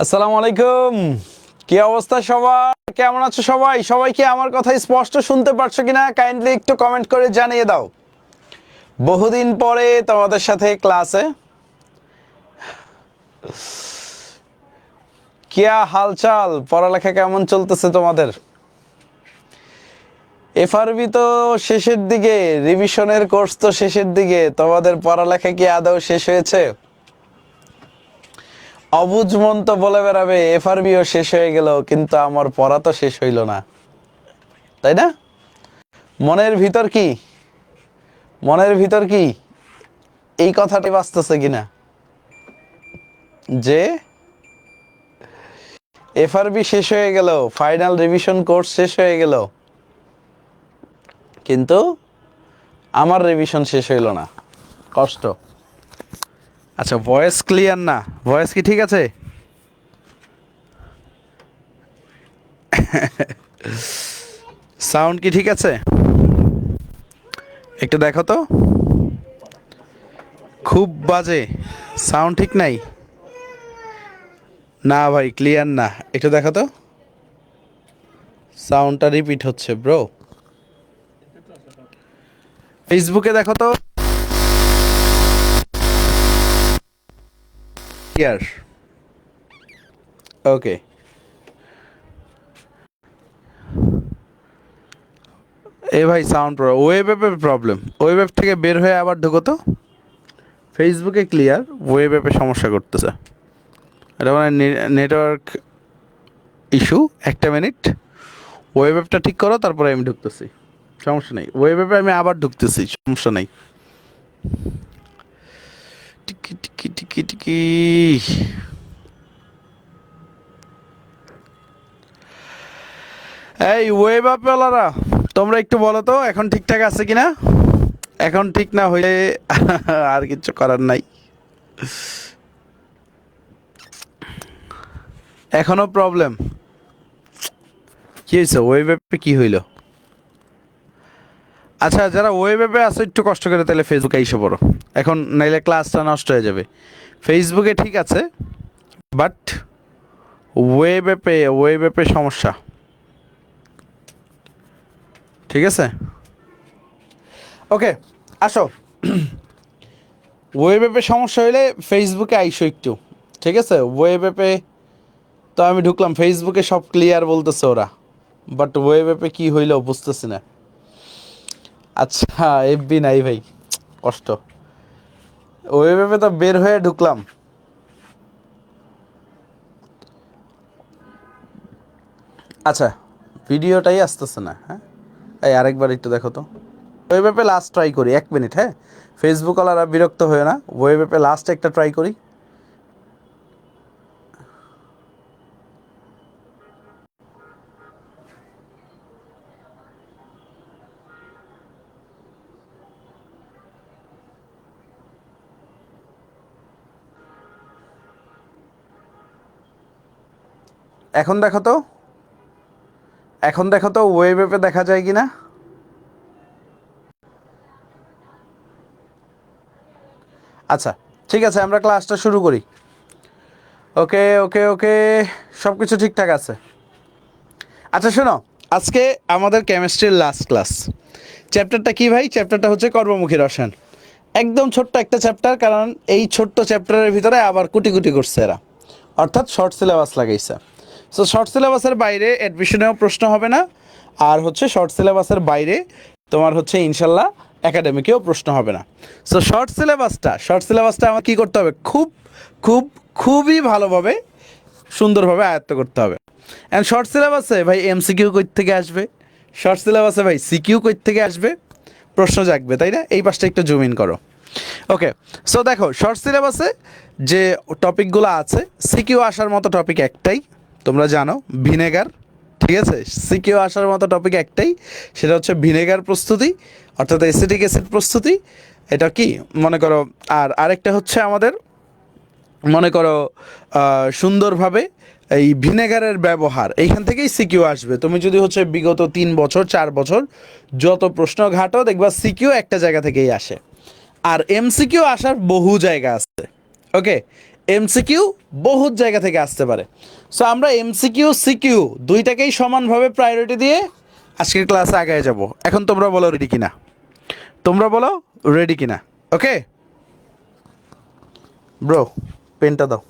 আসসালামু আলাইকুম। কি অবস্থা সবার? কেমন আছো সবাই? সবাই কি আমার কথা স্পষ্ট শুনতে পারছো কিনা কাইন্ডলি একটু কমেন্ট করে জানিয়ে দাও। বহুদিন পরে তোমাদের সাথে ক্লাসে। কিয়া হালচাল, পড়ালেখা কেমন চলতেছে তোমাদের? এফআরবি তো শেষের দিকে, রিভিশনের কোর্স তো শেষের দিকে, তোমাদের পড়ালেখা কি আদৌ শেষ হয়েছে? অবুঝ মন তো বলে বেড়াবে এফআরবিও শেষ হয়ে গেল, কিন্তু আমার পড়া তো শেষ হইল না, তাই না? মনের ভিতর কি মনের ভিতর কি এই কথাটি বাস্তছে কিনা যে এফআরবি শেষ হয়ে গেল, ফাইনাল রিভিশন কোর্স শেষ হয়ে গেল, কিন্তু আমার রিভিশন শেষ হইল না। কষ্ট। আচ্ছা, ভয়েস ক্লিয়ার না? ভয়েস কি ঠিক আছে? সাউন্ড কি ঠিক আছে? একটু দেখো তো। খুব বাজে সাউন্ড, ঠিক নাই? না ভাই, ক্লিয়ার না। একটু দেখো তো, সাউন্ডটা রিপিট হচ্ছে ব্রো। ফেসবুকে দেখো তো। ক্লিয়ার? ওকে। এ ভাই সাউন্ড ওয়েব অ্যাপের প্রবলেম। ওয়েব অ্যাপ থেকে বের হয়ে আবার ঢুকো তো। ফেসবুকে ক্লিয়ার, ওয়েব অ্যাপে সমস্যা করতেছে। এটা মানে নেটওয়ার্ক ইস্যু। একটা মিনিট, ওয়েব অ্যাপটা ঠিক করো, তারপরে আমি ঢুকতেছি। সমস্যা নেই, ওয়েব অ্যাপে আমি আবার ঢুকতেছি, সমস্যা নেই। টিকি টিকি টিকি টিকি। এই ওয়েব অ্যাপওয়ালারা, তোমরা একটু বলো তো এখন ঠিকঠাক আছে কিনা। এখন ঠিক না হইলে আর কিছু করার নাই। এখনো প্রবলেম? কি হয়েছে? ওয়েব অ্যাপে কি হইলো? আচ্ছা, যারা ওয়েব অ্যাপে আসো একটু কষ্ট করে তাহলে ফেসবুকে এসে পড়ো এখন, নাইলে ক্লাসটা নষ্ট হয়ে যাবে। ফেসবুকে ঠিক আছে, বাট ওয়েব অ্যাপে সমস্যা। ঠিক আছে, ওকে, আসো। ওয়েব অ্যাপে সমস্যা হইলে ফেসবুকে আইসো একটু। ঠিক আছে, ওয়েব অ্যাপে তো আমি ঢুকলাম, ফেসবুকে সব ক্লিয়ার বলতেছে ওরা, বাট ওয়েব অ্যাপে কী হইলো বুঝতেছি না। আচ্ছা, এফবি নাই ভাই, কষ্ট। ওয়েব অ্যাপে তো বের হয়ে ঢুকলাম। আচ্ছা, ভিডিওটাই আসতেছে না। হ্যাঁ, এই আরেকবার একটু দেখো তো। ওয়েব অ্যাপে লাস্ট ট্রাই করি, 1 মিনিট। হ্যাঁ, ফেসবুকওয়ালারা বিরক্ত হয়ে না, ওয়েব অ্যাপে লাস্ট একটা ট্রাই করি। এখন দেখো তো, এখন দেখো তো ওয়েব অ্যাপে দেখা যায় কি না। আচ্ছা, ঠিক আছে, আমরা ক্লাসটা শুরু করি। ওকে ওকে ওকে, সব কিছু ঠিকঠাক আছে। আচ্ছা শোনো, আজকে আমাদের কেমিস্ট্রির লাস্ট ক্লাস। চ্যাপ্টারটা কি ভাই? চ্যাপ্টারটা হচ্ছে কর্মমুখী রসায়ন। একদম ছোট্ট একটা চ্যাপ্টার, কারণ এই ছোট্ট চ্যাপ্টারের ভিতরে আবার কুটি কুটি করছে এরা, অর্থাৎ শর্ট সিলেবাস লাগাইছে। সো শর্ট সিলেবাসের বাইরে অ্যাডমিশনেও প্রশ্ন হবে না, আর হচ্ছে শর্ট সিলেবাসের বাইরে তোমার হচ্ছে ইনশাল্লাহ একাডেমিকেও প্রশ্ন হবে না। সো শর্ট সিলেবাসটা আমার কী করতে হবে? খুব খুব খুবই ভালোভাবে, সুন্দরভাবে আয়ত্ত করতে হবে। অ্যান্ড শর্ট সিলেবাসে ভাই এমসিকিউ কই থেকে আসবে? শর্ট সিলেবাসে ভাই সিকিউ কই থেকে আসবে? প্রশ্ন জাগবে, তাই না? এই পাশটা একটু জুম ইন করো। ওকে, সো দেখো শর্ট সিলেবাসে যে টপিকগুলো আছে, সিকিউ আসার মতো টপিক একটাই, তোমরা জানো, ভিনেগার। ঠিক আছে, সিকিউ আসার মতো টপিক একটাই, সেটা হচ্ছে ভিনেগার প্রস্তুতি, অর্থাৎ অ্যাসিটিক অ্যাসিড প্রস্তুতি। এটা কি মনে করো। আর আরেকটা হচ্ছে আমাদের, মনে করো, সুন্দরভাবে এই ভিনেগারের ব্যবহার, এইখান থেকেই সিকিউ আসবে। তুমি যদি হচ্ছে বিগত 3 বছর 4 বছর যত প্রশ্ন ঘাটো, দেখবা সিকিউ একটা জায়গা থেকেই আসে। আর এমসিকিউ আসার বহু জায়গা আছে। ওকে, এমসিকিউ বহুত জায়গা থেকে আসতে পারে। সো আমরা এমসিকিউ সিকিউ দুইটাকেই সমানভাবে প্রায়োরিটি দিয়ে আজকের ক্লাসে আগায় যাব। এখন তোমরা বলো রেডি কিনা, তোমরা বলো রেডি কিনা। ওকে ব্রো, পেনটা দাও।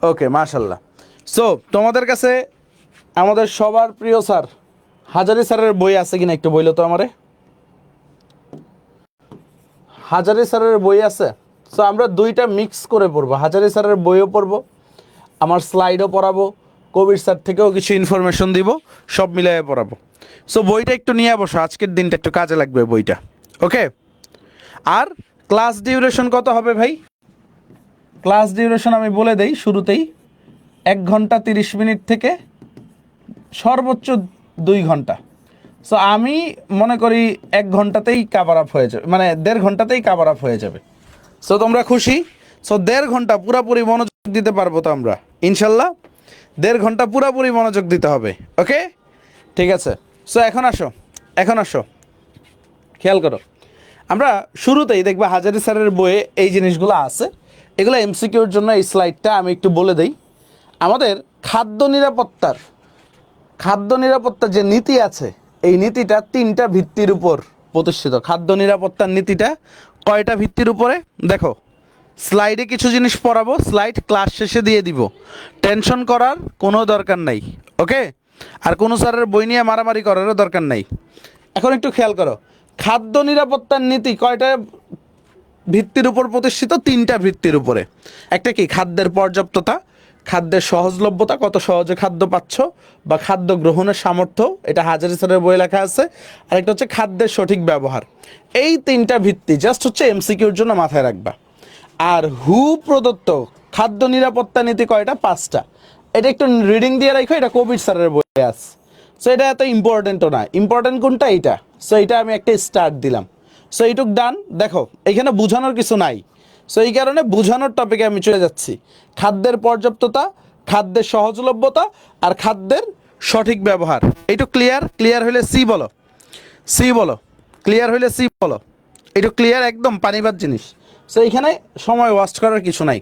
ওকে মাশাল্লাহ। সো তোমাদের কাছে আমাদের সবার প্রিয় স্যার হাজারি স্যারের বই আছে কিনা একটু বইলো তো আমারে। হাজারি স্যারের বই আছে? সো আমরা দুইটা মিক্স করে পড়বো, হাজারি স্যারের বইও পড়বো, আমার স্লাইডও পড়াবো, কবির স্যার থেকেও কিছু ইনফরমেশন দিব, সব মিলিয়ে পড়াবো। সো বইটা একটু নিয়ে বসো, আজকের দিনটা একটু কাজে লাগবে বইটা। ওকে, আর ক্লাস ডিউরেশন কত হবে ভাই? ক্লাস ডিউরেশন আমি বলে দেই শুরুতেই, 1 ঘন্টা 30 মিনিট থেকে সর্বোচ্চ 2 ঘন্টা। সো আমি মনে করি 1 ঘন্টাতেই কাভার আপ হয়ে যাবে, মানে 1.5 ঘন্টাতেই কাভার আপ হয়ে যাবে। সো তোমরা খুশি? সো 1.5 ঘন্টা পুরোপুরি মনোযোগ দিতে পারবো তো আমরা ইনশাল্লাহ। 1.5 ঘন্টা পুরোপুরি মনোযোগ দিতে হবে। ওকে ঠিক আছে। সো এখন আসো, এখন আসো, খেয়াল করো। আমরা শুরুতেই দেখবা হাজারি স্যারের বইয়ে এই জিনিসগুলো আছে, এগুলো এমসিকিউর জন্য। এই স্লাইডটা আমি একটু বলে দিই। আমাদের খাদ্য নিরাপত্তার যে নীতি আছে, এই নীতিটা 3টা ভিত্তির উপর প্রতিষ্ঠিত। খাদ্য নিরাপত্তার নীতিটা কয়টা ভিত্তির উপরে দেখো, স্লাইডে কিছু জিনিস পড়াবো, স্লাইড ক্লাস শেষে দিয়ে দিব, টেনশন করার কোনো দরকার নাই। ওকে, আর কোনো স্যারের বই নিয়ে মারামারি করারও দরকার নাই। এখন একটু খেয়াল করো, খাদ্য নিরাপত্তার নীতি কয়টা ভিত্তির উপর প্রতিষ্ঠিত? 3টা ভিত্তির উপরে। একটা কি, খাদ্যের পর্যাপ্ততা, খাদ্যের সহজলভ্যতা, কত সহজে খাদ্য পাচ্ছ, বা খাদ্য গ্রহণের সামর্থ্য, এটা হাজারি স্যারের বই লেখা আছে। আরেকটা হচ্ছে খাদ্যের সঠিক ব্যবহার। এই 3টা ভিত্তি জাস্ট হচ্ছে এমসিকিউর জন্য মাথায় রাখবা। আর প্রদত্ত খাদ্য নিরাপত্তা নীতি কয়টা? 5টা। এটা একটু রিডিং দিয়ে রাখো, এটা কবির স্যারের বই আছে। সো এটা এত ইম্পর্টেন্টও না, ইম্পর্টেন্ট কোনটা? এইটা। সো এটা আমি একটা স্টার্ট দিলাম। সো এইটুক ডান। দেখো এখানে বোঝানোর কিছু নাই, সো এই কারণে বোঝানোর টপিকে আমি চলে যাচ্ছি। খাদ্যের পর্যাপ্ততা, খাদ্যের সহজলভ্যতা, আর খাদ্যের সঠিক ব্যবহার। এইটুক ক্লিয়ার? ক্লিয়ার হইলে সি বলো, সি বলো। ক্লিয়ার হইলে সি বলো। এইটুক ক্লিয়ার, একদম পানিবাদ জিনিস। সো এইখানে সময় ওয়াস্ট করার কিছু নাই।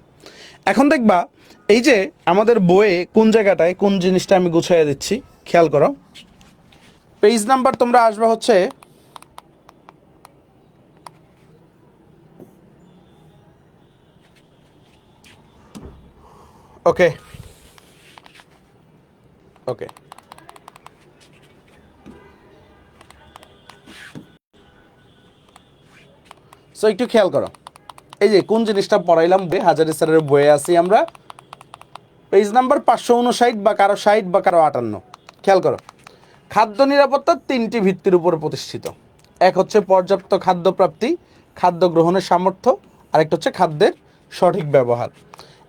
এখন দেখবা এই যে আমাদের বইয়ে কোন জায়গাটায় কোন জিনিসটা আমি গুছাইয়া দিচ্ছি, খেয়াল করো। পেজ নাম্বার তোমরা আসবে হচ্ছে ওকে ওকে সো একটু খেয়াল করো, এই যে কোন জিনিসটা পড়াইলাম হাজারি স্যারের বইয়ে আছি আমরা, পেজ নাম্বার 559 বা কারো 60 বা কারো 58। খেয়াল করো, খাদ্য নিরাপত্তা 3টি ভিত্তির উপর প্রতিষ্ঠিত। এক হচ্ছে পর্যাপ্ত খাদ্য প্রাপ্তি, খাদ্য গ্রহণের সামর্থ্য, আরেকটা হচ্ছে খাদ্যের সঠিক ব্যবহার।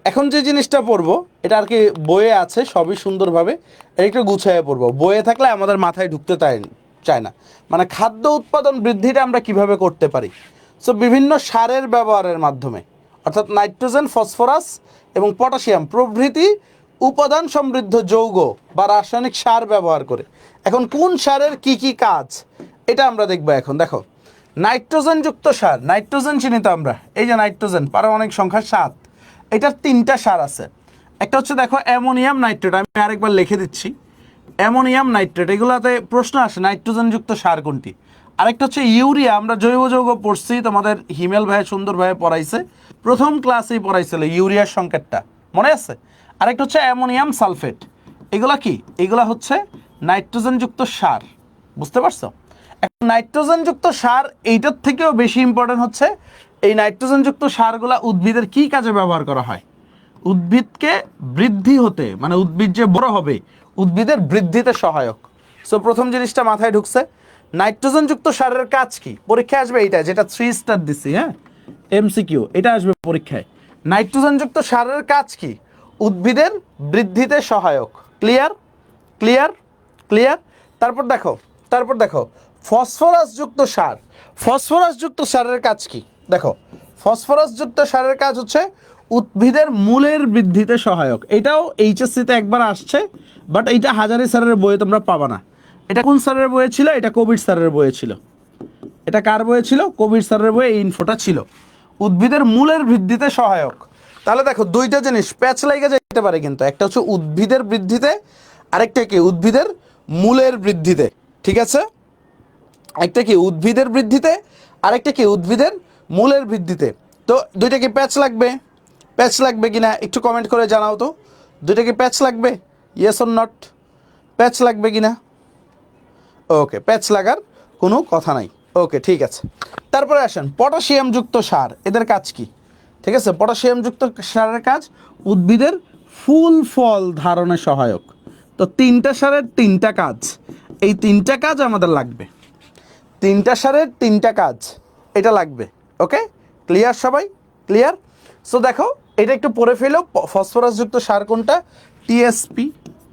এখন যে জিনিসটা পড়বো এটা আর কি বইয়ে আছে, সবই সুন্দরভাবে এটা একটু গুছাইয়ে পড়বো। বইয়ে থাকলে আমাদের মাথায় ঢুকতে চায় না। মানে খাদ্য উৎপাদন বৃদ্ধিটা আমরা কিভাবে করতে পারি। সো বিভিন্ন সারের ব্যবহারের মাধ্যমে, অর্থাৎ নাইট্রোজেন, ফসফরাস এবং পটাশিয়াম প্রভৃতি উপাদান সমৃদ্ধ যৌগ বা রাসায়নিক সার ব্যবহার করে। এখন কোন সারের কি কি কাজ এটা আমরা দেখবো। এখন দেখো, নাইট্রোজেনযুক্ত সার, নাইট্রোজেন চিনি তো আমরা, এই যে নাইট্রোজেন, পারমাণবিক সংখ্যা 7, এটার 3টা সার আছে। একটা হচ্ছে দেখো অ্যামোনিয়াম নাইট্রেট, আমি আরেকবার লিখে দিচ্ছি, অ্যামোনিয়াম নাইট্রেট। এগুলাতে প্রশ্ন আসে নাইট্রোজেনযুক্ত সার কোনটি। আরেকটা হচ্ছে ইউরিয়া, আমরা জৈব যৌগ পড়ছি, তোমাদের হিমেল ভাই সুন্দরভাবে পড়াইছে, প্রথম ক্লাসেই পড়াইছিল ইউরিয়ার সংকেতটা, মনে আছে? আরেকটা হচ্ছে অ্যামোনিয়াম সালফেট। এগুলা কি? এগুলা হচ্ছে নাইট্রোজেনযুক্ত সার, বুঝতে পারছো? এখন নাইট্রোজেনযুক্ত সার এইটার থেকেও বেশি ইম্পর্টেন্ট হচ্ছে এই নাইট্রোজেনযুক্ত সারগুলা উদ্ভিদের কি কাজে ব্যবহার করা হয়? উদ্ভিদকে বৃদ্ধি হতে, মানে উদ্ভিদ যে বড় হবে, উদ্ভিদের বৃদ্ধিতে সহায়ক। সো প্রথম জিনিসটা মাথায় ঢুকছে, নাইট্রোজেনযুক্ত সারের কাজ কি? পরীক্ষায় আসবে এইটা, যেটা 3 স্টার দিছি, হ্যাঁ এমসিকিউ, এটা আসবে পরীক্ষায়। নাইট্রোজেনযুক্ত সারের কাজ কি? উদ্ভিদের বৃদ্ধিতে সহায়ক। ক্লিয়ার? ক্লিয়ার? ক্লিয়ার? তারপর দেখো ফসফরাসযুক্ত সার, ফসফরাসযুক্ত সারের কাজ কি? দেখো ফসফরাসযুক্ত সারের কাজ হচ্ছে উদ্ভিদের মূলের বৃদ্ধিতে সহায়ক। এটাও এইচএসসিতে একবার আসছে, বাট এইটা হাজারি স্যারের বইয়ে তোমরা পাবা না। এটা কোন স্যারের বইয়ে ছিল? এটা কবির স্যারের বইয়ে ছিল। এটা কার বইয়ে ছিল? কবির স্যারের বইয়ে এই ইনফোটা ছিল। উদ্ভিদের মূলের বৃদ্ধিতে সহায়ক। তাহলে দেখো দুইটা জিনিস প্যাচ লেগে যেতে পারে, কিন্তু একটা হচ্ছে উদ্ভিদের বৃদ্ধিতে, আরেকটা কি উদ্ভিদের মূলের বৃদ্ধিতে। ঠিক আছে, একটা কি উদ্ভিদের বৃদ্ধিতে, আরেকটা কি উদ্ভিদের মূলের বৃদ্ধিতে। তো দুইটা কি প্যাচ লাগবে? প্যাচ লাগবে কিনা একটু কমেন্ট করে জানাও তো, দুইটা কি প্যাচ লাগবে? Yes or not? প্যাচ লাগবে কিনা? ওকে, প্যাচ লাগার কোনো কথা নাই। ওকে, ঠিক আছে। তারপরে আসেন পটাশিয়ামযুক্ত সার, এদের কাজ কি? ঠিক আছে, পটাশিয়ামযুক্ত সারের কাজ উদ্ভিদের ফুল ফল ধারণে সহায়ক। তো তিনটা সারের তিনটা কাজ, এই তিনটা কাজ আমাদের লাগবে, তিনটা সারের তিনটা কাজ এটা লাগবে। ওকে, ক্লিয়ার সবাই? ক্লিয়ার? সো দেখো এটা একটু পড়ে ফেলো, ফসফরাসযুক্ত সার কোনটা? TSP,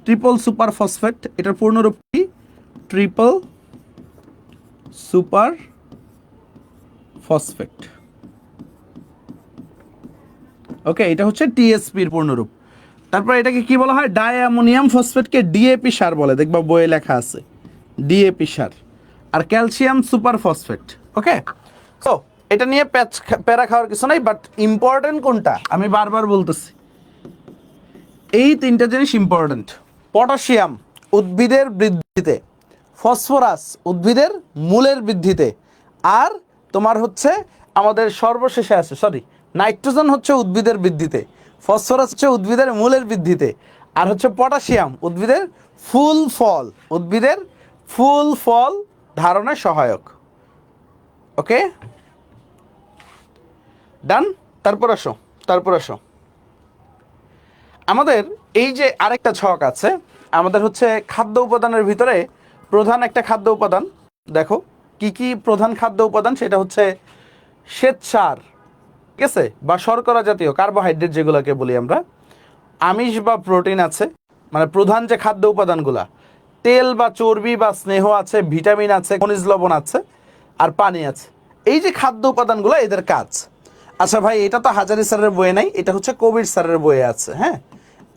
triple super phosphate. এটার পূর্ণরূপ কি? Triple super phosphate. ওকে, এটা হচ্ছে টিএসপির পূর্ণরূপ। তারপর এটাকে কি বলা হয়? ডাই অ্যামোনিয়াম ফসফেটকে ডিএপি সার বলে, দেখবা বইয়ে লেখা আছে ডিএপি সার। আর ক্যালসিয়াম সুপার ফসফেট। ওকে, তো এটা নিয়ে প্যারা খাওয়ার কিছু নাই, বাট ইম্পর্টেন্ট কোনটা আমি বারবার বলতেছি, এই তিনটা জিনিস ইম্পর্টেন্ট। পটাশিয়াম উদ্ভিদের বৃদ্ধিতে, ফসফরাস উদ্ভিদের মূলের বৃদ্ধিতে, আর তোমার হচ্ছে আমাদের সর্বশেষে আছে নাইট্রোজেন হচ্ছে উদ্ভিদের বৃদ্ধিতে, ফসফরাস হচ্ছে উদ্ভিদের মূলের বৃদ্ধিতে, আর হচ্ছে পটাশিয়াম উদ্ভিদের ফুল ফল ধারণে সহায়ক। ওকে, ডান। তারপর আসো আমাদের এই যে আরেকটা ছক আছে, আমাদের হচ্ছে খাদ্য উপাদানের ভিতরে প্রধান একটা খাদ্য উপাদান। দেখো কি কি প্রধান খাদ্য উপাদান, সেটা হচ্ছে শ্বেতসার, ঠিক আছে, বা শর্করা জাতীয় কার্বোহাইড্রেট যেগুলোকে বলি আমরা, আমিষ বা প্রোটিন আছে, মানে প্রধান যে খাদ্য উপাদানগুলা, তেল বা চর্বি বা স্নেহ আছে, ভিটামিন আছে, খনিজ লবণ আছে, আর পানি আছে। এই যে খাদ্য উপাদানগুলো এদের কাজ। আচ্ছা ভাই, এটা তো হাজারি স্যারের বইয়ে নাই, এটা হচ্ছে কবির স্যারের বইয়ে আছে। হ্যাঁ,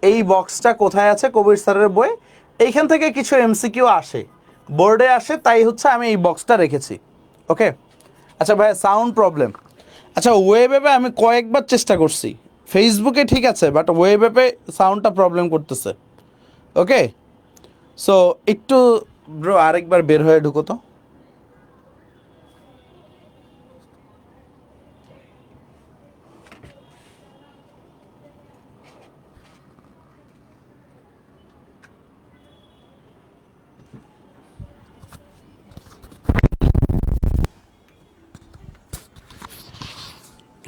এই বক্সটা কোথায় আছে? কবির স্যারের বই। এইখান থেকে কিছু এমসিকিউ আসে, বোর্ডে আসে, তাই হচ্ছে আমি এই বক্সটা রেখেছি। ওকে, আচ্ছা ভাই, সাউন্ড প্রবলেম। আচ্ছা, ওয়েবে আমি কয়েকবার চেষ্টা করছি, ফেসবুকে ঠিক আছে, বাট ওয়েবে সাউন্ডটা প্রবলেম করতেছে। ওকে, সো একটু ব্রো আরেকবার বের হয়ে ঢুকো তো।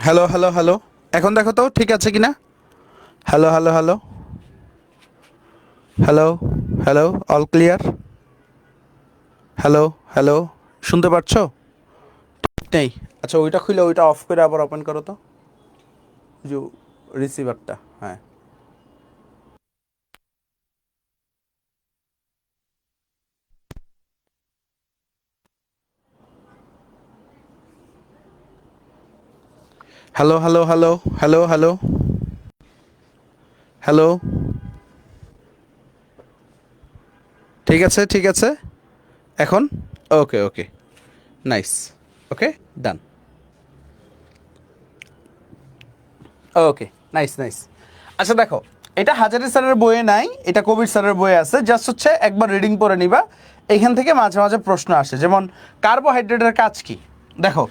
হ্যালো হ্যালো হ্যালো, এখন দেখো তো ঠিক আছে কিনা। Hello hello hello hello hello, all clear? Hello hello, শুনতে পাচ্ছো? নেই? আচ্ছা, ওইটা খুলে ওইটা অফ করে আবার ওপেন করো তো, যে রিসিভারটা। হ্যাঁ, hello hello hello hello hello hello, ঠিক আছে ঠিক আছে এখন। ওকে ওকে, নাইস। ওকে, ডান। ওকে, নাইস নাইস। আচ্ছা দেখো, এটা হাজারি স্যারের বইয়ে নাই, এটা কবির স্যারের বইয়ে আছে। জাস্ট হচ্ছে একবার রিডিং পড়ে নিবা, এইখান থেকে মাঝে মাঝে প্রশ্ন আসে। যেমন কার্বোহাইড্রেটের কাজ কি? দেখো,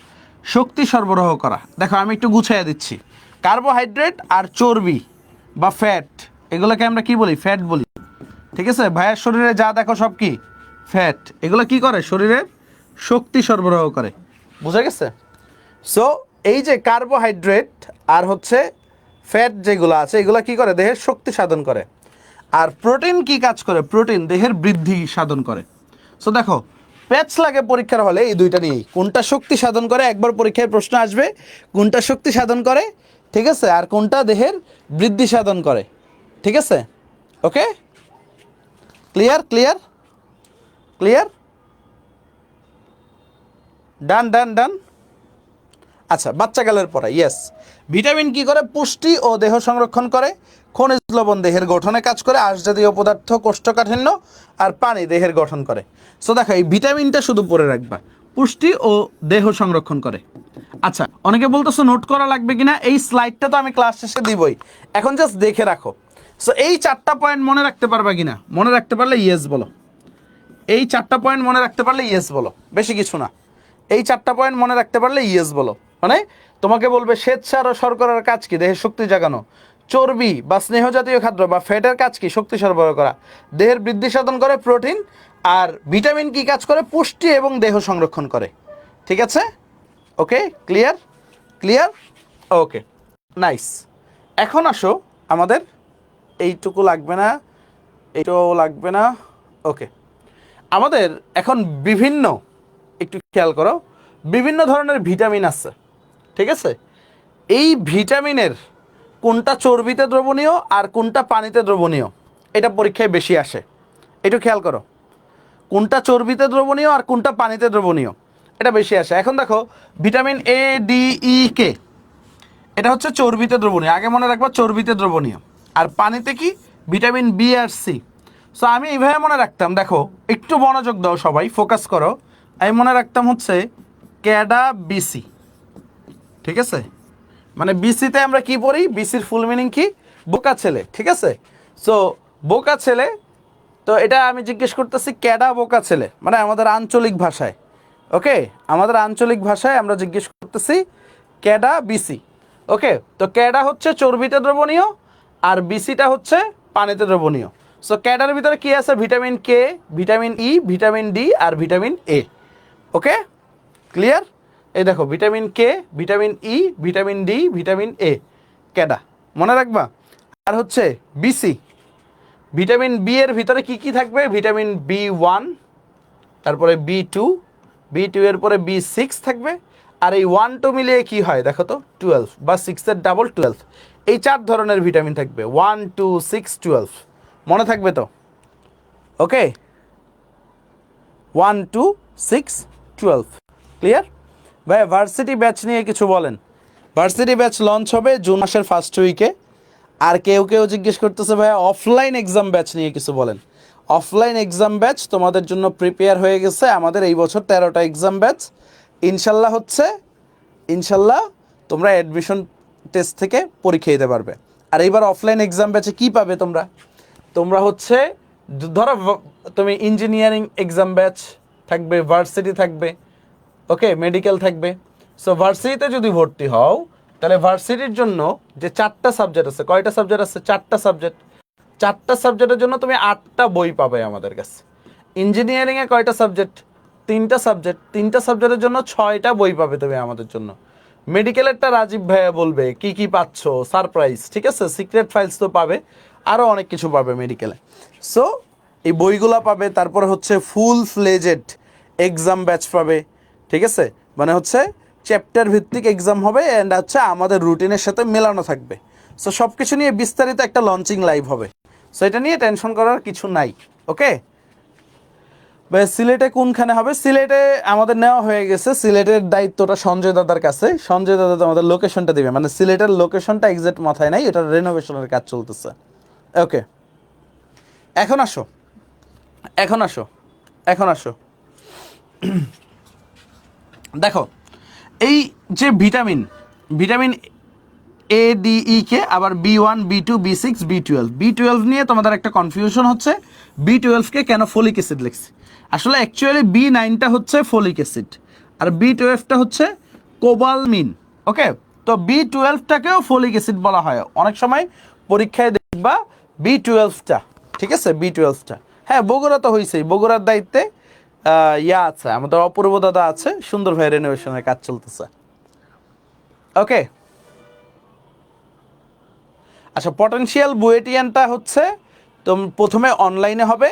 শক্তি সরবরাহ করা। দেখো আমি একটু গুছিয়ে দিচ্ছি। কার্বোহাইড্রেট আর চর্বি বা ফ্যাট, এগুলোকে আমরা কি বলি? ফ্যাট বলি। ঠিক আছে, ভাইয়ের শরীরে যা দেখো সব কি ফ্যাট। এগুলো কি করে? শরীরে শক্তি সরবরাহ করে। বুঝা গেছে? সো এই যে কার্বোহাইড্রেট আর হচ্ছে ফ্যাট যেগুলো আছে, এগুলো কি করে? দেহের শক্তি সাধন করে। আর প্রোটিন কি কাজ করে? প্রোটিন দেহের বৃদ্ধি সাধন করে। সো দেখো, প্যাচ লাগে পরীক্ষার হলে এই দুইটা নিয়েই, কোনটা শক্তি সাধন করে, একবার পরীক্ষায় প্রশ্ন আসবে কোনটা শক্তি সাধন করে, ঠিক আছে, আর কোনটা দেহের বৃদ্ধি সাধন করে। ঠিক আছে, ওকে, ক্লিয়ার ক্লিয়ার ক্লিয়ার, ডান ডান ডান। আচ্ছা, বাচ্চাকালের পড়া, ইয়েস। ভিটামিন কি করে? পুষ্টি ও দেহ সংরক্ষণ করে। খনিজ লবণ দেহের গঠনে কাজ করে। আঁশ জাতীয় পদার্থ কোষ্ঠকাঠিন্য, আর পানি দেহের গঠন করে। সো দেখো, এই ভিটামিনটা শুধু পড়ে রাখবা। পুষ্টি ও দেহ সংরক্ষণ করে। আচ্ছা, অনেকে বলতেছো নোট করা লাগবে কিনা, এই স্লাইডটা তো আমি ক্লাস শেষে দিবই, এখন জাস্ট দেখে রাখো। সো এই 4টা পয়েন্ট মনে রাখতে পারবা কিনা? মনে রাখতে পারলে ইয়েস বলো। এই 4টা পয়েন্ট মনে রাখতে পারলে ইয়েস বলো, বেশি কিছু না। এই 4টা পয়েন্ট মনে রাখতে পারলে ইয়েস বলো। মানে তোমাকে বলবে শ্বেতসার ও শর্করার কাজ কি? দেহের শক্তি জাগানো। চর্বি বা স্নেহ জাতীয় খাদ্য বা ফ্যাটের কাজ কি? শক্তি সরবরাহ করা। দেহের বৃদ্ধি সাধন করে প্রোটিন। আর ভিটামিন কি কাজ করে? পুষ্টি এবং দেহ সংরক্ষণ করে। ঠিক আছে? ওকে, ক্লিয়ার? ক্লিয়ার? ওকে, নাইস। এখন আসো, আমাদের এইটুকু লাগবে না, এইটাও লাগবে না। ওকে, আমাদের এখন বিভিন্ন, একটু খেয়াল করো, বিভিন্ন ধরনের ভিটামিন আছে। ঠিক আছে? এই ভিটামিনের কোনটা চর্বিতে দ্রবণীয় আর কোনটা পানিতে দ্রবণীয়, এটা পরীক্ষায় বেশি আসে। একটু খেয়াল করো, কোনটা চর্বিতে দ্রবণীয় আর কোনটা পানিতে দ্রবণীয়, এটা বেশি আসে। এখন দেখো, ভিটামিন এ, ডি, ই, কে, এটা হচ্ছে চর্বিতে দ্রবণীয়। আগে মনে রাখবা চর্বিতে দ্রবণীয়। আর পানিতে কি? ভিটামিন বি আর সি। সো আমি এইভাবে মনে রাখতাম, দেখো একটু মনোযোগ দাও, সবাই ফোকাস করো। আমি মনে রাখতাম হচ্ছে ক্যাডা বিসি। ঠিক আছে? মানে বিসিতে আমরা কি পড়ি? বিসির ফুল মিনিং কি? বোকা ছেলে। ঠিক আছে? সো বোকা ছেলে, তো এটা আমি জিজ্ঞেস করতেছি ক্যাডা বোকা ছেলে, মানে আমাদের আঞ্চলিক ভাষায়। ওকে, আমাদের আঞ্চলিক ভাষায় আমরা জিজ্ঞেস করতেছি ক্যাডা বিসি। ওকে, তো ক্যাডা হচ্ছে চর্বিতে দ্রবণীয় আর বিসিটা হচ্ছে পানিতে দ্রবণীয়। সো ক্যাডার ভিতরে কি আছে? Vitamin K, vitamin E, vitamin D আর ভিটামিন এ। Okay, clear? এই দেখো, vitamin K, vitamin E, vitamin D, vitamin A, ক্যাডা মনে রাখবা। আর হচ্ছে বিসি, ভিটামিন বি এর ভিতরে কি কি থাকবে? ভিটামিন বি1, তারপরে বি2, বি2 এর পরে বি6 থাকবে। আর এই 1-2 মিলিয়ে কি হয় দেখো তো? 12, বা 6-এর ডাবল 12। এই 4 ধরনের ভিটামিন থাকবে, 1, 2, 6, 12। মনে থাকবে তো? ওকে, 1, 2, 6, 12। ক্লিয়ার? ভাই ভার্সিটি ব্যাচ নিয়ে কিছু বলেন। ভার্সিটি ব্যাচ লঞ্চ হবে জুন মাসের ফার্স্ট উইকে। আর কেউ কেউ জিজ্ঞেস করতেছে ভাই অফলাইন এক্সাম ব্যাচ নিয়ে কিছু বলেন। অফলাইন এক্সাম ব্যাচ তোমাদের জন্য প্রিপেয়ার হয়ে গেছে। আমাদের এই বছর 13টা এক্সাম ব্যাচ ইনশাল্লাহ হচ্ছে। ইনশাল্লাহ তোমরা অ্যাডমিশন টেস্ট থেকে পরীক্ষা দিতে পারবে। আর এইবার অফলাইন এক্সাম ব্যাচে কী পাবে তোমরা? তোমরা হচ্ছে ধরো তুমি ইঞ্জিনিয়ারিং এক্সাম ব্যাচ থাকবে, ভার্সিটি থাকবে, ওকে, মেডিকেল থাকবে। সো ভার্সিটিতে যদি ভর্তি হও, তাহলে ভার্সিটির জন্য যে 4টা সাবজেক্ট আছে, কয়টা সাবজেক্ট আছে? 4টা সাবজেক্ট। 4টা সাবজেক্টের জন্য তুমি 8টা বই পাবে আমাদের কাছে। ইঞ্জিনিয়ারিংয়ে কয়টা সাবজেক্ট? 3টা সাবজেক্ট। 3টা সাবজেক্টের জন্য 6টা বই পাবে তুমি আমাদের জন্য। মেডিকেলেরটা রাজীব ভাইয়া বলবে কি কি পাচ্ছ, সারপ্রাইজ। ঠিক আছে? সিক্রেট ফাইলস তো পাবে, আরও অনেক কিছু পাবে মেডিকেলে। সো এই বইগুলো পাবে। তারপরে হচ্ছে ফুল ফ্লেজেড এক্সাম ব্যাচ পাবে। ঠিক আছে? মানে হচ্ছে চ্যাপ্টার ভিত্তিক এক্সাম হবে অ্যান্ড হচ্ছে আমাদের রুটিনের সাথে মেলানো থাকবে। সো সব কিছু নিয়ে বিস্তারিত একটা লঞ্চিং লাইভ হবে। সো এটা নিয়ে টেনশন করার কিছু নাই। ওকে ভাই, সিলেটে কোনখানে হবে? সিলেটে আমাদের নেওয়া হয়ে গেছে। সিলেটের দায়িত্বটা সঞ্জয় দাদার কাছে। সঞ্জয় দাদা আমাদের লোকেশনটা দিবে, মানে সিলেটের লোকেশনটা এক্সাক্ট মাথায় নাই, এটা রেনোভেশনের কাজ চলতেছে। ওকে, এখন আসো, এখন আসো, এখন আসো। দেখো, এই যে ভিটামিন, ভিটামিন এ, ডি, ই, কে, আবার বি1, বি2, বি6, বি12। বি12 নিয়ে তোমাদের একটা কনফিউশন হচ্ছে, বি12কে কেন ফলিক অ্যাসিড লিখছি। আসলে অ্যাকচুয়ালি বি9টা হচ্ছে ফলিক অ্যাসিড আর বি12টা হচ্ছে কোবালমিন। ওকে, তো বি12টাকেও ফলিক অ্যাসিড বলা হয় অনেক সময়, পরীক্ষায় দেখবা বি12টা। ঠিক আছে? বি12টা, হ্যাঁ, বগুড়া তো হয়েছেই। বগুড়ার দায়িত্বে ইয়া আছে আমাদের অপূর্ব দাদা আছে, সুন্দর ভাই রেনোভেশনের কাজ চলতেছে। ওকে, আচ্ছা, পটেনশিয়াল বুয়েটিয়ানটা হচ্ছে তো প্রথমে অনলাইনে হবে,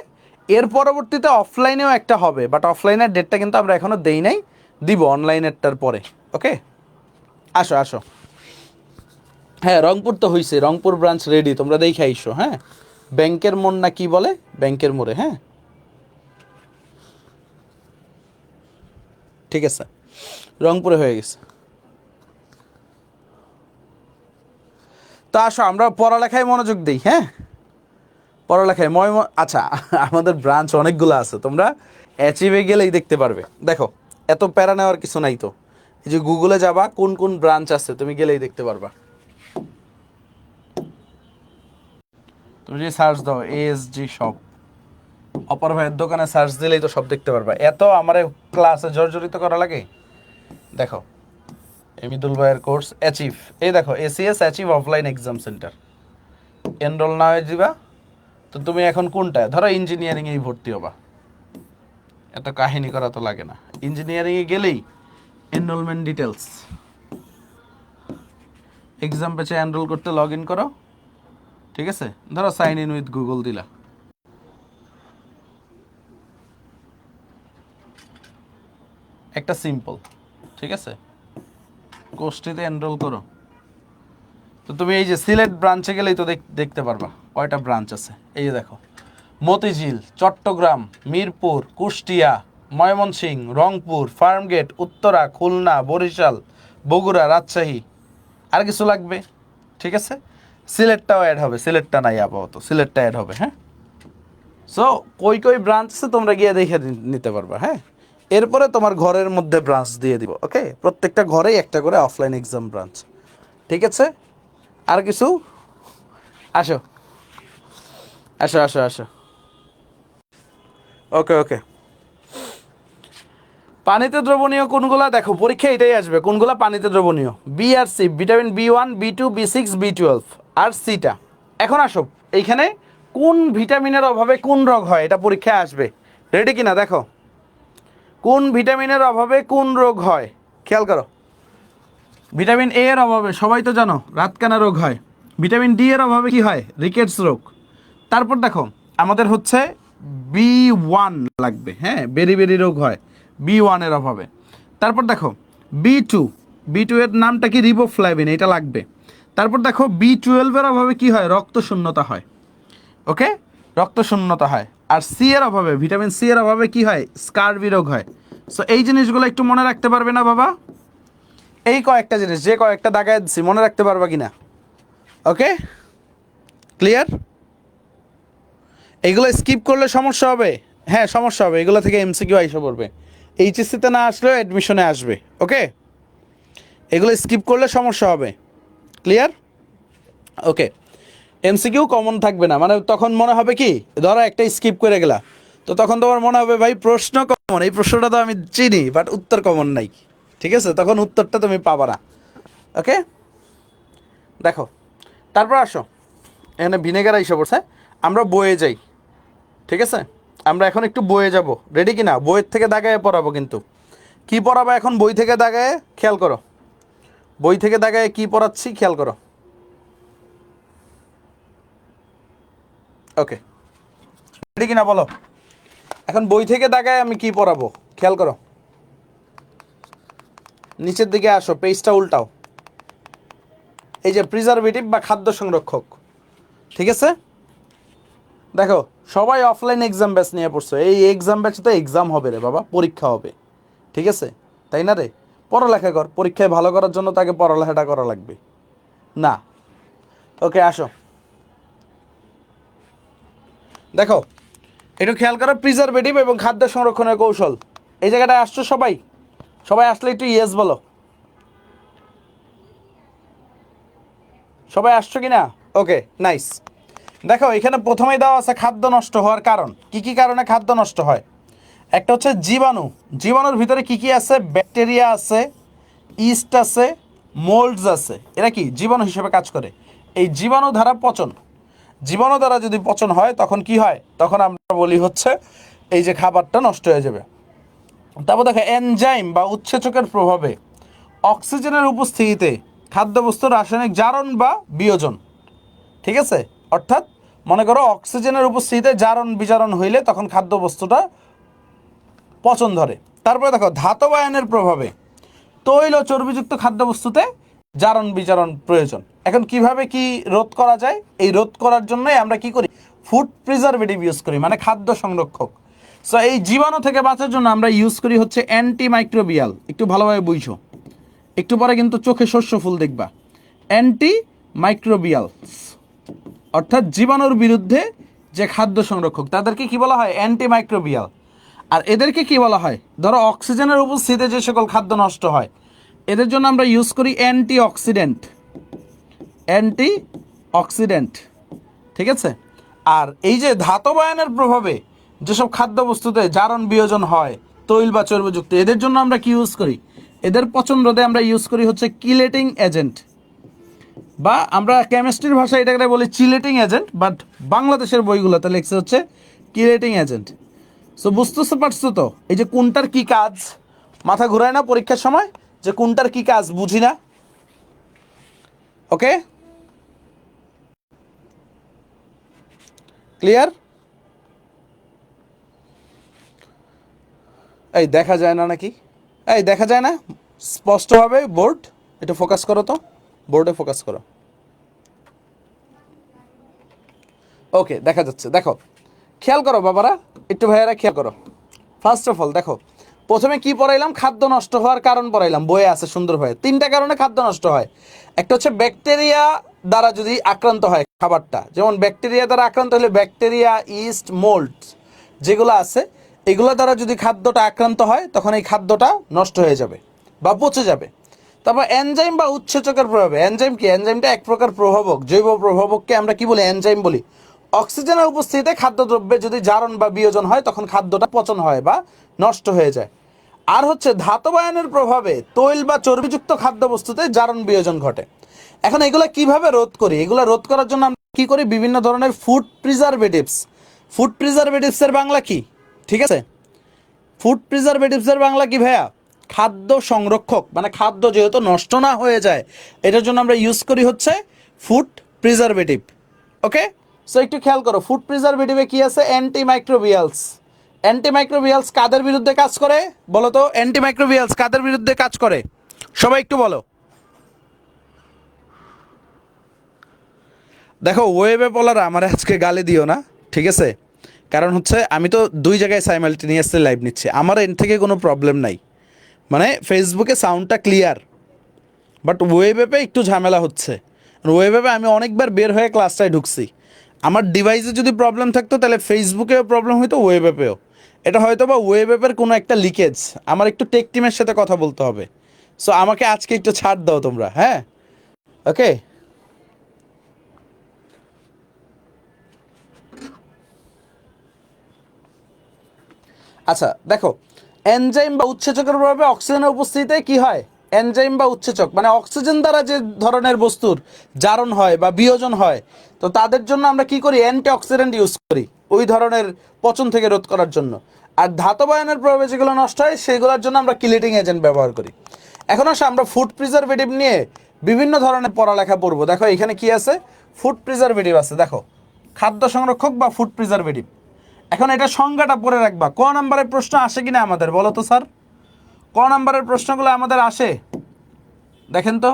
এর পরবর্তীতে অফলাইনেও একটা হবে, বাট অফলাইনের ডেটটা কিন্তু আমরা এখনও দেই নাই, দিব অনলাইনেরটার পরে। ওকে, আসো আসো। হ্যাঁ, রংপুর তো হয়েছে, রংপুর ব্রাঞ্চ রেডি, তোমরা দেখে আইসো। হ্যাঁ, ব্যাংকের মোড় না কি বলে, ব্যাংকের মোড়ে। হ্যাঁ, ঠিক আছে, রংপুরে হয়ে গেছে। তো আসো আমরা পড়ালেখায় মনোযোগ দিই। হ্যাঁ, পড়ালেখায় আচ্ছা, আমাদের ব্রাঞ্চ অনেকগুলো আছে, তোমরা অ্যাচিভে গেলেই দেখতে পারবে। দেখো, এত প্যারা নেওয়ার কিছু নাই তো। এই যে গুগলে যাবা, কোন কোন ব্রাঞ্চ আছে তুমি গেলেই দেখতে পারবা। তুমি যদি সার্চ দাও এএসজি শপ, অপর ভাইয়ের দোকানে সার্চ দিলেই তো সব দেখতে পারবা। এত আমার ক্লাসে জর্জরিত করা লাগে। দেখো এমিদুল ভাইয়ের কোর্স অ্যাচিভ, এই দেখো ACS achieve offline exam centre, enrol না হয়ে দিবা। তো তুমি এখন কোনটায়, ধরো ইঞ্জিনিয়ারিংয়েই ভর্তি হবা, এত কাহিনী করা তো লাগে না। ইঞ্জিনিয়ারিংয়ে গেলেই এনরোলমেন্ট ডিটেলস, এক্সাম পেছে এনরোল করতে লগ ইন করো, ঠিক আছে। ধরো সাইন ইন উইথ গুগল দিলা, একটা সিম্পল, ঠিক আছে। কোর্সটিতে এনরোল করো। তো তুমি এই যে সিলেট ব্রাঞ্চে গেলেই তো দেখতে পারবা কয়টা ব্রাঞ্চ আছে। এই যে দেখো মতিঝিল, চট্টগ্রাম, মিরপুর, কুষ্টিয়া, ময়মনসিংহ, রংপুর, ফার্মগেট, উত্তরা, খুলনা, বরিশাল, বগুড়া, রাজশাহী। আর কিছু লাগবে, ঠিক আছে। সিলেটটাও অ্যাড হবে, সিলেটটা নাই আপাতত, সিলেটটা অ্যাড হবে। হ্যাঁ, সো কই কই ব্রাঞ্চ আছে তোমরা গিয়ে দেখে নিতে পারবা। হ্যাঁ, এরপরে তোমার ঘরের মধ্যে ব্রাঞ্চ দিয়ে দিব। ওকে, প্রত্যেকটা ঘরেই একটা করে অফলাইন এক্সাম ব্রাঞ্চ, ঠিক আছে। আর কিছু, আসো আসো আসো আসো। ওকে ওকে, পানিতে দ্রবণীয় কোনগুলা, দেখো পরীক্ষা এটাই আসবে, কোনগুলা পানিতে দ্রবণীয়। বি আর সি, ভিটামিন বি1, বি2, বি6, বি12 আর সিটা। এখন আসো এইখানে কোন ভিটামিনের অভাবে কোন রোগ হয়, এটা পরীক্ষায় আসবে। রেডি কিনা দেখো, কোন ভিটামিনের অভাবে কোন রোগ হয়, খেয়াল করো। ভিটামিন এ এর অভাবে সবাই তো জানো রাতকানা রোগ হয়। ভিটামিন ডি এর অভাবে কি হয়, রিকেটস রোগ। তারপর দেখো আমাদের হচ্ছে বি1 লাগবে, হ্যাঁ, বেরি বেরি রোগ হয় বি1 এর অভাবে। তারপর দেখো বি2, বি2 এর নামটা কি, রিবোফ্লাভিন, এটা লাগবে। তারপর দেখো বি12 এর অভাবে কি হয়, রক্ত শূন্যতা হয়। ওকে, রক্ত শূন্যতা হয়। আর সি এর অভাবে, ভিটামিন সি এর অভাবে কি হয়, স্কারভি রোগ হয়। সো এই জিনিসগুলো একটু মনে রাখতে পারবে না বাবা? এই কয়েকটা জিনিস, যে কয়েকটা দাগায় দিচ্ছি, মনে রাখতে পারবা কিনা? ওকে, ক্লিয়ার? এইগুলো স্কিপ করলে সমস্যা হবে। হ্যাঁ সমস্যা হবে, এগুলো থেকে এমসিকিউ আইসা পড়বে, এইচএসসিতে না আসলেও অ্যাডমিশনে আসবে। ওকে, এগুলো স্কিপ করলে সমস্যা হবে। ক্লিয়ার? ওকে, এমসিকিউ কমন থাকবে না, মানে তখন মনে হবে কি, ধরো একটা স্কিপ করে গেলা, তো তখন তোমার মনে হবে ভাই প্রশ্ন কমন, এই প্রশ্নটা তো আমি চিনি বাট উত্তর কমন নাই, ঠিক আছে, তখন উত্তরটা তুমি পাবা না। ওকে, দেখো তারপর আসো, এখানে ভিনেগার এসে পড়ছে, আমরা বয়ে যাই, ঠিক আছে। আমরা এখন একটু বয়ে যাব, রেডি কিনা? বইয়ের থেকে দাগায় পড়াবো, কিন্তু কি পড়াবো এখন বই থেকে দাগায়, খেয়াল করো। বই থেকে দাগায় কি পড়াচ্ছি খেয়াল করো। ওকে, রেডি কিনা বলো। এখন বই থেকে দাগায় আমি কি পড়াবো খেয়াল করো। নিচের দিকে আসো, পেজটা উল্টাও। এই যে প্রিজারভেটিভ বা খাদ্য সংরক্ষক, ঠিক আছে। দেখো সবাই অফলাইন এক্সাম ব্যাচ নিয়ে পড়ছো, এই এক্সাম ব্যাচে তো এক্সাম হবে রে বাবা, পরীক্ষা হবে, ঠিক আছে, তাই না রে? পড়ালেখা কর, পরীক্ষায় ভালো করার জন্য তাকে পড়ালেখাটা করা লাগবে না। ওকে আসো, দেখো একটু খেয়াল করো, প্রিজারভেটিভ এবং খাদ্য সংরক্ষণের কৌশল, এই জায়গাটায় আসছো সবাই? সবাই আসলে একটু ইয়েস বলো, সবাই আসছো কি না? Okay nice. দেখো এখানে প্রথমেই দেওয়া আছে খাদ্য নষ্ট হওয়ার কারণ, কি কি কারণে খাদ্য নষ্ট হয়। একটা হচ্ছে জীবাণু, জীবাণুর ভিতরে কি কি আছে, ব্যাকটেরিয়া আছে, ইস্ট আছে, মোল্ডস আছে, এরা কি জীবাণু হিসেবে কাজ করে। এই জীবাণু দ্বারা পচন, জীবাণু দ্বারা যদি পচন হয় তখন কি হয়, তখন আমরা বলি হচ্ছে এই যে খাবারটা নষ্ট হয়ে যাবে। তারপর দেখো এনজাইম বা উৎসেচকের প্রভাবে, অক্সিজেনের উপস্থিতিতে খাদ্যবস্তুর রাসায়নিক জারণ বা বিয়োজন, ঠিক আছে। অর্থাৎ মনে করো অক্সিজেনের উপস্থিতিতে জারণ বিজারণ হইলে তখন খাদ্যবস্তুটা পচন ধরে। তারপরে দেখো ধাতব আয়নের প্রভাবে তৈল ও চর্বিযুক্ত খাদ্যবস্তুতে জারণ বিজারণ প্রয়োজন। এখন কিভাবে কি রোধ করা যায়, এই রোধ করার জন্যই আমরা কি করি, ফুড প্রিজারভেটিভ ইউজ করি, মানে খাদ্য সংরক্ষক। সো এই জীবাণু থেকে বাঁচার জন্য আমরা ইউজ করি হচ্ছে অ্যান্টিমাইক্রোবিয়াল, একটু ভালোভাবে বুঝছো, একটু পরে কিন্তু চোখে শস্য ফুল দেখবা। অ্যান্টি মাইক্রোবিয়াল অর্থাৎ জীবাণুর বিরুদ্ধে যে খাদ্য সংরক্ষক, তাদেরকে কি বলা হয়, অ্যান্টিমাইক্রোবিয়াল। আর এদেরকে কি বলা হয়, ধরো অক্সিজেনের উপস্থিতিতে যে সকল খাদ্য নষ্ট হয় এদের জন্য আমরা ইউজ করি অ্যান্টিঅক্সিডেন্ট। অ্যান্টিঅক্সিডেন্ট, ঠিক আছে। আর এই যে ধাতব আয়নের প্রভাবে যেসব খাদ্যবস্তুতে জারণ বিয়োজন হয় তৈল বা চর্বিযুক্ত, এদের জন্য আমরা কি ইউজ করি, এদের পচন রোধে আমরা ইউজ করি হচ্ছে কিলেটিং এজেন্ট, বা আমরা কেমিস্ট্রির ভাষায় এটাকে বলি চিলেটিং এজেন্ট, বাট বাংলাদেশের বইগুলোতে লেখছে হচ্ছে কিলেটিং এজেন্ট। সো বুঝতে পারছো তো এই যে কোনটার কি কাজ, মাথা ঘুরায় না পরীক্ষার সময় যে কোনটার কি কাজ বুঝি না। ওকে, ক্লিয়ার? এই দেখা যায় না নাকি, এই দেখা যায় না স্পষ্টভাবে? বোর্ড একটু ফোকাস করো তো, বোর্ডে ফোকাস করো। ওকে, দেখা যাচ্ছে। দেখো খেয়াল করো বাবারা, একটু ভাইয়ারা খেয়াল করো। ফার্স্ট অফ অল দেখো, প্রথমে কি পড়াইলাম, খাদ্য নষ্ট হওয়ার কারণ পড়াইলাম, বইয়ে আছে সুন্দরভাবে। 3টা কারণে খাদ্য নষ্ট হয়। একটা হচ্ছে ব্যাকটেরিয়া দ্বারা যদি আক্রান্ত হয় খাবারটা, যেমন ব্যাকটেরিয়া দ্বারা আক্রান্ত হলে ব্যাকটেরিয়া, ইস্ট, মোল্ড যেগুলো আছে এগুলো দ্বারা যদি খাদ্যটা আক্রান্ত হয় তখন এই খাদ্যটা নষ্ট হয়ে যাবে বা পচে যাবে। তারপর এনজাইম বা উৎসেচকের প্রভাবে, এনজাইম কি, এনজাইমটা এক প্রকার প্রভাবক, জৈব প্রভাবককে আমরা কি বলি, এনজাইম বলি। অক্সিজেনের উপস্থিতিতে খাদ্যদ্রব্যে যদি জারণ বা বিয়োজন হয় তখন খাদ্যটা পচন হয় বা নষ্ট হয়ে যায়। আর হচ্ছে ধাতব আয়নের প্রভাবে তৈল বা চর্বিযুক্ত খাদ্যবস্তুতে জারণ বিয়োজন ঘটে। এখন এগুলো কিভাবে রোধ করি, এগুলো রোধ করার জন্য আমরা কি করি, বিভিন্ন ধরনের ফুড প্রিজারভেটিভস। ফুড প্রিজারভেটিভসের বাংলা কি, ঠিক আছে, ফুড প্রিজারভেটিভসের বাংলা কি ভাইয়া, খাদ্য সংরক্ষক, মানে খাদ্য যেহেতু নষ্ট না হয়ে যায় এটার জন্য আমরা ইউজ করি হচ্ছে ফুড প্রিজারভেটিভ। ওকে, সো একটু খেয়াল করো, ফুড প্রিজারভেটিভে কি আছে, অ্যান্টিমাইক্রোবিয়ালস। অ্যান্টিমাইক্রোবিয়ালস কাদের বিরুদ্ধে কাজ করে বলো তো, অ্যান্টিমাইক্রোবিয়ালস কাদের বিরুদ্ধে কাজ করে সবাই একটু বলো। দেখো ওয়েবে বলার আমার আজকে গালি দিও না, ঠিক আছে, কারণ হচ্ছে আমি তো 2 জায়গায় সাইমালটেনিয়াসলি লাইভ নিচ্ছি, আমার এর থেকে কোনো প্রবলেম নাই, মানে ফেসবুকে সাউন্ডটা ক্লিয়ার, বাট ওয়েব অ্যাপে একটু ঝামেলা হচ্ছে। ওয়েব অ্যাপে আমি অনেকবার বের হয়ে ক্লাসটায় ঢুকছি, আমার ডিভাইসে যদি প্রবলেম থাকতো তাহলে ফেসবুকেও প্রবলেম হতো, ওয়েব অ্যাপেও। এটা হয়তো বা ওয়েব অ্যাপের কোনো একটা লিকেজ, আমার একটু টেক টিমের সাথে কথা বলতে হবে। সো আমাকে আজকে একটু ছাড় দাও তোমরা, হ্যাঁ? ওকে, আচ্ছা দেখো, এনজাইম বা উৎসেচকের প্রভাবে অক্সিজেনের উপস্থিতিতে কি হয়, এনজাইম বা উৎসেচক মানে অক্সিজেন দ্বারা যে ধরনের বস্তুর জারণ হয় বা বিয়োজন হয়, তো তাদের জন্য আমরা কি করি, অ্যান্টিঅক্সিডেন্ট ইউজ করি ওই ধরনের পচন থেকে রোধ করার জন্য। আর ধাতব আয়নের প্রভাবে যেগুলো নষ্ট হয় সেগুলোর জন্য আমরা কিলেটিং এজেন্ট ব্যবহার করি। এখন আসলে আমরা ফুড প্রিজারভেটিভ নিয়ে বিভিন্ন ধরনের পড়ালেখা পড়বো। দেখো এখানে কি আছে, ফুড প্রিজারভেটিভ আছে, দেখো খাদ্য সংরক্ষক বা ফুড প্রিজারভেটিভ। এখন এটা সংজ্ঞাটা পড়ে রাখবা, ক নাম্বারের প্রশ্ন আসে কিনা আমাদের বলো তো স্যার, ক নাম্বারের প্রশ্নগুলো আমাদের আসে দেখেন তো।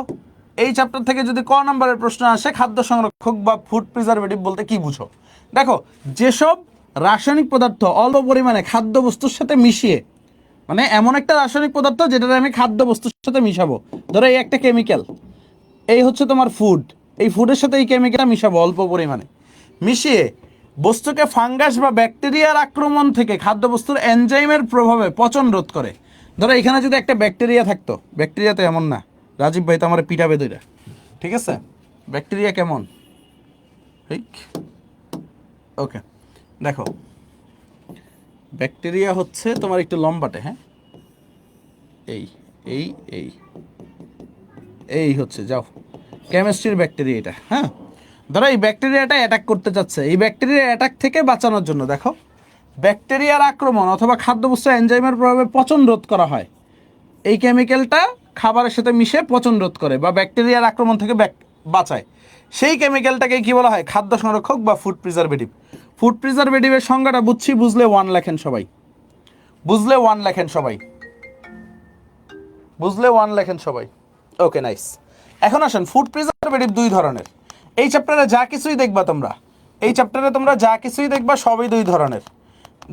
এই চ্যাপ্টার থেকে যদি ক নাম্বারের প্রশ্ন আসে, খাদ্য সংরক্ষক বা ফুড প্রিজারভেটিভ বলতে কি বুঝো। দেখো যেসব রাসায়নিক পদার্থ অল্প পরিমাণে খাদ্যবস্তুর সাথে মিশিয়ে, মানে এমন একটা রাসায়নিক পদার্থ যেটা আমি খাদ্যবস্তুর সাথে মিশাবো, ধরো এই একটা কেমিক্যাল, এই হচ্ছে তোমার ফুড, এই ফুডের সাথে এই কেমিক্যাল মিশাবো অল্প পরিমাণে, মিশিয়ে বস্তুকে ফাঙ্গাস বা ব্যাকটেরিয়ার আক্রমণ থেকে খাদ্যবস্তুর এনজাইমের প্রভাবে পচন রোধ করে। ধরো এখানে যদি একটা ব্যাকটেরিয়া থাকতো, ব্যাকটেরিয়া তো এমন না, রাজীব ভাই তো আমার পিটাবে দইরা, ঠিক আছে, ব্যাকটেরিয়া কেমন, ঠিক, ওকে, দেখো ব্যাকটেরিয়া হচ্ছে তোমার একটু লম্বাটে, হ্যাঁ, এই এই এই এই হচ্ছে, যাও কেমিস্ট্রির ব্যাকটেরিয়া এটা, হ্যাঁ। ধরো এই ব্যাকটেরিয়াটা অ্যাটাক করতে চাচ্ছে, এই ব্যাকটেরিয়া অ্যাটাক থেকে বাঁচানোর জন্য দেখো ব্যাকটেরিয়ার আক্রমণ অথবা খাদ্যবস্তু এনজাইমের প্রভাবে পচন রোধ করা হয়, এই কেমিক্যালটা খাবারের সাথে মিশে পচন রোধ করে বা ব্যাকটেরিয়ার আক্রমণ থেকে বাঁচায়, সেই কেমিক্যালটাকে কি বলা হয়, খাদ্য সংরক্ষক বা ফুড প্রিজারভেটিভ। ফুড প্রিজারভেটিভের সংজ্ঞাটা বুঝছি, বুঝলে 1 লেখেন সবাই, বুঝলে 1 লেখেন সবাই, বুঝলে 1 লেখেন সবাই। Okay nice. এখন আসেন, ফুড প্রিজারভেটিভ 2 ধরনের। এই চ্যাপ্টারে যা কিছুই দেখবা তোমরা, এই চ্যাপ্টারে তোমরা যা কিছুই দেখবা সবই 2 ধরনের।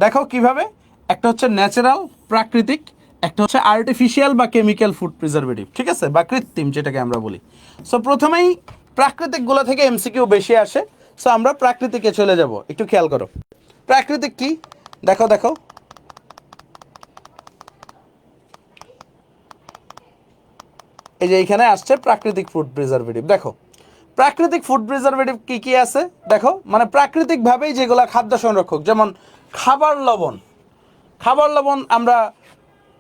দেখো কিভাবে, একটা হচ্ছে ন্যাচারাল প্রাকৃতিক, একটা হচ্ছে আর্টিফিশিয়াল বা কেমিক্যাল ফুড প্রিজারভেটিভ, ঠিক আছে, বা কৃত্রিম যেটাকে আমরা বলি। সো প্রথমেই প্রাকৃতিকগুলো থেকে এমসিকিউ বেশি আসে, সো আমরা প্রাকৃতিকে চলে যাব। একটু খেয়াল করো প্রাকৃতিক কি, দেখো দেখো এই যে এখানে আসছে প্রাকৃতিক ফুড প্রিজারভেটিভ। দেখো প্রাকৃতিক ফুড প্রিজারভেটিভ কি কি আছে দেখো, মানে প্রাকৃতিকভাবেই যেগুলো খাদ্য সংরক্ষক, যেমন খাবার লবণ। খাবার লবণ আমরা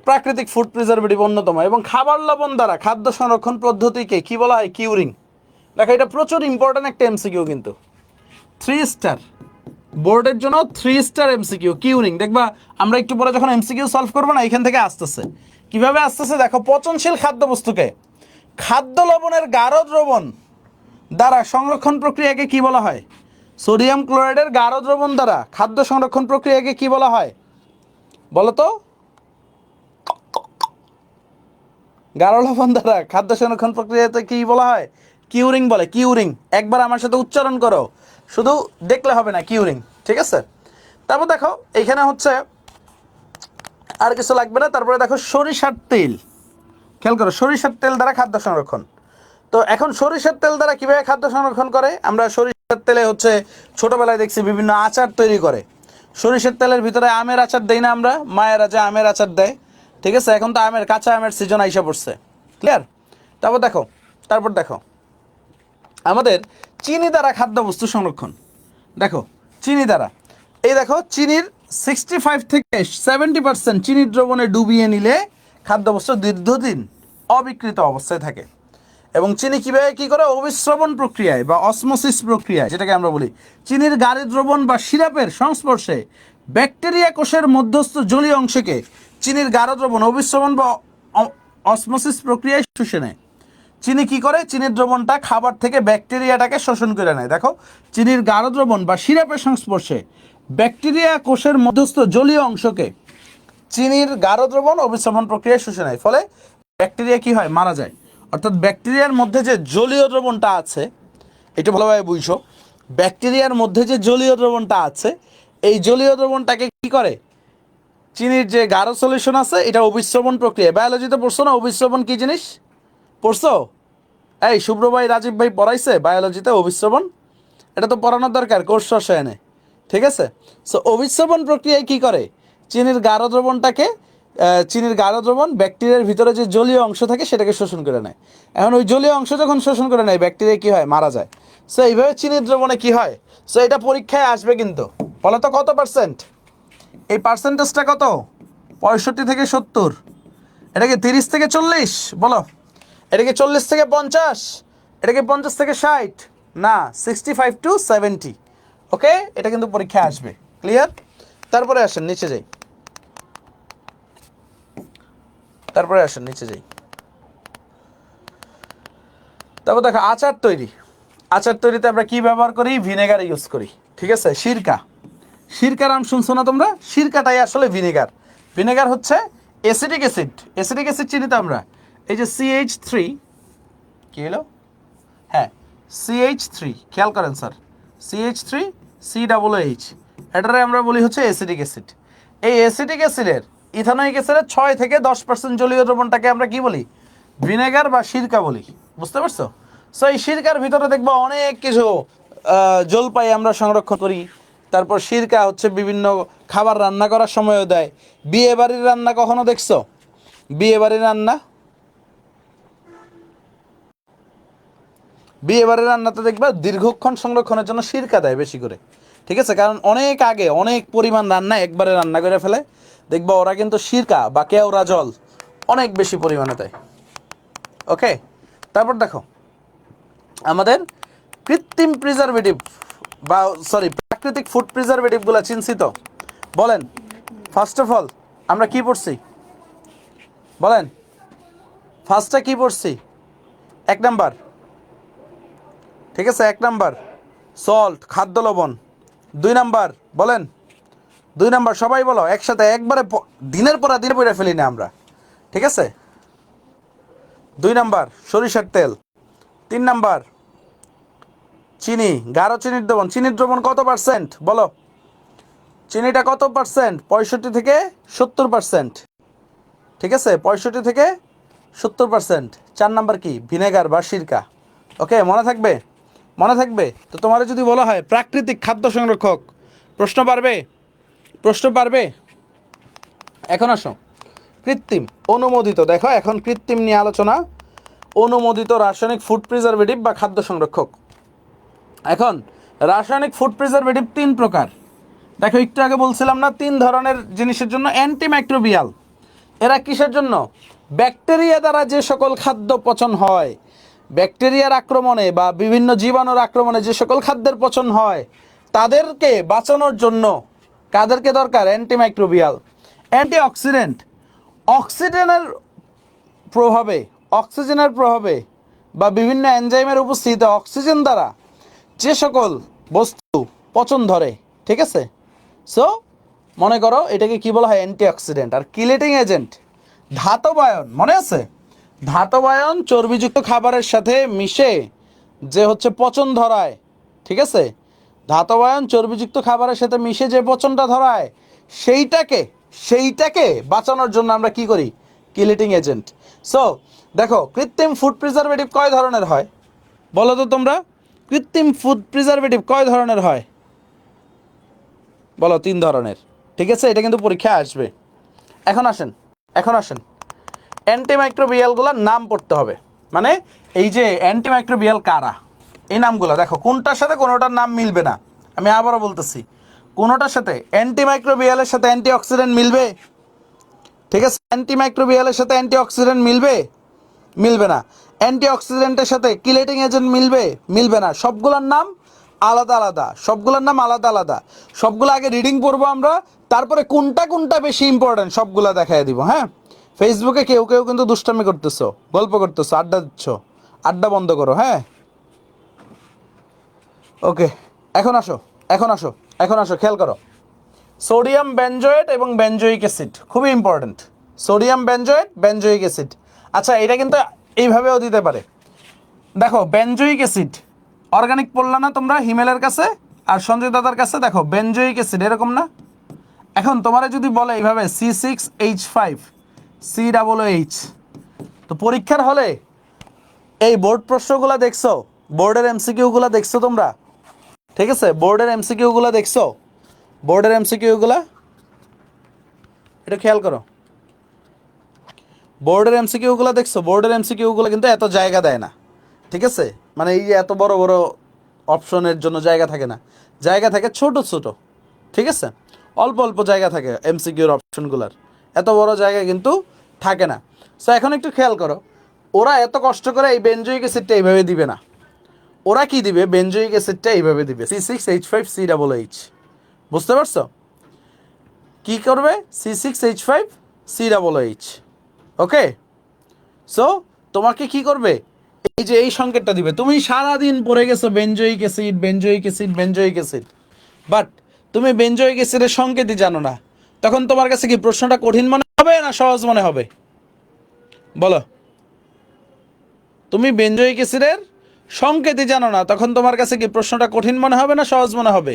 প্রাকৃতিক ফুড প্রিজারভেটিভ অন্যতম, এবং খাবার লবণ দ্বারা খাদ্য সংরক্ষণ পদ্ধতিকে কি বলা হয়? কিউরিং। দেখো এটা প্রচুর ইম্পর্ট্যান্ট একটা এমসিকিউ, কিন্তু 3 স্টার বোর্ডের জন্য 3 স্টার এমসিকিউ, কিউরিং। দেখবা আমরা একটু পরে যখন এমসিকিউ সলভ করবো না, এখান থেকে আসতেছে। কিভাবে আসতেছে দেখো, পচনশীল খাদ্যবস্তুকে খাদ্য লবণের গাঢ় দ্রবণ দ্বারা সংরক্ষণ প্রক্রিয়াকে কি বলা হয়? সোডিয়াম ক্লোরাইডের গাঢ় দ্রবণ দ্বারা খাদ্য সংরক্ষণ প্রক্রিয়াকে কি বলা হয় বলো তো? গাঢ় লবণ দ্বারা খাদ্য সংরক্ষণ প্রক্রিয়াতে কি বলা হয়? কিউরিং বলে, কিউরিং। একবার আমার সাথে উচ্চারণ করো, শুধু দেখলে হবে না, কিউরিং। ঠিক আছে, তারপর দেখো এখানে হচ্ছে আর কিছু লাগবে না। তারপরে দেখো সরিষার তেল, খেয়াল করো, সরিষার তেল দ্বারা খাদ্য সংরক্ষণ। তো এখন সরিষার তেল দ্বারা কিভাবে খাদ্য সংরক্ষণ করে? আমরা সরিষার তেলে হচ্ছে ছোটবেলায় দেখছি বিভিন্ন আচার তৈরি করে। সরিষার তেলের ভিতরে আমের আচার দেই না আমরা? মায়েরা যে আমের আচার দেয়, ঠিক আছে, এখন তো আমের কাঁচা আমের সিজন আইসা পড়ছে, ক্লিয়ার? তারপর দেখো আমাদের চিনি দ্বারা খাদ্যবস্তু সংরক্ষণ। দেখো চিনি দ্বারা, এই দেখো চিনির 65 থেকে 70% চিনির দ্রবণে ডুবিয়ে নিলে খাদ্যবস্তু দীর্ঘদিন অবিকৃত অবস্থায় থাকে। এবং চিনি কীভাবে কী করে? অবিশ্রবণ প্রক্রিয়ায় বা অসমোসিস প্রক্রিয়ায়, যেটাকে আমরা বলি চিনির গাঢ় দ্রবণ বা সিরাপের সংস্পর্শে ব্যাকটেরিয়া কোষের মধ্যস্থ জলীয় অংশকে চিনির গাঢ় দ্রবণ অবিশ্রবণ বা অসমোসিস প্রক্রিয়ায় শুষে নেয়। চিনি কি করে? চিনির দ্রবণটা খাবার থেকে ব্যাকটেরিয়াটাকে শোষণ করে নেয়। দেখো চিনির গাঢ় দ্রবণ বা সিরাপের সংস্পর্শে ব্যাকটেরিয়া কোষের মধ্যস্থ জলীয় অংশকে চিনির গাঢ় দ্রবণ অবিশ্রবণ প্রক্রিয়ায় শুষে নেয়, ফলে ব্যাকটেরিয়া কি হয়? মারা যায়। অর্থাৎ ব্যাকটেরিয়ার মধ্যে যে জলীয় দ্রবণটা আছে, একটু ভালোভাবে বুঝো, ব্যাকটেরিয়ার মধ্যে যে জলীয় দ্রবণটা আছে, এই জলীয় দ্রবণটাকে কি করে? চিনির যে গাঢ় সলিউশন আছে, এটা অবিশ্রবণ প্রক্রিয়া। বায়োলজিতে পড়ছো না অবিশ্রবণ কি জিনিস? পড়ছো? এই শুভ্র ভাই, রাজীব ভাই পড়াইছে বায়োলজিতে অবিশ্রবণ? এটা তো পড়ানোর দরকার কোর্স রসায়নে, ঠিক আছে? সো অবিশ্রবণ প্রক্রিয়ায় কি করে? চিনির গাঢ় দ্রবণটাকে চিনির গাঢ় দ্রবণ ব্যাকটেরিয়ার ভিতরে যে জলীয় অংশ থাকে সেটাকে শোষণ করে নেয়। এখন ওই জলীয় অংশ যখন শোষণ করে নেয়, ব্যাকটেরিয়া কি হয়? মারা যায়। সো এইভাবে চিনির দ্রবণে কি হয়? সো এটা পরীক্ষায় আসবে কিন্তু। বলো তো কত পার্সেন্ট? এই পার্সেন্টেজটা কত? 65 থেকে 70? এটা কি 30 থেকে 40? বলো, এটা কি 40 থেকে 50? এটা কি 50 থেকে 60? না, 65 to 70। ওকে, এটা কিন্তু পরীক্ষায় আসবে, ক্লিয়ার? তারপরে আসেন নিচে যাই, তারপর দেখো আচার তৈরি। আচার তৈরিতে আমরা কি ব্যবহার করি? ভিনেগার ইউজ করি, ঠিক আছে? সিরকা নাম শুনছো না তোমরা? সিরকাটাই আসলে ভিনেগার। ভিনেগার হচ্ছে অ্যাসিডিক অ্যাসিড। অ্যাসিডিক অ্যাসিড চিনি তো আমরা, এই যে CH3, কি হলো? হ্যাঁ, CH3, খেয়াল করেন স্যার, CH3 COOH, এটারে আমরা বলি হচ্ছে অ্যাসিডিক অ্যাসিড। এই অ্যাসিডিক অ্যাসিডের, ইথানোয়িক অ্যাসিডের 6 থেকে 10% জলীয় দ্রবণটাকে আমরা কি বলি? ভিনেগার বা সিরকা বলি। বুঝতে পারছো? সো এই সিরকার ভিতরে দেখবো অনেক কিছু জলপাই আমরা সংরক্ষণ করি। তারপর সিরকা হচ্ছে বিভিন্ন খাবার রান্না করার সময়ও দেয়। বিয়ে বাড়ির রান্না কখনো দেখছো? বিয়ে বাড়ির রান্নাতে দেখবা দীর্ঘক্ষণ সংরক্ষণের জন্য সিরকা দেয় বেশি করে, ঠিক আছে? কারণ অনেক আগে অনেক পরিমাণ রান্না একবারে রান্না করে ফেলে, দেখবা ওরা কিন্তু সিরকা বা কেওড়া জল অনেক বেশি পরিমাণে দেয়। ওকে, তারপর দেখো আমাদের কৃত্রিম প্রিজারভেটিভ বা প্রাকৃতিক ফুড প্রিজারভেটিভগুলো চিনছি তো? বলেন, ফার্স্ট অফ অল আমরা কি পড়ছি? বলেন, ফার্স্টে কি পড়ছি? 1 নাম্বার, ঠিক আছে? 1 নাম্বার সল্ট, খাদ্য লবণ। 2 নাম্বার বলেন, 2 নাম্বার সবাই বলো একসাথে, একবারে দিনের পর দিনে পড়ে ফেলি না আমরা, ঠিক আছে? 2 নাম্বার সরিষার তেল। 3 নাম্বার চিনি, গাঢ় চিনির দ্রবণ। চিনির দ্রবণ কত পার্সেন্ট বলো? চিনিটা কত পার্সেন্ট? 65 থেকে 70%, ঠিক আছে? 65 থেকে 70%। 4 নাম্বার কি? ভিনেগার বা সিরকা। ওকে, মনে থাকবে? মনে থাকবে তো? তোমার যদি বলা হয় প্রাকৃতিক খাদ্য সংরক্ষক, প্রশ্ন পারবে? এখন আসো কৃত্রিম অনুমোদিত। দেখো এখন কৃত্রিম নিয়ে আলোচনা। অনুমোদিত রাসায়নিক ফুড প্রিজারভেটিভ বা খাদ্য সংরক্ষক। এখন রাসায়নিক ফুড প্রিজারভেটিভ 3 প্রকার। দেখো একটু আগে বলছিলাম না 3 ধরনের জিনিসের জন্য অ্যান্টিমাইক্রোবিয়াল। এরা কিসের জন্য? ব্যাকটেরিয়া দ্বারা যে সকল খাদ্য পচন হয়, ব্যাকটেরিয়ার আক্রমণে বা বিভিন্ন জীবাণুর আক্রমণে যে সকল খাদ্যের পচন হয় তাদেরকে বাঁচানোর জন্য কাদেরকে দরকার? অ্যান্টিমাইক্রোবিয়াল। অ্যান্টিঅক্সিডেন্ট, অক্সিজেনের প্রভাবে বা বিভিন্ন এনজাইমের উপস্থিতিতে অক্সিজেন দ্বারা যে সকল বস্তু পচন ধরে, ঠিক আছে? সো মনে করো এটাকে কি বলা হয়? অ্যান্টিঅক্সিডেন্ট। আর কিলেটিং এজেন্ট, ধাতবায়ন, মনে আছে? ধাতবায়ন চর্বিযুক্ত খাবারের সাথে মিশে যে হচ্ছে পচন ধরায়, ঠিক আছে? ধাতবায়ন চর্বিযুক্ত খাবারের সাথে মিশে যে পচনটা ধরায় সেইটাকে বাঁচানোর জন্য আমরা কি করি? Chelating agent. সো দেখো কৃত্রিম ফুড প্রিজারভেটিভ কয় ধরনের হয় বলো তো তোমরা? কৃত্রিম ফুড প্রিজারভেটিভ কয় ধরনের হয় বলো? 3 ধরনের, ঠিক আছে? এটা কিন্তু পরীক্ষায় আসবে। এখন আসেন অ্যান্টিমাইক্রোবিয়ালগুলোর নাম পড়তে হবে। মানে এই যে অ্যান্টিমাইক্রোবিয়াল কারা, এই নামগুলো দেখো কোনটার সাথে কোনোটার নাম মিলবে না। আমি আবারও বলতেছি, কোনোটার সাথে অ্যান্টিমাইক্রোবিয়ালের সাথে অ্যান্টিঅক্সিডেন্ট মিলবে, ঠিক আছে? অ্যান্টিমাইক্রোবিয়ালের সাথে অ্যান্টিঅক্সিডেন্ট মিলবে না। অ্যান্টিঅক্সিডেন্টের সাথে কিলেটিং এজেন্ট মিলবে না। সবগুলোর নাম আলাদা আলাদা। সবগুলো আগে রিডিং পড়বো আমরা, তারপরে কোনটা বেশি ইম্পর্টেন্ট সবগুলো দেখাই দিব। হ্যাঁ, ফেসবুকে কেউ কিন্তু দুষ্টামি করতেছো, গল্প করতেছো, আড্ডা দিচ্ছ, আড্ডা বন্ধ করো। হ্যাঁ, ওকে, এখন আসো খেয়াল করো। সোডিয়াম বেনজোয়েট এবং বেনজোইক অ্যাসিড খুবই important. Sodium benzoate, benzoic acid. আচ্ছা, এটা কিন্তু এইভাবেও দিতে পারে। দেখো বেনজোইক অ্যাসিড অর্গানিক পড়লা না তোমরা হিমেলের কাছে আর সঞ্জয় দাদার কাছে? দেখো বেনজোইক অ্যাসিড এরকম না? এখন তোমারা যদি বলে এইভাবে C6H5 COOH, তো পরীক্ষার হলে এই বোর্ড প্রশ্নগুলো দেখছো, বোর্ডের এমসিকিউগুলো দেখছো তোমরা, ঠিক আছে? বোর্ডের এমসিকিউগুলো দেখছো, বোর্ডের এমসিকিউগুলো এটা খেয়াল করো। বোর্ডের এমসিকিউগুলো দেখছো? বোর্ডের এমসিকিউগুলো কিন্তু এত জায়গা দেয় না, ঠিক আছে? মানে এই যে এত বড় বড় অপশনের জন্য জায়গা থাকে না, জায়গা থাকে ছোট ছোট, ঠিক আছে? অল্প জায়গা থাকে এমসিকিউর অপশনগুলোর, এত বড় জায়গা কিন্তু থাকে না। সো এখন একটু খেয়াল করো, ওরা এত কষ্ট করে এই বেনজোইক অ্যাসিডটা এইভাবে দিবে না। ওরা কি দিবে? বেনজোইক অ্যাসিডটা এইভাবে দিবে C6H5 COOH। বুঝতে পারছো? কি করবে? C6H5 COOH। ওকে, সো তোমাকে কি করবে? এই যে এই সংকেতটা দিবে। তুমি সারাদিন পড়ে গেছো বেনজোইক অ্যাসিড, বাট তুমি বেনজোইক অ্যাসিডের সংকেতই জানো না। তখন তোমার কাছে কি প্রশ্নটা কঠিন মনে হবে না সহজ মনে হবে বলো? তুমি বেনজোইক অ্যাসিডের সংকেতই জানো না, তখন তোমার কাছে কি প্রশ্নটা কঠিন মনে হবে না সহজ মনে হবে?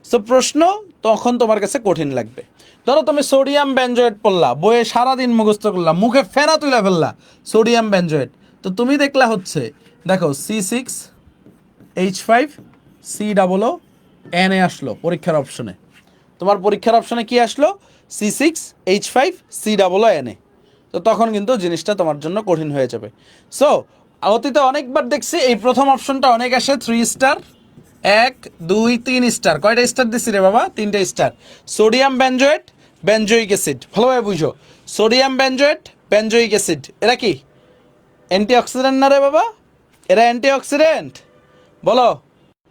সো প্রশ্ন তখন তোমার কাছে কঠিন লাগবে। ধরো তুমি সোডিয়াম বেনজোয়েট পড়লা, বইয়ে সারাদিন মুখস্থ করলা, মুখে ফেনা তুলে ফেললা সোডিয়াম বেনজোয়েট, তো তুমি দেখলা হচ্ছে দেখো C6H5 COONA আসলো পরীক্ষার অপশনে। তোমার পরীক্ষার অপশনে কি আসলো? C6H5 COONA। তো তখন কিন্তু জিনিসটা তোমার জন্য কঠিন হয়ে যাবে। সো অতীতে অনেকবার দেখছি এই প্রথম অপশনটা অনেক আসে 3 স্টার, 1 2 3 স্টার। কয়টা স্টার দিছি রে বাবা? 3টে star. Sodium benzoate, benzoic acid, ভালোভাবে বুঝো। সোডিয়াম বেনজোয়েট, বেনজোইক অ্যাসিড, এরা কি অ্যান্টিঅক্সিডেন্ট না রে বাবা? এরা অ্যান্টিঅক্সিডেন্ট বলো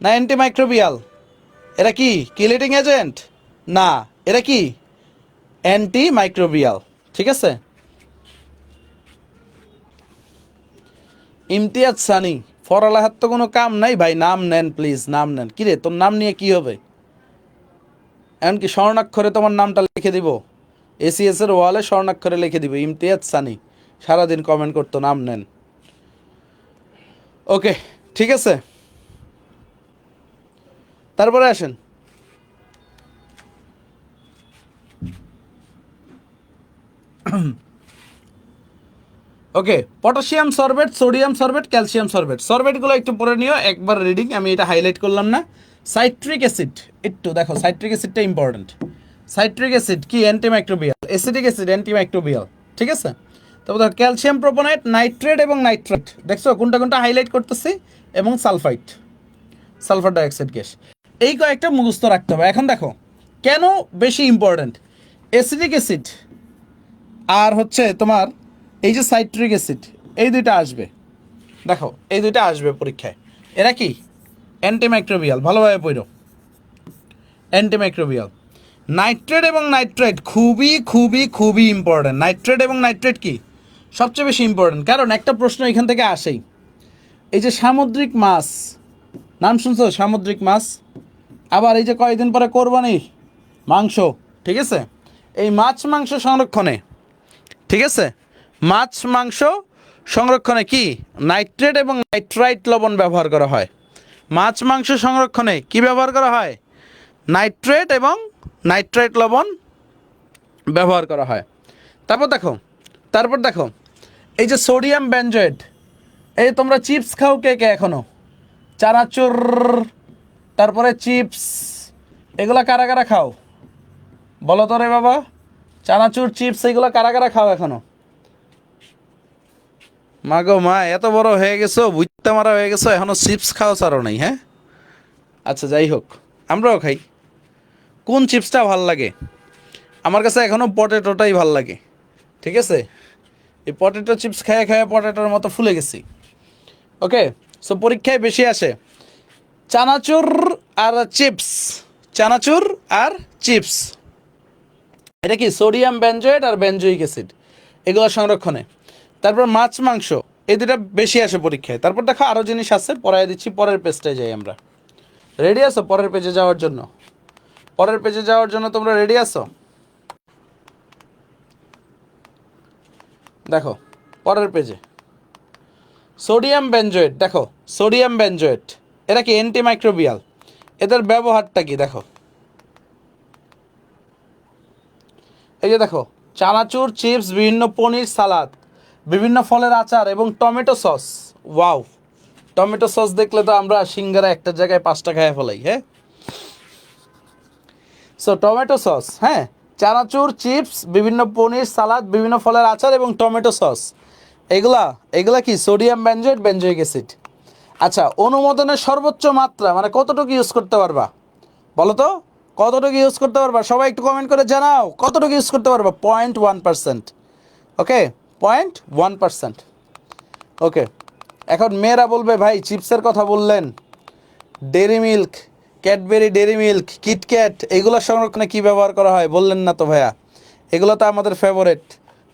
না অ্যান্টিমাইক্রোবিয়াল? এরা কি কিলেটিং এজেন্ট? না, এরা কি অ্যান্টিমাইক্রোবিয়াল, ঠিক আছে? ইমতিয়াজ সানি, পড়ালেখার তো কোনো কাম নাই ভাই, নাম নেন প্লিজ, নাম নেন। কিরে তোর নাম নিয়ে কি হবে? এমনকি স্বর্ণাক্ষরে তোমার নামটা লিখে দিব, ACS এর ওয়ালে স্বর্ণাক্ষরে লিখে দিব ইমতিয়াজ সানি। সারাদিন কমেন্ট করতো, নাম নেন। ওকে, ঠিক আছে, তারপরে আসেন। Okay, potassium sorbate, sodium sorbate, calcium sorbate. সরবেটগুলো একটু পড়ে নিও একবার রিডিং, আমি এটা হাইলাইট করলাম না। সাইট্রিক অ্যাসিড একটু দেখো, সাইট্রিক অ্যাসিডটা ইম্পর্টেন্ট। সাইট্রিক অ্যাসিড কি? অ্যান্টিমাইক্রোবিয়াল। অ্যাসিটিক অ্যাসিড অ্যান্টিমাইক্রোবিয়াল, ঠিক আছে? তারপর দেখো ক্যালসিয়াম প্রোপোনাইট, নাইট্রেট এবং নাইট্রাইট, দেখছো কোনটা কোনটা হাইলাইট করতেছি, এবং সালফাইট, সালফার ডাইঅক্সাইড গ্যাস। এই কয়েকটা মুখস্থ রাখতে হবে। এখন দেখো কেন বেশি ইম্পর্ট্যান্ট, অ্যাসিটিক অ্যাসিড আর হচ্ছে তোমার এই যে সাইট্রিক অ্যাসিড, এই দুইটা আসবে। দেখো এই দুইটা আসবে পরীক্ষায়। এরা কি অ্যান্টিমাইক্রোবিয়াল, ভালোভাবে পড়ো, অ্যান্টিমাইক্রোবিয়াল। নাইট্রেট এবং নাইট্রাইট খুবই খুবই খুবই ইম্পর্ট্যান্ট। নাইট্রেট এবং নাইট্রেট কি সবচেয়ে বেশি ইম্পর্ট্যান্ট, কারণ একটা প্রশ্ন এখান থেকে আসেই। এই যে সামুদ্রিক মাছ, নাম শুনছো সামুদ্রিক মাছ, আবার এই যে কয়েকদিন পরে কোরবানি মাংস, ঠিক আছে, এই মাছ মাংস সংরক্ষণে, ঠিক আছে, মাছ মাংস সংরক্ষণে কি নাইট্রেট এবং নাইট্রাইট লবণ ব্যবহার করা হয়। মাছ মাংস সংরক্ষণে কি ব্যবহার করা হয়, নাইট্রেট এবং নাইট্রাইট লবণ ব্যবহার করা হয়। তারপর দেখো এই যে সোডিয়াম বেনজয়েড, এই তোমরা চিপস খাও কে কে এখনো, চানাচুর, তারপরে চিপস, এগুলা কারা কারা খাও বলো তো রে বাবা, চানাচুর চিপস এগুলো কারা কারা খাও এখনো? মা গো মা, এত বড় হয়ে গেছো, বুঝতে মারা হয়ে গেছো, এখনো চিপস খাওয়া ছাড়ো নাই? হ্যাঁ, আচ্ছা যাই হোক, আমরাও খাই। কোন চিপসটা ভাল লাগে? আমার কাছে এখনও পটেটোটাই ভাল লাগে, ঠিক আছে। এই পটেটো চিপস খেয়ে খেয়ে পটেটোর মতো ফুলে গেছি। ওকে, সো পরীক্ষায় বেশি আসে চানাচুর আর চিপস, চানাচুর আর চিপস, এটা কি সোডিয়াম বেনজয়েড আর বেনজোইক অ্যাসিড, এগুলো সংরক্ষণে। তারপর মাছ মাংস, এই দুটা বেশি আসে পরীক্ষায়। তারপর দেখো আরও জিনিস আছে, পড়াই দিচ্ছি, পরের পেজটায় যাই আমরা। রেডি আছো পরের পেজে যাওয়ার জন্য? পরের পেজে যাওয়ার জন্য তোমরা রেডি আছো? দেখো পরের পেজে সোডিয়াম বেনজয়েড, দেখো সোডিয়াম বেনজয়েড এরা কি অ্যান্টিমাইক্রোবিয়াল, এদের ব্যবহারটা কি দেখো। এই যে দেখো চানাচুর, চিপস, বিভিন্ন পনির, সালাদ, বিভিন্ন ফলের আচার এবং tomato sauce. Wow, tomato sauce দেখলে তো আমরা সিঙ্গারা একটা জায়গায় 5টা খাইয়ে ফেলাই। হ্যাঁ, সো টমেটো সস, হ্যাঁ, চানাচুর, চিপস, বিভিন্ন পনির, সালাদ, বিভিন্ন ফলের আচার এবং টমেটো সস, এগুলা কি সোডিয়াম বেনজয়েড, বেনজোইক অ্যাসিড। আচ্ছা, অনুমোদনের সর্বোচ্চ মাত্রা মানে কতটুকু ইউজ করতে পারবা বলো তো, কতটুকু ইউজ করতে পারবা? সবাই একটু কমেন্ট করে জানাও কতটুকু ইউজ করতে পারবা। 0.1%। ওকে, 0.1%। ওকে, এখন মেয়েরা বলবে ভাই চিপসের কথা বললেন, dairy milk, Cadbury dairy milk, KitKat, এগুলো সংরক্ষণে কী ব্যবহার করা হয় বললেন না তো ভাইয়া। এগুলো তো আমাদের ফেভারেট,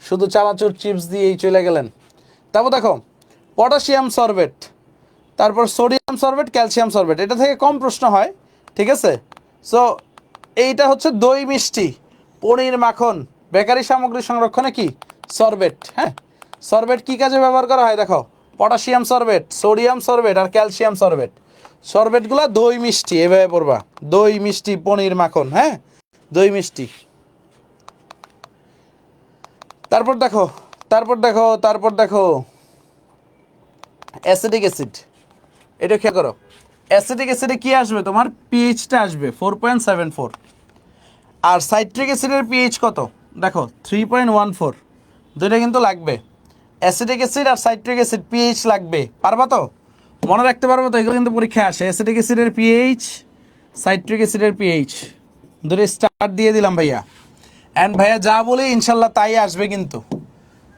শুধু চানাচুর চিপস দিয়েই চলে গেলেন। তারপর দেখো পটাশিয়াম সরবেট, তারপর সোডিয়াম সরবেট, ক্যালসিয়াম সরবেট, এটা থেকে কম প্রশ্ন হয়, ঠিক আছে। সো এইটা হচ্ছে দই, মিষ্টি, পনির, মাখন, বেকারি সামগ্রী সংরক্ষণে কি সরবেট। হ্যাঁ, সরবেট কী কাজে ব্যবহার করা হয় দেখো, পটাশিয়াম সরবেট, সোডিয়াম সরবেট আর ক্যালসিয়াম সরবেট। সরবেটগুলো দই, মিষ্টি, এভাবে পড়বা, দই, মিষ্টি, পনির, মাখন। হ্যাঁ, দই, মিষ্টি। তারপর দেখো অ্যাসিটিক অ্যাসিড, এটা খেয়াল করো। অ্যাসিটিক অ্যাসিডে কি আসবে তোমার, পিএইচটা আসবে 4.74, আর সাইট্রিক অ্যাসিডের পিএইচ কত দেখো 3.14। দুইটা কিন্তু লাগবে, অ্যাসিটিক অ্যাসিড আর সাইট্রিক অ্যাসিড পিএইচ লাগবে। পারবা তো, মনে রাখতে পারবো তো? এগুলো কিন্তু পরীক্ষায় আসে, অ্যাসিটিক অ্যাসিডের পিএইচ, সাইট্রিক অ্যাসিডের পিএইচ, দুটো স্টার দিয়ে দিলাম ভাইয়া। অ্যান্ড ভাইয়া যা বলি ইনশাল্লাহ তাই আসবে, কিন্তু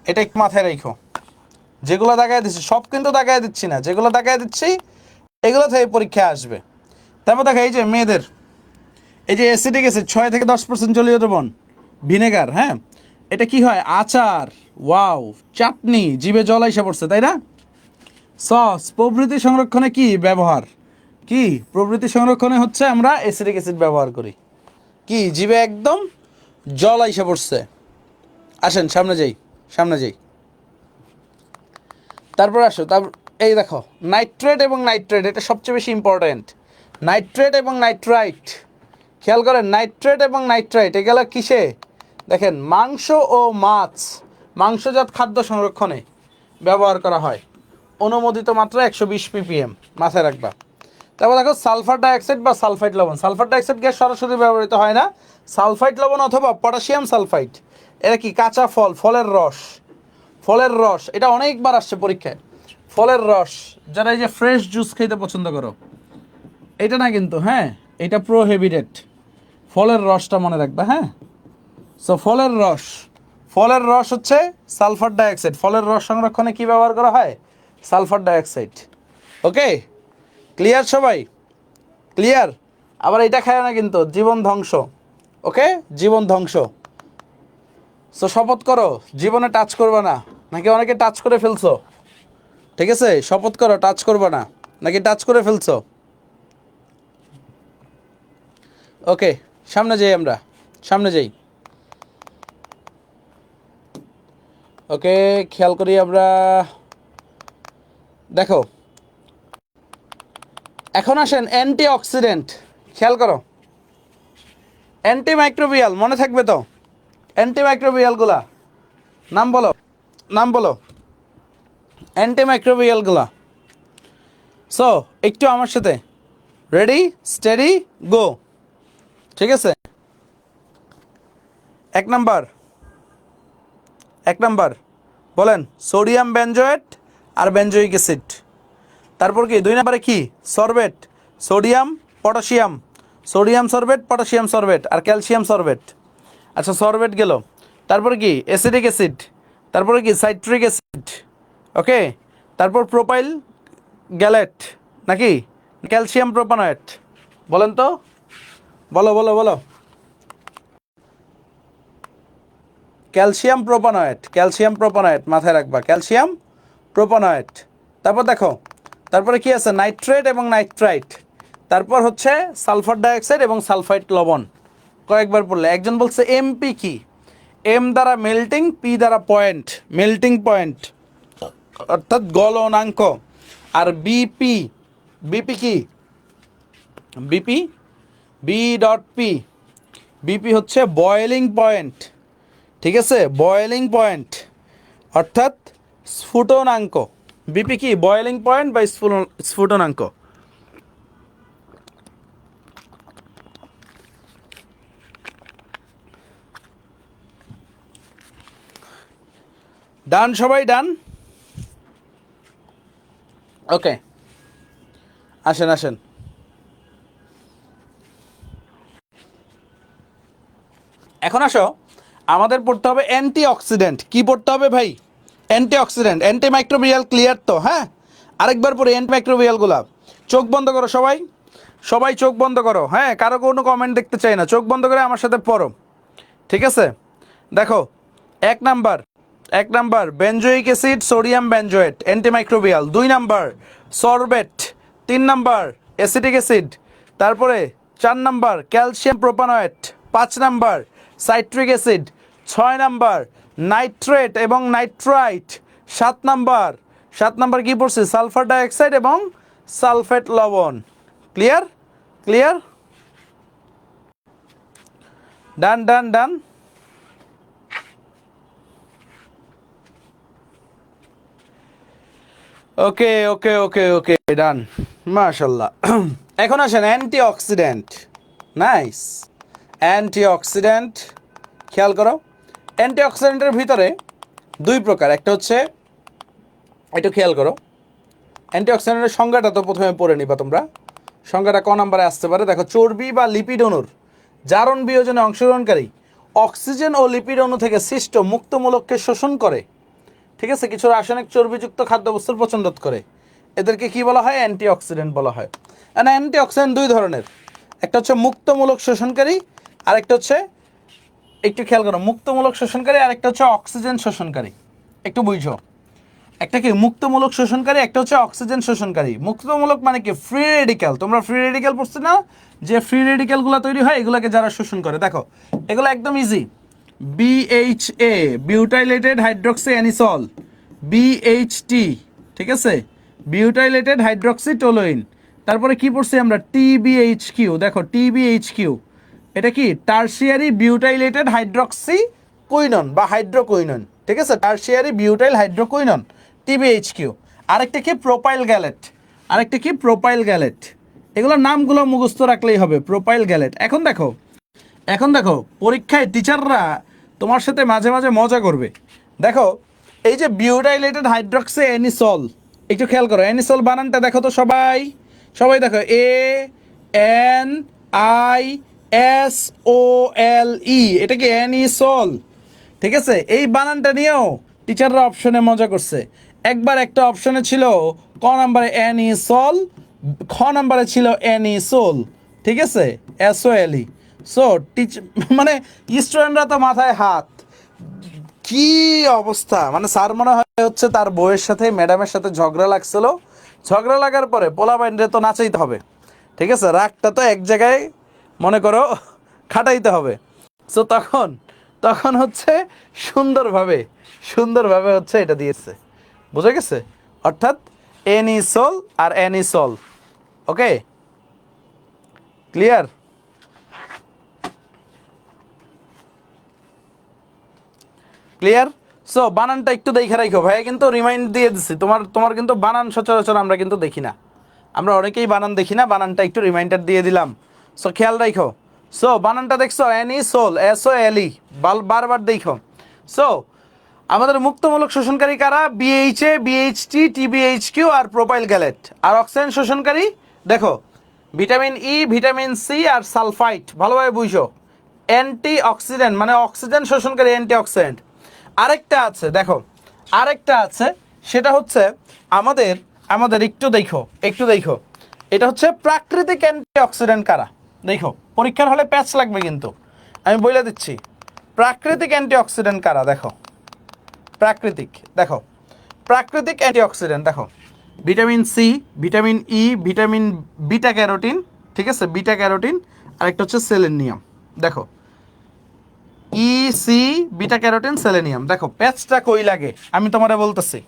এটা একটু মাথায় রেখো। যেগুলো দেখায় দিচ্ছি সব কিন্তু দেখায় দিচ্ছি না, যেগুলো দেখায় দিচ্ছি এগুলো থেকে পরীক্ষায় আসবে। তারপর দেখো এই যে মেয়েদের, এই যে অ্যাসিটিক অ্যাসিড 6 থেকে 10% জলীয় দ্রবণ, ভিনেগার, হ্যাঁ, এটা কি হয়, আচার, ওয়াও, চাটনি, জিভে জল আইসা পড়ছে তাই না, সস প্রভৃতি সংরক্ষণে কি ব্যবহার, কি প্রভৃতি সংরক্ষণে হচ্ছে আমরা অ্যাসিটিক অ্যাসিড ব্যবহার করি। কি জিভে একদম জল আইসা পড়ছে, আসেন সামনে যাই। তারপর আসো, তারপর এই দেখো নাইট্রেট এবং নাইট্রেট, এটা সবচেয়ে বেশি ইম্পর্ট্যান্ট। নাইট্রেট এবং নাইট্রাইট, খেয়াল করেন, নাইট্রেট এবং নাইট্রাইট এগুলো কিসে দেখেন, মাংস ও মাছ, মাংসজাত খাদ্য সংরক্ষণে ব্যবহার করা হয়। অনুমোদিত মাত্রা 120 ppm, মাথায় রাখবা। তারপর দেখো সালফার ডাইঅক্সাইড বা সালফাইড লবণ, সালফার ডাইঅক্সাইড গ্যাস সরাসরি ব্যবহৃত হয় না, সালফাইড লবণ অথবা পটাশিয়াম সালফাইড, এরা কি কাঁচা ফল, ফলের রস, ফলের রস, এটা অনেকবার আসছে পরীক্ষায়। ফলের রস, যারা এই যে ফ্রেশ জুস খেতে পছন্দ করো, এটা না কিন্তু, হ্যাঁ, এটা প্রোহিবিটেড। ফলের রসটা মনে রাখবে, হ্যাঁ। সো ফলের রস, ফলের রস হচ্ছে সালফার ডাইঅক্সাইড। ফলের রস সংরক্ষণে কি ব্যবহার করা হয়? Sulphur dioxide. ওকে, ক্লিয়ার সবাই? ক্লিয়ার? আবার এটা খায় না কিন্তু, জীবন ধ্বংস। ওকে, জীবন ধ্বংস। সো শপথ করো জীবনে টাচ করবে না, নাকি অনেকে টাচ করে ফেলছো? ঠিক আছে, শপথ করো টাচ করবে না, নাকি টাচ করে ফেলছো? ওকে, সামনে যাই, আমরা সামনে যাই। ওকে, খেয়াল করি আমরা। দেখো, এখন আসেন অ্যান্টি অক্সিডেন্ট। খেয়াল করো, অ্যান্টিমাইক্রোবিয়াল মনে থাকবে তো? অ্যান্টিমাইক্রোবিয়ালগুলা নাম বলো, নাম বলো অ্যান্টিমাইক্রোবিয়ালগুলা। সো একটু আমার সাথে, রেডি স্টেডি গো। ঠিক আছে, এক নাম্বার, এক নাম্বার বলেন সোডিয়াম বেনজয়েট আর বেনজয়িক অ্যাসিড। তারপর কি দুই নাম্বারে কি? Sorbate, sodium potassium, sodium sorbate, potassium sorbate আর ক্যালসিয়াম সরবেট। আচ্ছা, সরবেট গেল। তারপরে কি? Acidic acid. তারপরে কি? Citric acid. ওকে, তারপর প্রোপাইল গ্যালেট, নাকি ক্যালসিয়াম প্রোপানয়েট? বলেন তো, বলো বলো বলো। ক্যালসিয়াম প্রোপানয়েট, ক্যালসিয়াম প্রোপানয়েট মাথায় রাখবা, ক্যালসিয়াম প্রোপানয়েট। তারপর দেখো, তারপরে কি আছে? নাইট্রেট এবং নাইট্রাইট। তারপর হচ্ছে সালফার ডাইঅক্সাইড এবং সালফাইড লবণ। কয়েকবার পড়লে। একজন বলছে এমপি কি? এম দ্বারা মেল্টিং, পি দ্বারা পয়েন্ট, মেল্টিং পয়েন্ট অর্থাৎ গলনাঙ্ক। আর বিপি, বিপি কি? BP, B dot P, BP হচ্ছে বয়েলিং পয়েন্ট। ঠিক আছে, বয়েলিং পয়েন্ট অর্থাৎ স্ফুটনাঙ্ক। বিপি কি? বয়েলিং পয়েন্ট বা স্ফুটনাঙ্ক। ডান সবাই, ডান? ওকে, আসেন আসেন। এখন আসো, আমাদের পড়তে হবে অ্যান্টি অক্সিডেন্ট। কি পড়তে হবে ভাই? Anti oxidant, antimicrobial. ক্লিয়ার তো? হ্যাঁ, আরেকবার পরে অ্যান্টিমাইক্রোবিয়ালগুলা। চোখ বন্ধ করো সবাই, সবাই চোখ বন্ধ করো। হ্যাঁ, কারো কোনো কমেন্ট দেখতে চাই না, চোখ বন্ধ করে আমার সাথে পড়ো। ঠিক আছে, দেখো, এক নাম্বার, এক number benzoic acid, sodium benzoate antimicrobial. দুই নাম্বার সরবেট। তিন নাম্বার অ্যাসিটিক অ্যাসিড। তারপরে চার নাম্বার ক্যালসিয়াম প্রোপানয়েট। পাঁচ নাম্বার সাইট্রিক অ্যাসিড। ছয় নাম্বার নাইট্রেট এবং নাইট্রাইট। সাত নাম্বার, সাত নাম্বার কি পড়ছে? সালফার ডাইঅক্সাইড এবং সালফেট লবণ। ক্লিয়ার? ক্লিয়ার? ডান ডান ডান। ওকে ওকে ওকে ওকে, ডান, মাশাল্লাহ। এখন আসেন anti oxidant. Nice, anti oxidant. খেয়াল করো, অ্যান্টি অক্সিডেন্টের ভিতরে দুই প্রকার। একটা হচ্ছে, একটু খেয়াল করো, অ্যান্টি অক্সিডেন্টের সংজ্ঞাটা তো প্রথমে পড়ে নিবা তোমরা। সংজ্ঞাটা ক নাম্বারে আসতে পারে? দেখো, চর্বি বা লিপিড অণুর জারণ বিয়োজনে অংশগ্রহণকারী অক্সিজেন ও লিপিড অণু থেকে সৃষ্ট মুক্তমূলককে শোষণ করে। ঠিক আছে, কিছু রাসায়নিক চর্বিযুক্ত খাদ্যবস্তুর পচন রোধ করে। এদেরকে কি বলা হয়? অ্যান্টি অক্সিডেন্ট বলা হয়। অ্যান্টি অক্সিডেন্ট দুই ধরনের, একটা হচ্ছে মুক্তমূলক শোষণকারী, আর একটা হচ্ছে, একটু খেয়াল করো, মুক্তমূলক শোষণকারী আর একটা হচ্ছে অক্সিজেন শোষণকারী। একটু বুঝো, একটা কি মুক্তমূলক শোষণকারী, একটা হচ্ছে অক্সিজেন শোষণকারী। মুক্তমূলক মানে কি? Free radical. তোমরা ফ্রি রেডিক্যাল পড়ছো না? যে ফ্রি রেডিক্যালগুলো তৈরি হয় এগুলোকে যারা শোষণ করে, দেখো এগুলো একদম easy. BHA, বিউটাইলেটেড hydroxy anisole, BHD. ঠিক আছে, বিউটাইলেটেড হাইড্রক্সি টোলোইন। তারপরে কি পড়ছি আমরা? টিবিএইচকিউ। দেখো, টিবিএইচকিউ এটা কি? টার্সিয়ারি বিউটাইলেটেড হাইড্রক্সি কুইনন বা হাইড্রোকুইনন। ঠিক আছে, টার্সিয়ারি বিউটাইল হাইড্রোকুইনন, টিবিএইচকিউ। আরেকটা কি? Propyl gallate. আরেকটা কি? Propyl gallate. এগুলোর নামগুলো মুখস্থ রাখলেই হবে, প্রোপাইল গ্যালেট। এখন দেখো, এখন দেখো, পরীক্ষায় টিচাররা তোমার সাথে মাঝে মাঝে মজা করবে। দেখো, এই যে বিউটাইলেটেড হাইড্রক্সি অ্যানিসল, একটু খেয়াল করো, অ্যানিসল বানানটা দেখো তো সবাই, সবাই দেখো, ANISOLE, এটা কি অ্যানিসল, ঠিক আছে? এই বানানটা নিয়েও টিচাররা অপশনে মজা করছে। একবার একটা অপশনে ছিল ক নাম্বারে অ্যানিসল, খ নাম্বারে ছিল অ্যানিসোল, ঠিক আছে, SOLE। সো মানে স্টুডেন্টরা তো মাথায় হাত, কি অবস্থা! মানে স্যার মনে হয় হচ্ছে তার বউয়ের সাথে ম্যাডামের সাথে ঝগড়া লাগছিল, ঝগড়া লাগার পরে পোলা বাইন্ডে তো নাচাইতে হবে, ঠিক আছে, রাগটা তো এক জায়গায় মনে করো খাটাইতে হবে। সো তখন তখন হচ্ছে সুন্দরভাবে সুন্দরভাবে হচ্ছে এটা দিয়েছে, বুঝে গেছে? অর্থাৎ অ্যানিসল আর অ্যানিসল। ওকে, ক্লিয়ার? ক্লিয়ার? সো বানানটা একটু দেখে রাখো ভাইয়া, কিন্তু রিমাইন্ড দিয়ে দিচ্ছি, তোমার কিন্তু বানান সচরাচর আমরা কিন্তু দেখি না, আমরা অনেকেই বানান দেখি না, বানানটা একটু রিমাইন্ডার দিয়ে দিলাম। সো খেয়াল রাখো। সো বানানটা দেখছো অ্যানিসোল, SOLE, বারবার দেখো। সো আমাদের মুক্তমূলক শোষণকারী কারা? BHA, BHT, TBHQ আর প্রোপাইল গ্যালেট। আর অক্সিজেন শোষণকারী দেখো ভিটামিন E, ভিটামিন C আর সালফাইট। ভালোভাবে বুঝো, অ্যান্টি অক্সিডেন্ট মানে অক্সিজেন শোষণকারী অ্যান্টি অক্সিডেন্ট। আরেকটা আছে দেখো, আরেকটা আছে, সেটা হচ্ছে আমাদের আমাদের একটু দেখো, এটা হচ্ছে প্রাকৃতিক অ্যান্টি অক্সিডেন্ট কারা। দেখো পরীক্ষার হলে প্যাচ লাগবে কিন্তু, আমি বলে দিচ্ছি প্রাকৃতিক অ্যান্টি অক্সিডেন্ট কারা। দেখো প্রাকৃতিক, দেখো প্রাকৃতিক অ্যান্টিঅক্সিডেন্ট দেখো vitamin C, vitamin E, vitamin beta carotene, ঠিক আছে, বিটা ক্যারোটিন, আরেকটা হচ্ছে সেলেনিয়াম। দেখো EC, বিটা ক্যারোটিন, সেলেনিয়াম। দেখো প্যাচটা কই লাগে আমি তোমারে বলতেছি,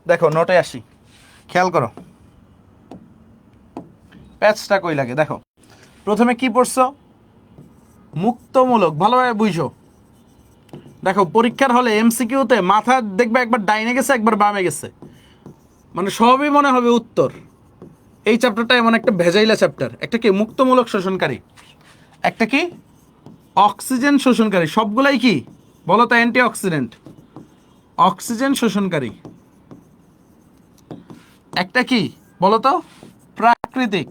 দেখো নোটে আসি, খেয়াল করো প্যাচটা কই লাগে। দেখো প্রথমে কি পড়ছো? মুক্তমূলক, ভালোভাবে বুঝো। দেখো পরীক্ষার হলে MCQতে মাথা দেখবে একবার ডাইনে গেছে একবার বামে গেছে, মানে সবই মনে হবে উত্তর। এই চ্যাপ্টারটা এমন একটা ভেজাইলা চ্যাপ্টার। একটা কি মুক্তমূলক শোষণকারী, একটা কি অক্সিজেন শোষণকারী, সবগুলাই কি বলো তো? অ্যান্টি অক্সিডেন্ট, অক্সিজেন শোষণকারী। একটা কি বলো তো? প্রাকৃতিক।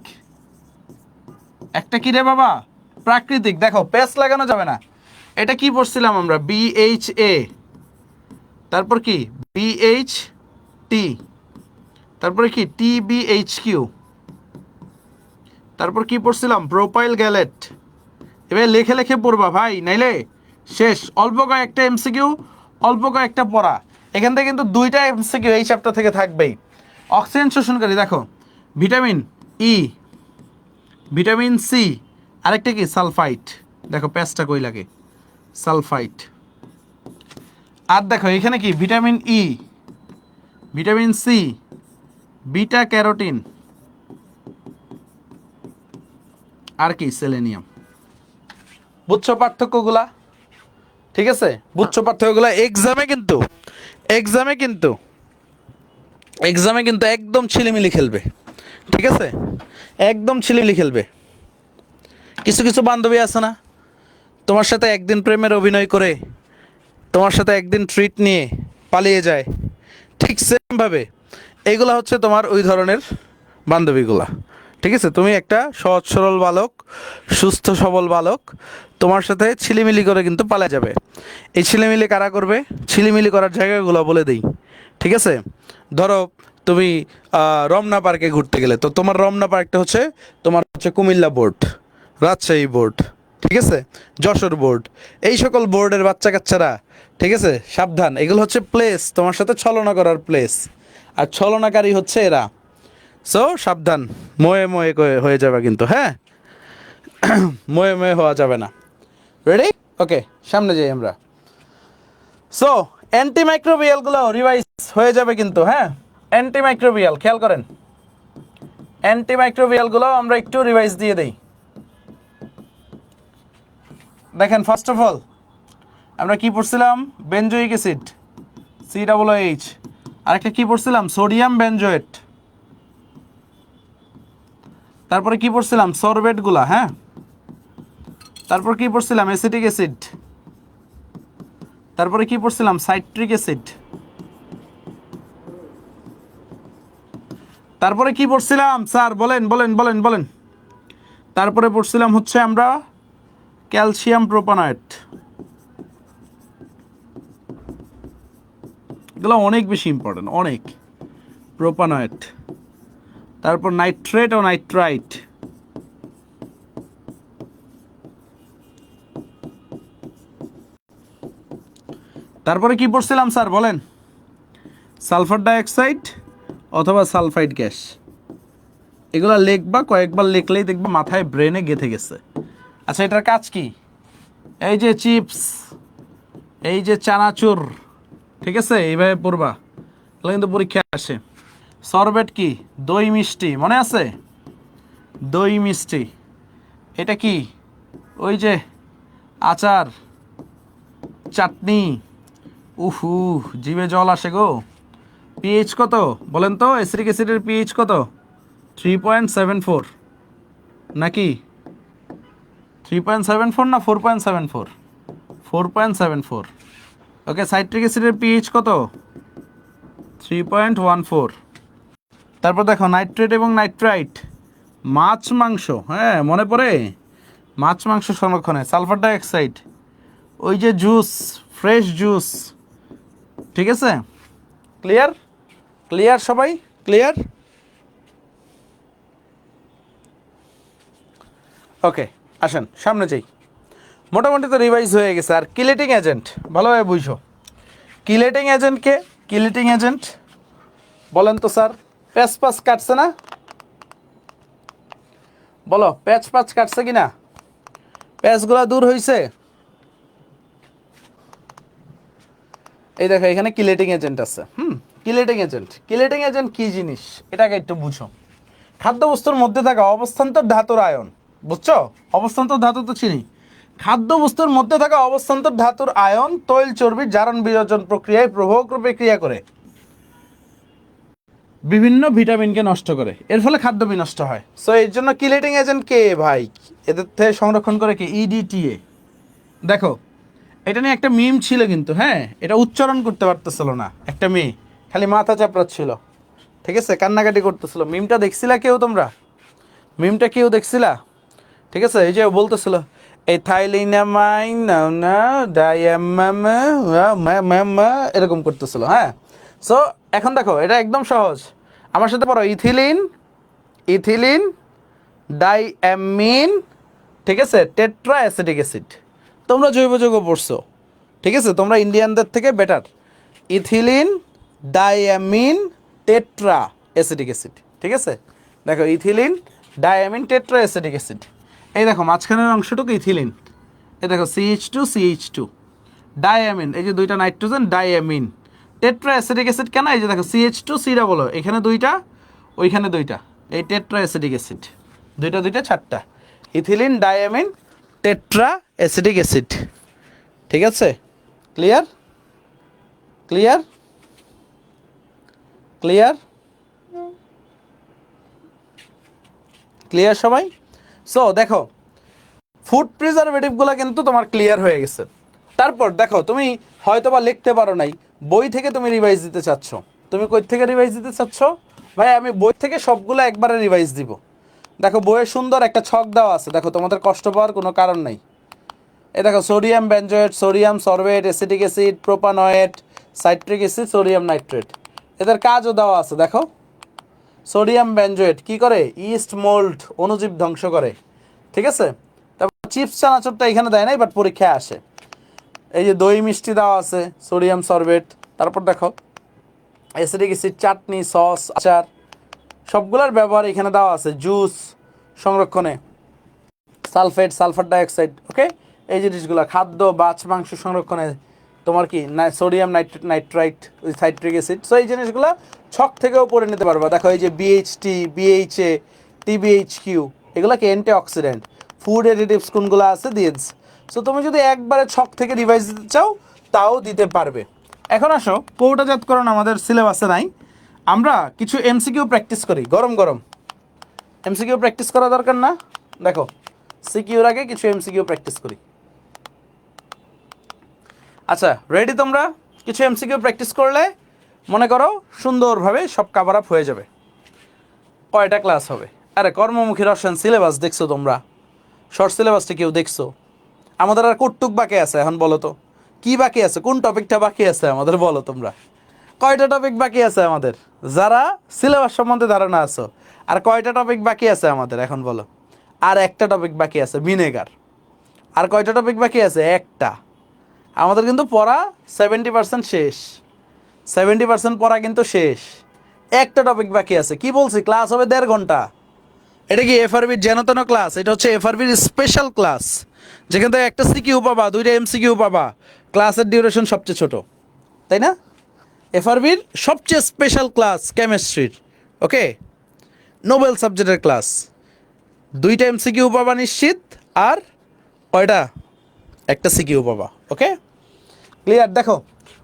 একটা কি রে বাবা? প্রাকৃতিক। দেখো পেস লাগানো যাবে না। এটা কি পড়ছিলাম আমরা? BHA, তারপর কি BHT, তারপরে কি TBHQ, তারপর কি পড়ছিলাম? Propyl gallate. এবার লেখে লেখে পড়বা ভাই, নাইলে শেষ। অল্প কয়েকটা MCQ, অল্প কয়েকটা পড়া, এখান থেকে কিন্তু 2টা MCQ এই চ্যাপ্টার থেকে থাকবেই। অক্সিজেন শোষণকারী দেখো ভিটামিন E, ভিটামিন C, আরেকটা কি সালফাইট। দেখো প্যাচটা কই লাগে? সালফাইট। আর দেখো এখানে কি vitamin E, vitamin C, beta carotene, আর কি সেলেনিয়াম। বুঝছো পার্থক্যগুলা? ঠিক আছে, বুঝছো পার্থক্যগুলা? এক্সামে কিন্তু একদম ছিলিমিলি খেলবে, ঠিক আছে, একদম ছিলিমিলি খেলবে। কিছু কিছু বান্ধবী আছে না, তোমার সাথে একদিন প্রেমের অভিনয় করে তোমার সাথে একদিন ট্রিট নিয়ে পালিয়ে যায়, ঠিক সেমভাবে এইগুলা হচ্ছে তোমার ওই ধরনের বান্ধবীগুলা, ঠিক আছে? তুমি একটা সহজ সরল বালক, সুস্থ সবল বালক, তোমার সাথে ছিলিমিলি করে কিন্তু পালা যাবে। এই ছিলিমিলি কারা করবে? ছিলিমিলি করার জায়গাগুলো বলে দিই, ঠিক আছে? ধরো তুমি রমনা পার্কে ঘুরতে গেলে, তো তোমার রমনা পার্কটা হচ্ছে তোমার হচ্ছে কুমিল্লা বোর্ড, রাজশাহী বোর্ড, ঠিক আছে, যশোর বোর্ড, এই সকল বোর্ডের বাচ্চা কাচ্চারা, ঠিক আছে, সাবধান, এগুলো হচ্ছে প্লেস, তোমার সাথে ছলনা করার প্লেস, আর ছলনাকারী হচ্ছে এরা। সো সাবধান, ময়ে ময়ে হয়ে যাবে কিন্তু, হ্যাঁ, ময়ে ময়ে হওয়া যাবে না। রেডি? ওকে, সামনে যাই আমরা। সো অ্যান্টিমাইক্রোবিয়ালগুলো রিভাইজ হয়ে যাবে কিন্তু, হ্যাঁ, অ্যান্টিমাইক্রোবিয়াল খেয়াল করেন, অ্যান্টিমাইক্রোবিয়ালগুলো আমরা একটু রিভাইজ দিয়ে দেই। দেখেন ফার্স্ট অফ অল আমরা কি পড়ছিলাম? Benzoic acid, COOH। আরেকটা কি পড়ছিলাম? Sodium benzoate. তারপরে কি পড়ছিলাম? সরবেটগুলা, হ্যাঁ। তারপর কি পড়ছিলাম? Acetic acid. তারপরে কি পড়ছিলাম? Citric acid. তারপরে কি পড়ছিলাম স্যার, বলেন বলেন বলেন বলেন। তারপরে পড়ছিলাম হচ্ছে আমরা ক্যালসিয়াম প্রোপানয়েট, এগুলো অনেক বেশি ইম্পর্টেন্ট, অনেক। প্রোপানয়েট, তারপর নাইট্রেট ও নাইট্রাইট, তারপরে কি পড়ছিলাম স্যার বলেন? সালফার ডাইঅক্সাইড অথবা সালফাইড গ্যাস, এগুলো লিখবা, কয়েকবার লিখলেই দেখবা মাথায় ব্রেনে গেঁথে গেছে। আচ্ছা, এটার কাজ কি? এই যে চিপস, এই যে চানাচুর, ঠিক আছে, এইভাবে পড়বা, এগুলো কিন্তু পরীক্ষায় আসে। সরবেট কি? দই মিষ্টি, মনে আছে? দই মিষ্টি। এটা কি? ওই যে আচার, চাটনি। উহু, জিভে জল আসে গো। পিএইচ কত বলেন তো? অ্যাসিটিক অ্যাসিডের পিএইচ কত? 3.74 নাকি 3.74 না 4.74? 4.74। ওকে, সাইট্রিক অ্যাসিডের পিএইচ কত? 3.14। তারপর দেখো নাইট্রেট এবং নাইট্রাইট, মাছ মাংস, হ্যাঁ মনে পড়ে, মাছ মাংস সংরক্ষণে। সালফার ডাইঅক্সাইড, ওই যে জুস, ফ্রেশ জুস, ঠিক আছে? ক্লিয়ার? ক্লিয়ার সবাই? ক্লিয়ার? ওকে, আসেন সামনে যাই। মোটামুটি তো রিভাইজ হয়ে গেছে। আর কিলেটিং এজেন্ট ভালোভাবে বুঝো। কিলেটিং এজেন্টকে, কিলেটিং এজেন্ট বলেন তো স্যার? প্যাচ পাচ কাটছে না? বলো, প্যাচ পাচ কাটছে কি না? প্যাচগুলো দূর হয়েছে? এই দেখো এখানে কিলেটিং এজেন্ট আছে। কিলেটিং এজেন্ট, কিলেটিং এজেন্ট কি জিনিস এটাকে একটু বুঝো। খাদ্যবস্তুর মধ্যে থাকা অবস্থান্তর ধাতুর আয়ন, বুঝছো? অবস্থান্তর ধাতু তো চিনি। খাদ্যবস্তুর মধ্যে থাকা অবস্থান্তর ধাতুর আয়ন তৈল চর্বির জারণ বিয়োজন প্রক্রিয়ায় প্রভাবক রূপে ক্রিয়া করে বিভিন্ন ভিটামিনকে নষ্ট করে, এর ফলে খাদ্য বিনষ্ট হয়। সো এর জন্য কিলেটিং এজেন্ট কে ভাই? এদের থেকে সংরক্ষণ করে কে? ইডিটিএ। দেখো, এটা নিয়ে একটা মিম ছিল কিন্তু, হ্যাঁ, এটা উচ্চারণ করতে পারতেছিল না একটা মেয়ে, খালি মাথা চাপড়াচ্ছিল, ঠিক আছে, কান্নাকাটি করতেছিল। মিমটা দেখছিলা কেউ তোমরা? মিমটা কেউ দেখছিলা? ঠিক আছে, এই যে বলতেছিল এই থাইলিনামাইন না ডায়ামামা এরকম করতেছিল, হ্যাঁ। সো এখন দেখো এটা একদম সহজ, আমার সাথে পড়ো। ইথিলিন, ইথিলিন ডাইঅ্যামিন, ঠিক আছে, টেট্রা অ্যাসিটিক অ্যাসিড। তোমরা জৈব যৌগ পড়ছো, ঠিক আছে, তোমরা ইন্ডিয়ানদের থেকে better. Ethylene diamine tetra acetic acid, ঠিক আছে। দেখো ethylene diamine tetra acetic acid, এই দেখো মাঝখানের অংশটুকু ইথিলিন, এই দেখো CH2 ডাইঅ্যামিন, এই যে দুইটা nitrogen, diamine. Tetra acetic acid কেন? এই যে দেখো CH2 বলো, এখানে দুইটা, ওইখানে দুইটা, এই টেট্রা অ্যাসিটিক অ্যাসিড, দুইটা দুইটা চারটা, ethylene diamine tetra acetic acid, ঠিক আছে? ক্লিয়ার? ক্লিয়ার? ক্লিয়ার? ক্লিয়ার সবাই? সো দেখো ফুড প্রিজারভেটিভগুলো কিন্তু তোমার ক্লিয়ার হয়ে গেছে। তারপর দেখো তুমি হয়তো বা লিখতে পারো নাই, বই থেকে তুমি রিভাইজ দিতে চাচ্ছ। তুমি কই থেকে রিভাইজ দিতে চাচ্ছ? ভাই আমি বই থেকে সবগুলো একবারে রিভাইজ দিব। দেখো বইয়ে সুন্দর একটা ছক দেওয়া আছে, দেখো তোমাদের কষ্ট পাওয়ার কোনো কারণ নাই। এই দেখো sodium benzoate, sodium sorbate, acetic acid, প্রোপানয়েট, citric acid, sodium nitrate, এদের কাজও দেওয়া আছে। দেখো সোডিয়াম বেনজয়েট কি করে? ইস্ট মোল্ড, অণুজীব ধ্বংস করে, ঠিক আছে। তারপর চিপস চানাচুরটা এখানে দেয় নাই, বাট পরীক্ষায় আসে। এই যে দই মিষ্টি দেওয়া আছে, সোডিয়াম সরবেট। তারপর দেখো অ্যাসিটিক অ্যাসিড, চাটনি, সস, আচার, সবগুলোর ব্যবহার এখানে দেওয়া আছে। জুস সংরক্ষণে, সালফেট, সালফার ডাইঅক্সাইড, ওকে, এই জিনিসগুলো। খাদ্য মাছ মাংস সংরক্ষণে তোমার কি সোডিয়াম নাইট্রেট, নাইট্রাইট, ওই সাইট্রিক অ্যাসিড। সো এই জিনিসগুলো ছক থেকেও পড়ে নিতে পারবা। দেখো এই যে BHT, BHA, TBHQ, এগুলো কি অ্যান্টি অক্সিডেন্ট। ফুড এডিটিভস কোনগুলো আছে দিয়ে দিচ্ছে। সো তুমি যদি একবারে ছক থেকে রিভাইজ দিতে চাও তাও দিতে পারবে। এখন আসো, কৌটাজাতকরণ আমাদের সিলেবাসে নাই, আমরা কিছু MCQ প্র্যাকটিস করি। গরম গরম MCQ প্র্যাকটিস করা দরকার না? দেখো সিকিউর আগে কিছু MCQ প্র্যাকটিস করি। আচ্ছা রেডি তোমরা? কিছু MCQ প্র্যাকটিস করলে মনে করো সুন্দরভাবে সব কাভার আপ হয়ে যাবে। কয়টা ক্লাস হবে? আরে কর্মমুখী রসায়ন সিলেবাস দেখছো তোমরা? শর্ট সিলেবাসটা কেউ দেখছো? আমাদের আর কটুক বাকি আছে এখন বলো তো? কি বাকি আছে? কোন টপিকটা বাকি আছে আমাদের বলো তোমরা? কয়টা টপিক বাকি আছে আমাদের? যারা সিলেবাস সম্বন্ধে ধারণা আছো, আর কয়টা টপিক বাকি আছে আমাদের এখন বলো? আর একটা টপিক বাকি আছে, ভিনেগার। আর কয়টা টপিক বাকি আছে? একটা। আমাদের কিন্তু পড়া 70% শেষ। 70% পড়া কিন্তু শেষ। একটা টপিক বাকি আছে। কি বলছি? ক্লাস হবে 1.5 ঘন্টা। এটা কি এফআরবির যেনতেন ক্লাস? এটা হচ্ছে এফআরবির স্পেশাল ক্লাস, যেখান থেকে একটা সিকিউ পাবা, 2টা এমসিকিউ পাবা। ক্লাসের ডিউরেশন সবচেয়ে ছোট, তাই না? এফআরবির সবচেয়ে স্পেশাল ক্লাস কেমিস্ট্রির। ওকে, নোবেল সাবজেক্টের ক্লাস। 2টা এমসিকিউ পাবা নিশ্চিত, আর কয়টা? একটা সিকিউ পাবা। ওকে, ক্লিয়ার? দেখো,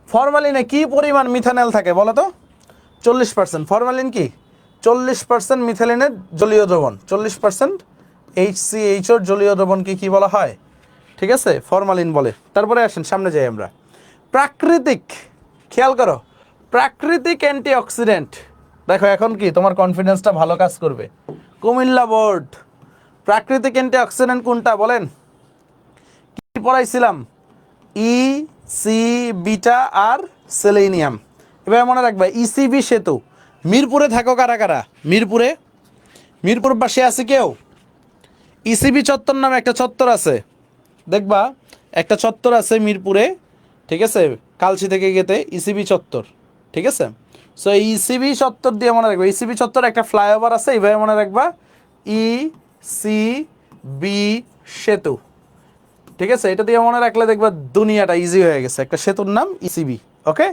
ফরমালিনে কি পরিমাণ মিথানল থাকে বলো তো? 40%। ফরমালিন কি? 40% মিথালিনের জলীয় দ্রবণ। 40% HCHOর জলীয় দ্রবণকে কি বলা হয়? ঠিক আছে, ফরমালিন বলে। তারপরে আসেন সামনে যাই আমরা। প্রাকৃতিক, খেয়াল করো, প্রাকৃতিক অ্যান্টিঅক্সিডেন্ট। দেখো এখন কি তোমার কনফিডেন্সটা ভালো কাজ করবে। কুমিল্লা বোর্ড, প্রাকৃতিক অ্যান্টিঅক্সিডেন্ট কোনটা বলেন? কি পড়াইছিলাম? ই, সি, বিটা আর সেলেনিয়াম। এবার মনে রাখবা, ইসিবি সেতু। মিরপুরে থাকো কারা কারা? মিরপুরে, মিরপুর পাশে আছে কেউ? ইসিবি চত্বর নামে একটা চত্বর আছে, দেখবা একটা চত্বর আছে মিরপুরে, ঠিক আছে? কালচি থেকে গেতে ইসিবি চত্বর, ঠিক আছে? সো এই ইসিবি চত্বর দিয়ে মনে রাখবা, ইসিবি চত্বর একটা ফ্লাইওভার আছে, এইভাবে মনে রাখবা, ই সি বি সেতু, ঠিক আছে? এটা দিয়ে মনে রাখলে দেখবা দুনিয়াটা ইজি হয়ে গেছে। একটা সেতুর নাম ইসিবি। ওকে,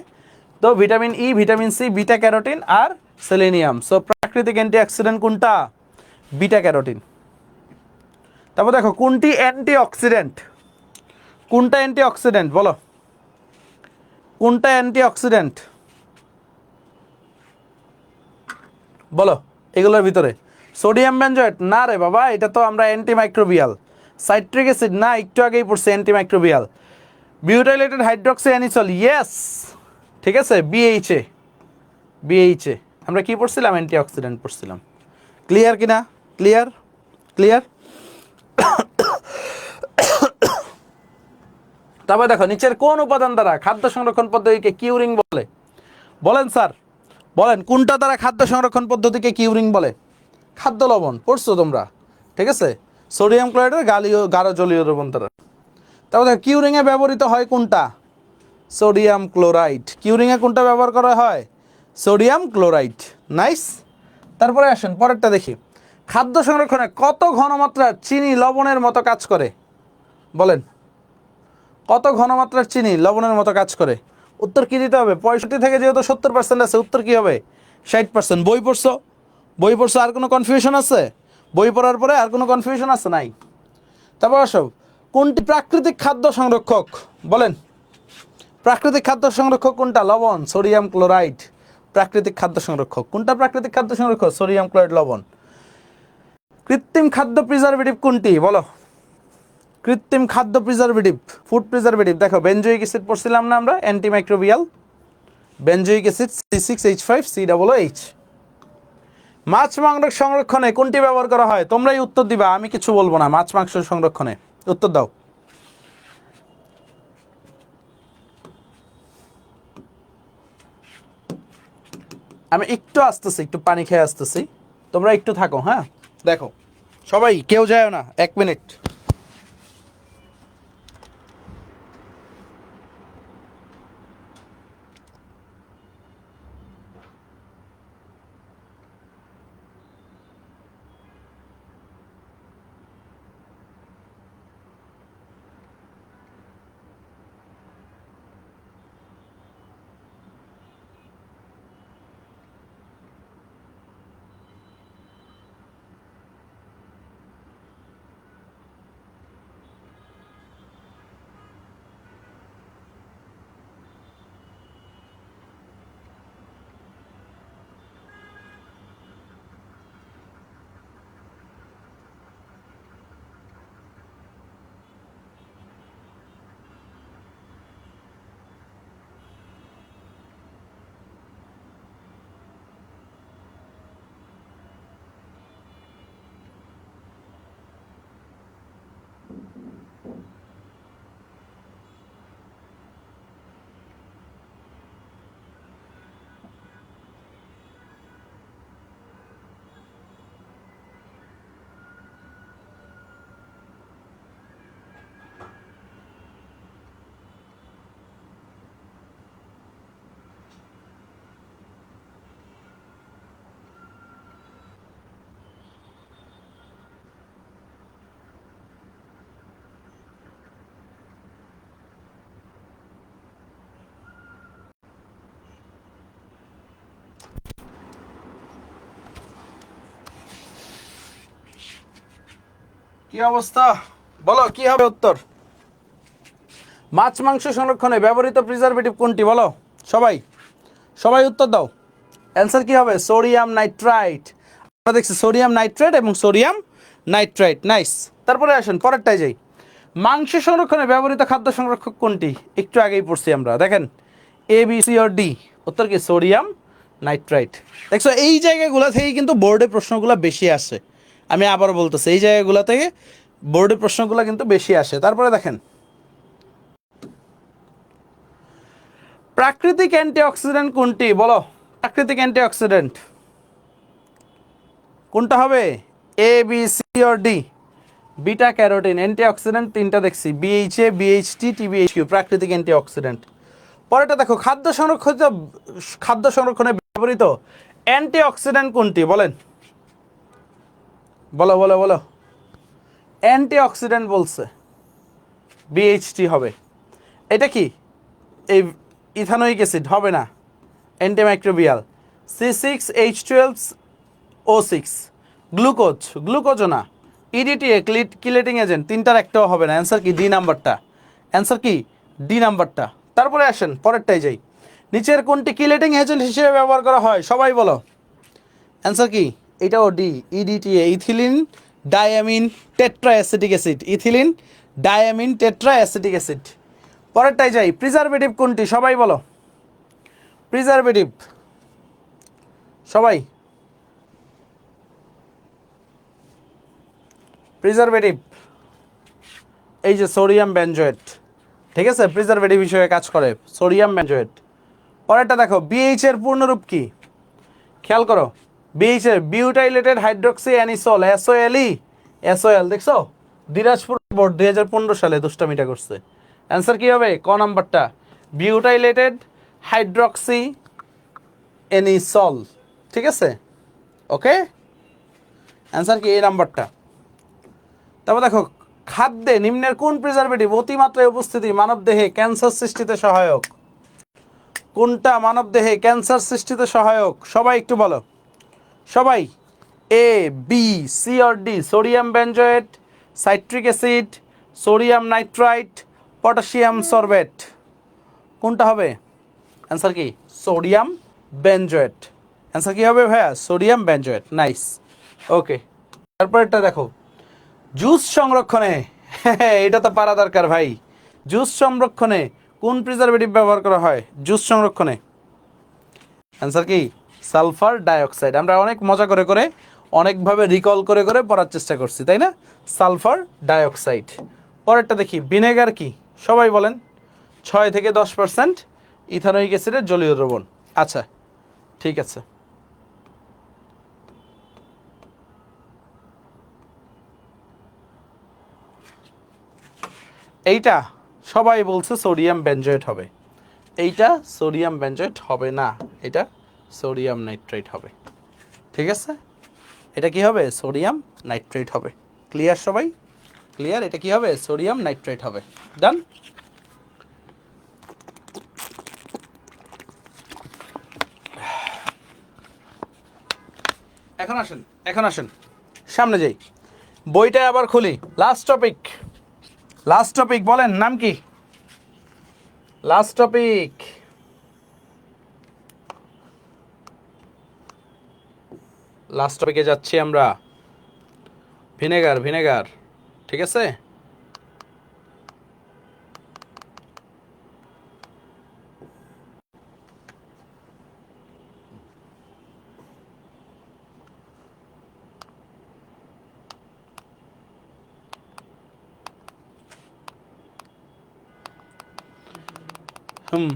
তো vitamin E, vitamin C, beta carotene আর সেলেনিয়াম। সো প্রাকৃতিক অ্যান্টিঅক্সিডেন্ট কোনটা? Beta carotene. তারপর দেখো, কোনটি অ্যান্টিঅক্সিডেন্ট? কোনটা অ্যান্টিঅক্সিডেন্ট বলো? কোনটা অ্যান্টিঅক্সিডেন্ট বলো এগুলোর ভিতরে? সোডিয়াম বেনজয়েট না রে বাবা, এটা তো আমরা অ্যান্টিমাইক্রোবিয়াল। সাইট্রিক অ্যাসিড না, একটু আগেই পড়ছে অ্যান্টিমাইক্রোবিয়াল। বিউটাইলেটেড হাইড্রক্সি অ্যানিসল, ইয়েস, ঠিক আছে, বিএইচএ। বিএইচএ আমরা কি পড়ছিলাম? অ্যান্টিঅক্সিডেন্ট পড়ছিলাম। ক্লিয়ার কিনা? ক্লিয়ার? ক্লিয়ার? তারপরে দেখো, নিচের কোন উপাদান দ্বারা খাদ্য সংরক্ষণ পদ্ধতিকে কিউরিং বলে? বলেন স্যার, বলেন কোনটা দ্বারা খাদ্য সংরক্ষণ পদ্ধতিকে কিউরিং বলে? খাদ্য লবণ পড়ছো তোমরা, ঠিক আছে? সোডিয়াম ক্লোরাইডের গাঢ় জলীয় দ্রবণ দ্বারা। তারপরে দেখো, কিউরিংয়ে ব্যবহৃত হয় কোনটা? Sodium chloride. কিউরিংয়ে কোনটা ব্যবহার করা হয়? Sodium chloride. নাইস। তারপরে আসেন পরেরটা দেখি। খাদ্য সংরক্ষণে কত ঘনমাত্রার চিনি লবণের মতো কাজ করে? বলেন, কত ঘনমাত্রার চিনি লবণের মতো কাজ করে? উত্তর কি দিতে হবে? 65 থেকে যেহেতু 70% আছে, উত্তর কি হবে? 60%। বই পড়ছো? বই পড়ছো? আর কোনো কনফিউশন আছে? বই পড়ার পরে আর কোনো কনফিউশন আছে? নাই। তারপর আসো, কোনটি প্রাকৃতিক খাদ্য সংরক্ষক? বলেন, প্রাকৃতিক খাদ্য সংরক্ষক কোনটা? লবণ, সোডিয়াম ক্লোরাইড। প্রাকৃতিক খাদ্য সংরক্ষক কোনটা? প্রাকৃতিক খাদ্য সংরক্ষক সোডিয়াম ক্লোরাইড, লবণ। কৃত্রিম খাদ্য প্রিজারভেটিভ কোনটি বলো? কৃত্রিম খাদ্য প্রিজারভেটিভ, ফুড প্রিজারভেটিভ। দেখো, বেনজোইক অ্যাসিড পড়ছিলাম না আমরা? Antimicrobial benzoic acid C6H5COOH। মাছ মাংস সংরক্ষণে কোনটি ব্যবহার করা হয়? তোমরাই উত্তর দিবা, আমি কিছু বলবো না। মাছ মাংস সংরক্ষণে উত্তর দাও। আমি একটু আসতেছি, একটু পানি খেয়ে আসতেছি, তোমরা একটু থাকো। হ্যাঁ, দেখো সবাই কেউ যায় না, 1 মিনিট। কি অবস্থা, বলো কি হবে উত্তর? মাছ মাংস সংরক্ষণে ব্যবহৃত প্রিজারভেটিভ কোনটি বলো? সবাই সবাই উত্তর দাও। অ্যান্সার কি হবে? Sodium nitrite. আমরা দেখছি সোডিয়াম নাইট্রেট এবং সোডিয়াম নাইট্রাইট। নাইস। তারপরে আসেন পরেরটায় যাই। মাংস সংরক্ষণে ব্যবহৃত খাদ্য সংরক্ষক কোনটি? একটু আগেই পড়ছি আমরা, দেখেন এ বি সি অর ডি। উত্তর কি? Sodium nitrite. দেখছো এই জায়গাগুলো থেকে কিন্তু বোর্ডে প্রশ্নগুলো বেশি আসে। আমি আবার বলতেছি এই জায়গাগুলো থেকে বোর্ডে প্রশ্নগুলো কিন্তু বেশি আসে। তারপরে দেখেন প্রাকৃতিক অ্যান্টিঅক্সিডেন্ট কোনটি বলো? প্রাকৃতিক অ্যান্টিঅক্সিডেন্ট কোনটা হবে? A B C or D? Beta carotene antioxidant তিনটা দেখছি, বিএইচএ, বিএইচটি, টিবিএইচকিউ, প্রাকৃতিক অ্যান্টিঅক্সিডেন্ট। পরেরটা দেখো খাদ্য সংরক্ষণে ব্যবহৃত অ্যান্টিঅক্সিডেন্ট কোনটি বলেন? বলো বলো বলো। অ্যান্টিঅক্সিডেন্ট বলছে, বিএইচটি হবে। এটা কি? এই ইথানোইক অ্যাসিড হবে না, অ্যান্টিমাইক্রোবিয়াল। C6H12O6, গ্লুকোজও না, ইডিটিএ, কিলেটিং এজেন্ট, তিনটার একটাও হবে না। অ্যান্সার কি? ডি নাম্বারটা। অ্যান্সার কি? ডি নাম্বারটা। তারপরে আসেন পরেরটাই যাই। নিচের কোনটি কিলেটিং এজেন্ট হিসেবে ব্যবহার করা হয়? সবাই বলো। অ্যান্সার কি? এটাও D, EDTA, ethylene diamine tetra acetic acid. Ethylene diamine tetra acetic acid. পরেরটাই যাই। প্রিজারভেটিভ কোনটি? সবাই বলো। প্রিজারভেটিভ সবাই। প্রিজারভেটিভ এই যে সোডিয়াম বেনজয়েট, ঠিক আছে, প্রিজারভেটিভ হিসেবে কাজ করে সোডিয়াম বেনজয়েট। পরেরটা দেখো, বিএইচ এর পূর্ণরূপ কি? খেয়াল করো, বিএইচ এর বিউটাইলেটেড হাইড্রোক্সি অ্যানিসল, এসওএলই। এসওএল দেখছো, দিনাজপুর বোর্ড 2015 সালে দুষ্টামিটা করছে। অ্যান্সার কি হবে? ক নাম্বারটা, বিউটাইলেটেড হাইড্রোক্সি অ্যানিসল। ঠিক আছে, ওকে। অ্যান্সার কি? এই নাম্বারটা। তারপর দেখো, খাদ্যে নিম্নের কোন প্রিজারভেটিভ অতিমাত্রায় উপস্থিতি মানবদেহে ক্যান্সার সৃষ্টিতে সহায়ক? কোনটা মানবদেহে ক্যান্সার সৃষ্টিতে সহায়ক? সবাই একটু বলো। সবাই। A B C or D? Sodium benzoate, citric acid, sodium nitrite, potassium sorbate. কোনটা হবে? অ্যান্সার কি? Sodium benzoate. অ্যান্সার কি হবে ভাইয়া? Sodium benzoate. নাইস, ওকে। তারপরেরটা দেখো, জুস সংরক্ষণে এটা তো পারা দরকার ভাই। জুস সংরক্ষণে কোন প্রিজারভেটিভ ব্যবহার করা হয় জুস সংরক্ষণে? অ্যান্সার কি? Sulphur dioxide. আমরা অনেক মজা করে করে অনেকভাবে রিকল করে করে পড়ার চেষ্টা করছি, তাই না? Sulphur dioxide. পরেরটা দেখি, ভিনেগার কি? সবাই বলেন। 6 থেকে 10% ইথানোইক অ্যাসিডের জলীয় দ্রবণ। আচ্ছা, ঠিক আছে। এইটা সবাই বলছে সোডিয়াম বেনজয়েট হবে। এইটা সোডিয়াম বেনজয়েট হবে না, এটা সোডিয়াম নাইট্রেট হবে। ঠিক আছে, এটা কি হবে? সোডিয়াম নাইট্রেট হবে। ক্লিয়ার সবাই? ক্লিয়ার? এটা কি হবে? সোডিয়াম নাইট্রেট হবে। ডান। এখন আসেন সামনে যাই, বইটা আবার খুলি। লাস্ট টপিক বলেন নাম কি? লাস্ট টপিক লাস্ট টপিকে যাচ্ছি আমরা। ভিনেগার, ঠিক আছে। হুম,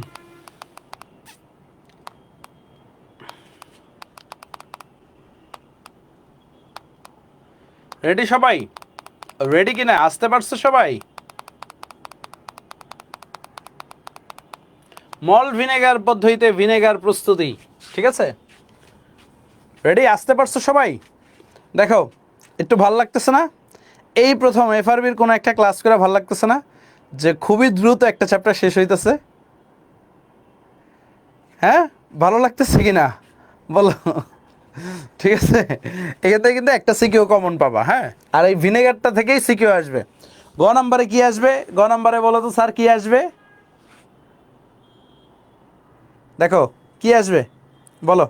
রেডি সবাই? রেডি কিনা, আসতে পারছো সবাই? মল্ট ভিনেগার পদ্ধতিতে ভিনেগার প্রস্তুতি, ঠিক আছে? রেডি, আসতে পারছো সবাই? দেখো, একটু ভাল লাগতেছে না? এই প্রথম এফআরবির কোনো একটা ক্লাস করে ভাল লাগতেছে না যে খুবই দ্রুত একটা চ্যাপ্টার শেষ হইতেছে? হ্যাঁ, ভালো লাগতেছে কি না বলো? ঠিক আছে, এখান থেকে কিন্তু একটা সিকিউ কমন পাবা। হ্যাঁ, আর এই ভিনেগারটা থেকেই সিকিউ আসবে। গ নাম্বারে কি আসবে? গ নাম্বারে বলো তো স্যার কি আসবে? দেখো কি আসবে, বলো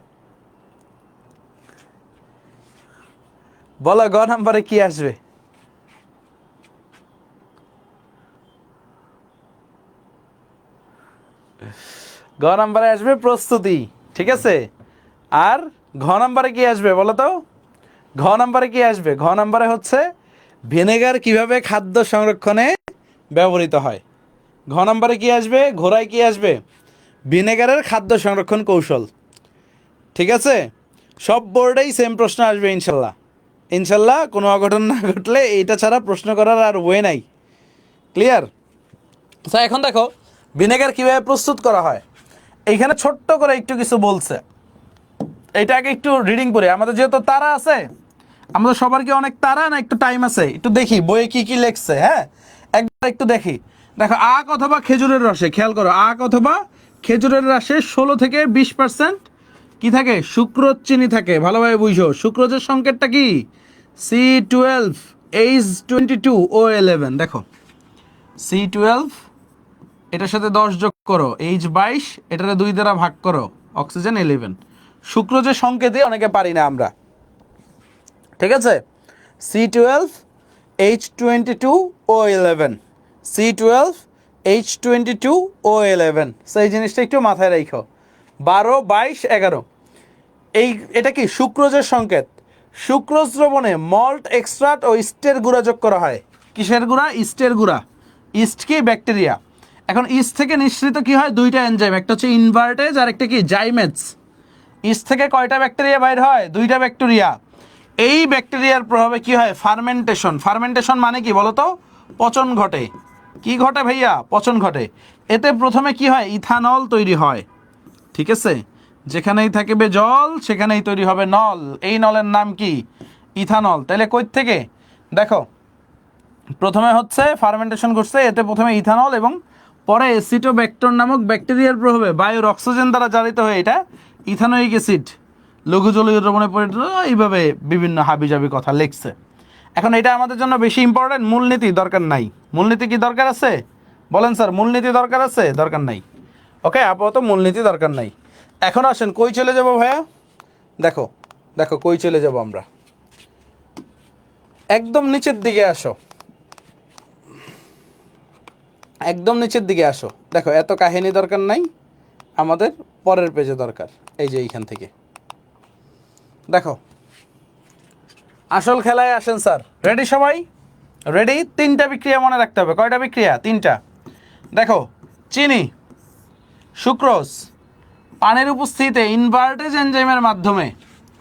বলো, গ নাম্বারে কি আসবে? গ নাম্বারে আসবে প্রস্তুতি, ঠিক আছে? আর ঘ নাম্বারে কি আসবে বলো তো? ঘ নাম্বারে কি আসবে? ঘ নাম্বারে হচ্ছে ভিনেগার কিভাবে খাদ্য সংরক্ষণে ব্যবহৃত হয়। ঘ নাম্বারে কি আসবে? ঘোড়ায় কি আসবে? ভিনেগারের খাদ্য সংরক্ষণ কৌশল, ঠিক আছে? সব বোর্ডেই সেম প্রশ্ন আসবে ইনশাল্লাহ। ইনশাল্লাহ কোনো অঘটন না ঘটলে এইটা ছাড়া প্রশ্ন করার আর ওয়ে নাই। ক্লিয়ার? স্যার এখন দেখো ভিনেগার কিভাবে প্রস্তুত করা হয়। এইখানে ছোট্ট করে একটু কিছু বলছে, এটা আগে একটু রিডিং করে। আমাদের যেহেতু তারা আছে, আমাদের সবার কি অনেক তারা না, একটু টাইম আছে, একটু দেখি বইয়ে কি কি লেখছে। হ্যাঁ, একবার একটু দেখি। দেখো, আখ অথবা খেজুরের রসে, খেয়াল করো, আখ অথবা খেজুরের রসে 16 থেকে 20% কি থাকে? সুক্রোজ চিনি থাকে। ভালোভাবে বুঝো, সুক্রোজের সংকেতটা কি? C12H22O11। দেখো, C12, এটার সাথে 10 যোগ করো, H22, এটারে 2 দ্বারা ভাগ করো, অক্সিজেন 11। সুক্রোজের সংকেতে অনেকে পারি না আমরা, ঠিক আছে? C12H22O11, C12H22O11, সেই জিনিসটা একটু মাথায় রাখো। 12, 22, 11, এই এটা কি সুক্রোজের সংকেত। সুক্রোজ দ্রবণে মল্ট এক্সট্রাক্ট ও ইস্টের গুঁড়া যোগ করা হয়। কিসের গুঁড়া? ইস্টের গুঁড়া। ইস্ট কি? ব্যাকটেরিয়া। এখন ইস্ট থেকে নিঃসৃত কি হয়? দুইটা এনজাইম, একটা হচ্ছে ইনভার্টেজ আর একটা কি? জাইমেজ। ইস্ট থেকে কয়টা ব্যাকটেরিয়া বাইর হয়? দুইটা ব্যাকটেরিয়া। এই ব্যাকটেরিয়ার প্রভাবে কি হয়? ফার্মেন্টেশন। ফার্মেন্টেশন মানে কি বলো তো? পচন ঘটে। কি ঘটে ভাইয়া? পচন ঘটে। এতে প্রথমে কি হয়? ইথানল তৈরি হয়, ঠিক আছে? যেখানেই থাকবে জল সেখানেই তৈরি হবে নল। এই নলের নাম কি? ইথানল। তাহলে কই থেকে? দেখো, প্রথমে হচ্ছে ফার্মেন্টেশন ঘটছে, এতে প্রথমে ইথানল এবং পরে এসিটোব্যাক্টর নামক ব্যাকটেরিয়ার প্রভাবে বায়ুর অক্সিজেন দ্বারা জারিত হয়ে এটা ইথানোয়িক অ্যাসিড লঘু জলীয় দ্রবণে পরিণত। এইভাবে বিভিন্ন হাবিজাবি কথা লিখছে। এখন এটা আমাদের জন্য বেশি ইম্পর্টেন্ট, মূলনীতি দরকার নাই। মূলনীতি কি দরকার আছে? বলেন স্যার, মূলনীতি দরকার আছে? দরকার নাই। ওকে, আপাতত মূলনীতি দরকার নাই। এখন আসেন কই চলে যাব ভাইয়া? দেখো দেখো কই চলে যাব আমরা। একদম নিচের দিকে আসো, একদম নিচের দিকে আসো। দেখো, এত কাহিনী দরকার নাই, আমাদের পরের পেজে দরকার। এই যে এইখান থেকে দেখো, আসল খেলায় আসেন স্যার। রেডি সবাই? রেডি? তিনটা বিক্রিয়া মনে রাখতে হবে। কয়টা বিক্রিয়া? তিনটা। দেখো, চিনি, সুক্রোজ, পানির উপস্থিতিতে ইনভার্টেজ এনজাইমের মাধ্যমে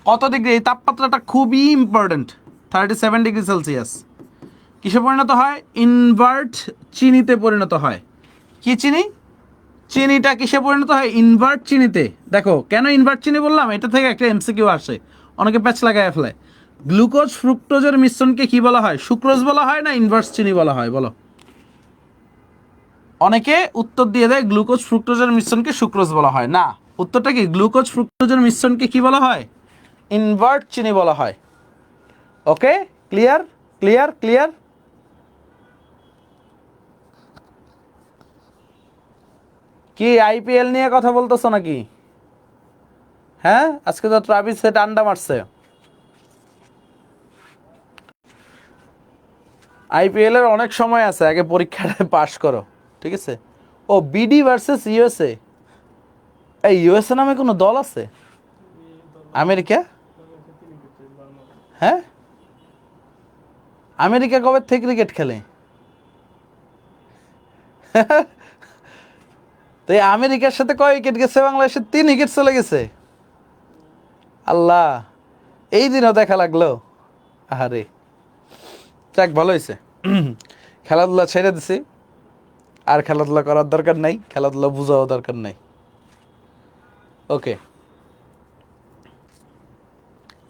কত ডিগ্রি? এই তাপমাত্রাটা খুবই ইম্পর্টেন্ট। 37 degree Celsius. কিসে পরিণত হয়? ইনভার্ট চিনিতে পরিণত হয়। কি চিনি? চিনিটা কিসে পরিণত হয়? ইনভার্ট চিনিতে। দেখো, কেন ইনভার্ট চিনি বললাম? এটা থেকে একটা এমসিকিউ আসে, অনেকে প্যাচ লাগায় ফেলে। গ্লুকোজ ফ্রুক্টোজের মিশ্রণকে কি বলা হয়? সুক্রোজ বলা হয় না ইনভার্ট চিনি বলা হয়? বলো। অনেকে উত্তর দিয়ে দেয় গ্লুকোজ ফ্রুক্টোজের মিশ্রণকে সুক্রোজ বলা হয় না। উত্তরটা কি? গ্লুকোজ ফ্রুক্টোজের মিশ্রণকে কি বলা হয়? ইনভার্ট চিনি বলা হয়। ওকে, ক্লিয়ার ক্লিয়ার ক্লিয়ার। কি আইপিএল নিয়ে কথা বলতেছো নাকি? হ্যাঁ, আজকে তো ট্রাভিস হেড আন্ডা মারছে। আইপিএল এর অনেক সময় আছে, আগে পরীক্ষাটা পাশ করো, ঠিক আছে? ও বিডি ভার্সেস ইউএসএ। এই ইউএসএ নামে কোনো দল আছে? আমেরিকা? হ্যাঁ, আমেরিকা কবে থেকে ক্রিকেট খেলে? তো এই আমেরিকার সাথে কয় উইকেট গেছে, বাংলাদেশের 3 উইকেট চলে গেছে। আল্লাহ, এই দিনও দেখা লাগলো। আরে যাক, ভালো হয়েছে। খেলাধুলা ছেড়ে দিছি, আর খেলাধুলা করার দরকার নাই, খেলাধুলা বুঝাও দরকার নাই। ওকে,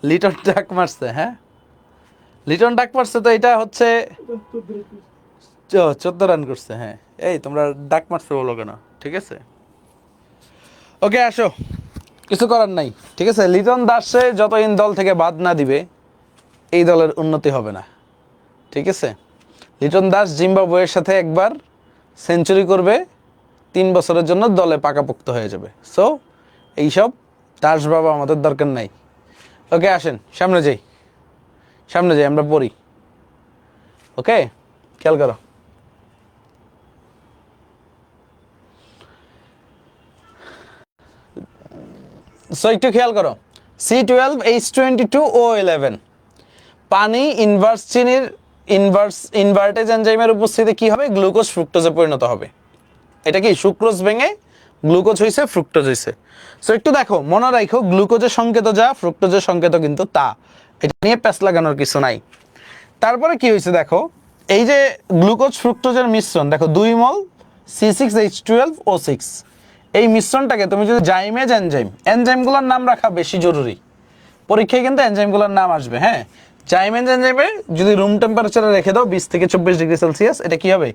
লিটন ডাক মারছে। হ্যাঁ, লিটন ডাক মারছে, তো এটা হচ্ছে 14 রান করছে। হ্যাঁ, এই তোমরা ডাক মারছে বলো কেন? ঠিক আছে, ওকে আসো, কিছু করার নাই। ঠিক আছে, লিটন দাসে যতদিন দল থেকে বাদ না দিবে এই দলের উন্নতি হবে না। ঠিক আছে, লিটন দাস জিম্বাবুয়ের সাথে একবার সেঞ্চুরি করবে, 3 বছরের জন্য দলে পাকাপোক্ত হয়ে যাবে। সো এইসব দাস বাবা আমাদের দরকার নাই। ওকে আসেন সামনে যাই, সামনে যাই, আমরা পড়ি। ওকে, খেয়াল করো। সো একটু খেয়াল করো, C12H22O11 পানি ইনভার্স চিনির ইনভার্টেজ এনজাইমের উপস্থিতিতে কি হবে? গ্লুকোজ ফ্রুক্টোজে পরিণত হবে। এটা কি সুক্রোজ ভেঙে গ্লুকোজ হয়েছে, ফ্রুক্টোজ হয়েছে। সো একটু দেখো, মনে রাখো, গ্লুকোজের সংকেত যা, ফ্রুক্টোজের সংকেত কিন্তু তা। এটা নিয়ে প্যাচ লাগানোর কিছু নাই। তারপরে কি হয়েছে দেখো, এই যে গ্লুকোজ ফ্রুক্টোজের মিশ্রণ দেখো, 2 মল C6H12O6, এই মিশ্রণটাকে তুমি যদি জাইমেজ এনজাইমগুলোর নাম রাখা বেশি জরুরি। পরীক্ষায় কিন্তু এনজাইমগুলোর নাম আসবে। হ্যাঁ, জাইমেজ এনজাইমে যদি রুম টেম্পারেচারে রেখে দাও 20 থেকে 24 ডিগ্রি সেলসিয়াস, এটা কি হবে?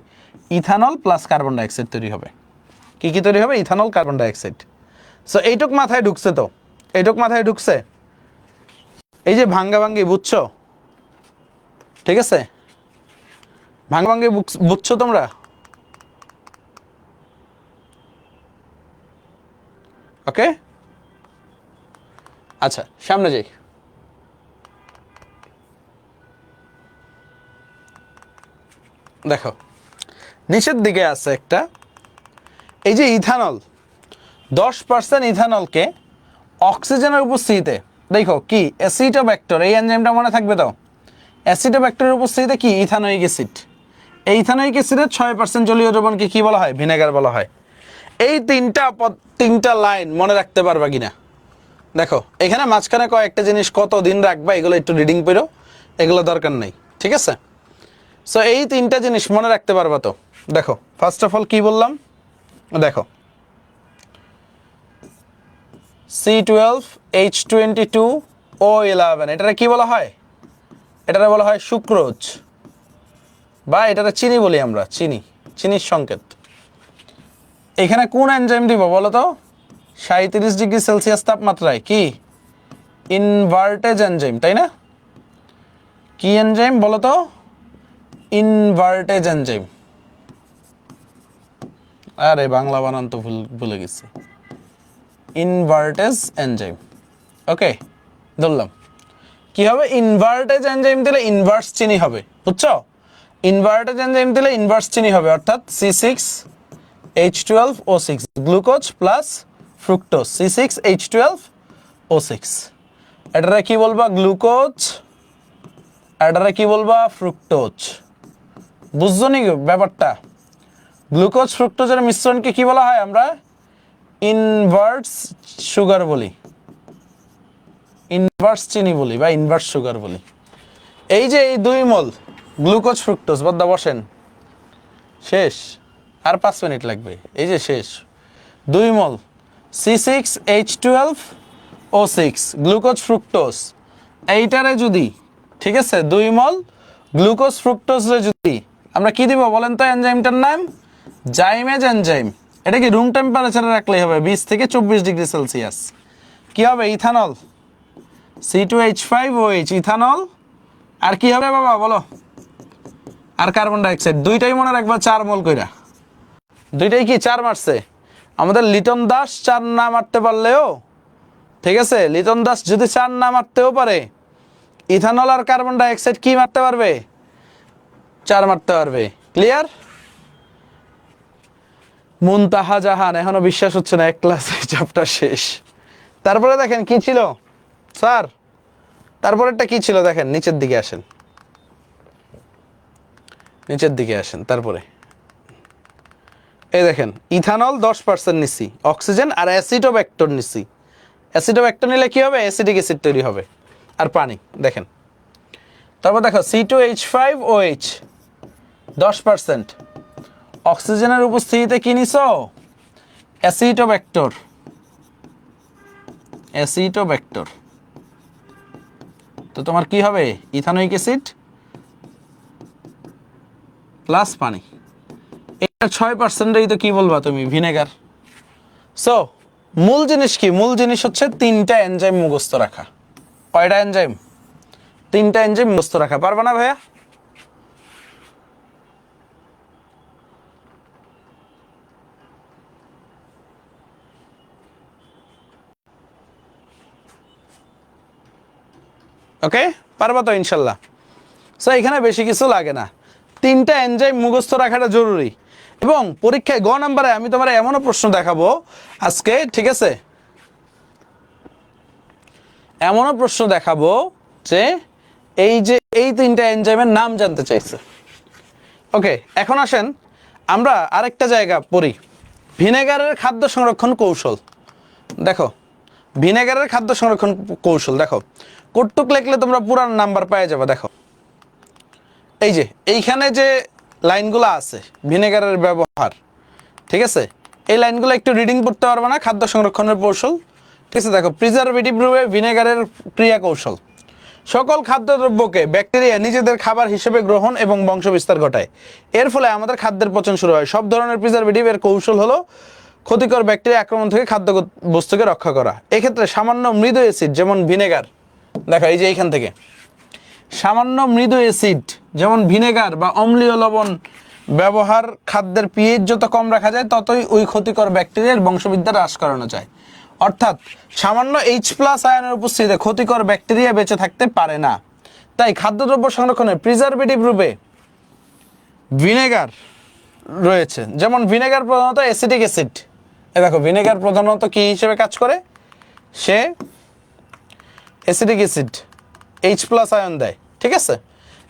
ইথানল প্লাস কার্বন ডাইঅক্সাইড তৈরি হবে। কি কি তৈরি হবে? Ethanol, carbon dioxide. সো এইটুক মাথায় ঢুকছে, তো এইটুক মাথায় ঢুকছে। এই যে ভাঙ্গি বুঝছো? ঠিক আছে, ভাঙ্গি বুঝছো তোমরা? ওকে, আচ্ছা সামনে যাই। দেখো নিচের দিকে আছে একটা, এই যে ইথানল, 10% ইথানলকে অক্সিজেনের উপস্থিতিতে, দেখো কি অ্যাসিটোব্যাক্টর, এই এনজাইমটা মনে থাকবে তো, অ্যাসিটোব্যাক্টরের উপস্থিতিতে কি ইথানোয়িক অ্যাসিড, এই ইথানোয়িক অ্যাসিডের 6% জলীয় দ্রবণকে কি বলা হয়? ভিনেগার বলা হয়। এই তিনটা লাইন মনে রাখতে পারবা কিনা দেখো, এখানে মাঝখানে কয়েকটা জিনিস কত দিন রাখবা এগুলো একটু রিডিং করো, এগুলো দরকার নেই। ঠিক আছে, সো এই 3টা জিনিস মনে রাখতে পারবা তো। দেখো ফার্স্ট অফ অল কি বললাম, দেখো C12H22O11, এটারে কি বলা হয়? এটারে বলা হয় সুক্রোজ, বা এটারে চিনি বলি আমরা, চিনির সংকেত। এখানে কোন এনজাইম দিব বলো তো? 37 ডিগ্রি সেলসিয়াস তাপমাত্রায় কি ইনভার্টেজ এনজাইম, তাই না? কি এনজাইম বলো তো? Invertase enzyme. আরে বাংলা বানান তো ভুলে গেছি। Invertase enzyme. ওকে, ধরলাম। কি হবে? ইনভার্টেজ এনজাইম দিলে ইনভার্স চিনি হবে, বুঝছো? ইনভার্টেজ এনজাইম দিলে ইনভার্স চিনি হবে, অর্থাৎ C6H12O6, glucose plus fructose, C6H12O6। এটারে কি বলবা? গ্লুকোজ। এটারে কি বলবা? ফ্রুক্টোজ। বুঝছো নি ব্যাপারটা? গ্লুকোজ ফ্রুক্টোজের মিশ্রণকে কি বলা হয়? আমরা ইনভার্স সুগার বলি, ইনভার্স চিনি বলি, বা ইনভার্স সুগার বলি। এই যে এই 2 মল গ্লুকোজ ফ্রুক্টোজ, বদ্দা বসেন, শেষ, আর 5 মিনিট লাগবে। এই যে শেষ, 2 মল C6H12O6 গ্লুকোজ ফ্রুক্টোজ, এইটারে যদি, ঠিক আছে, 2 মল গ্লুকোজ ফ্রুক্টোজরে যদি আমরা কি দিব বলেন তো? এনজাইমটার নাম জাইমেজ এনজাইম। এটা কি রুম টেম্পারেচারে রাখলেই হবে, 20 থেকে 24 ডিগ্রি সেলসিয়াস। কি হবে? Ethanol, C2H5OH, ethanol. আর কি হবে বাবা বলো? আর কার্বন ডাইঅক্সাইড। দুইটাই মনে রাখবা 4 মোল কইরা। দুইটাই কি 4 মারছে? আমাদের লিটন দাস 4 না মারতে পারলেও, ঠিক আছে, লিটন দাস যদি 4 না মারতেও পারে, ইথানল আর কার্বন ডাইঅক্সাইড কি মারতে পারবে? 4 মারতে পারবে। ক্লিয়ার? মুনতাহা জাহান, এখনো বিশ্বাস হচ্ছে না, 1 ক্লাসে চ্যাপ্টার শেষ। তারপরে দেখেন কি ছিল স্যার, তারপরেরটা কি ছিল দেখেন, নিচের দিকে আসেন, নিচের দিকে আসেন। তারপরে এই দেখেন ইথানল 10% নিছি, অক্সিজেন আর অ্যাসিটোব্যাক্টর নিছি। অ্যাসিটোব্যাক্টর নিলে কি হবে? অ্যাসিটিক অ্যাসিড তৈরি হবে আর পানি। দেখেন তারপর দেখো C2H5OH 10%, অক্সিজেনের উপস্থিতিতে কি নিছো? অ্যাসিটোব্যাক্টর। অ্যাসিটোব্যাক্টর তো তোমার কি হবে? ইথানোয়িক অ্যাসিড প্লাস পানি। এটা 6%, তো কি বলবা তুমি? ভিনেগার। সো মূল জিনিস কি? মূল জিনিস হচ্ছে 3টা এনজাইম মুখস্থ রাখা। কয়টা এনজাইম? 3টা এনজাইম মুখস্থ রাখা। পারবা না ভাইয়া? ওকে, পারবা তো ইনশাল্লাহ। সো এখানে বেশি কিছু লাগে না, 3টা এনজাইম মুখস্থ রাখাটা জরুরি। এবং পরীক্ষায় গ নাম্বারে আমি তোমার এমনও প্রশ্ন দেখাবো আজকে, ঠিক আছে? এমনও প্রশ্ন দেখাবো যে এই 3টা এনজাইমের নাম জানতে চাইছে। ওকে, এখন আসেন আমরা আরেকটা জায়গা পড়ি, ভিনেগারের খাদ্য সংরক্ষণ কৌশল। দেখো ভিনেগারের খাদ্য সংরক্ষণ কৌশল দেখো, কটুক লেখলে তোমরা পুরান নাম্বার পেয়ে যাবে। দেখো এই যে এইখানে যে লাইনগুলো আছে ভিনেগারের ব্যবহার, ঠিক আছে? এই লাইনগুলো একটু রিডিং পড়তে পারবে না? খাদ্য সংরক্ষণের কৌশল, ঠিক আছে? দেখো প্রিজারভেটিভ রূপে ভিনেগারের ক্রিয়া কৌশল। সকল খাদ্যদ্রব্যকে ব্যাকটেরিয়া নিজেদের খাবার হিসেবে গ্রহণ এবং বংশবিস্তার ঘটায়। এর ফলে আমাদের খাদ্যের পচন শুরু হয়। সব ধরনের প্রিজারভেটিভ এর কৌশল হলো ক্ষতিকর ব্যাকটেরিয়া আক্রমণ থেকে খাদ্য বস্তুকে রক্ষা করা। এক্ষেত্রে সামান্য মৃদু অ্যাসিড যেমন ভিনেগার, দেখো এই যে এইখান থেকে সামান্য মৃদু অ্যাসিড যেমন ভিনেগার বা অম্লীয় লবণ ব্যবহার খাদ্যের পিএইচ যত কম রাখা যায় ততই ওই ক্ষতিকর ব্যাকটেরিয়ার বংশবৃদ্ধি হ্রাস করানো যায়। অর্থাৎ সামান্য H+ আয়নের উপস্থিতিতে ক্ষতিকর ব্যাকটেরিয়া বেঁচে থাকতে পারে না। তাই খাদ্যদ্রব্য সংরক্ষণে প্রিজারভেটিভ রূপে ভিনেগার রয়েছে। যেমন ভিনেগার প্রধানত অ্যাসিটিক অ্যাসিড, এ দেখো ভিনেগার প্রধানত কি হিসেবে কাজ করে? সে অ্যাসিটিক অ্যাসিড H+ আয়ন দেয়, ঠিক আছে?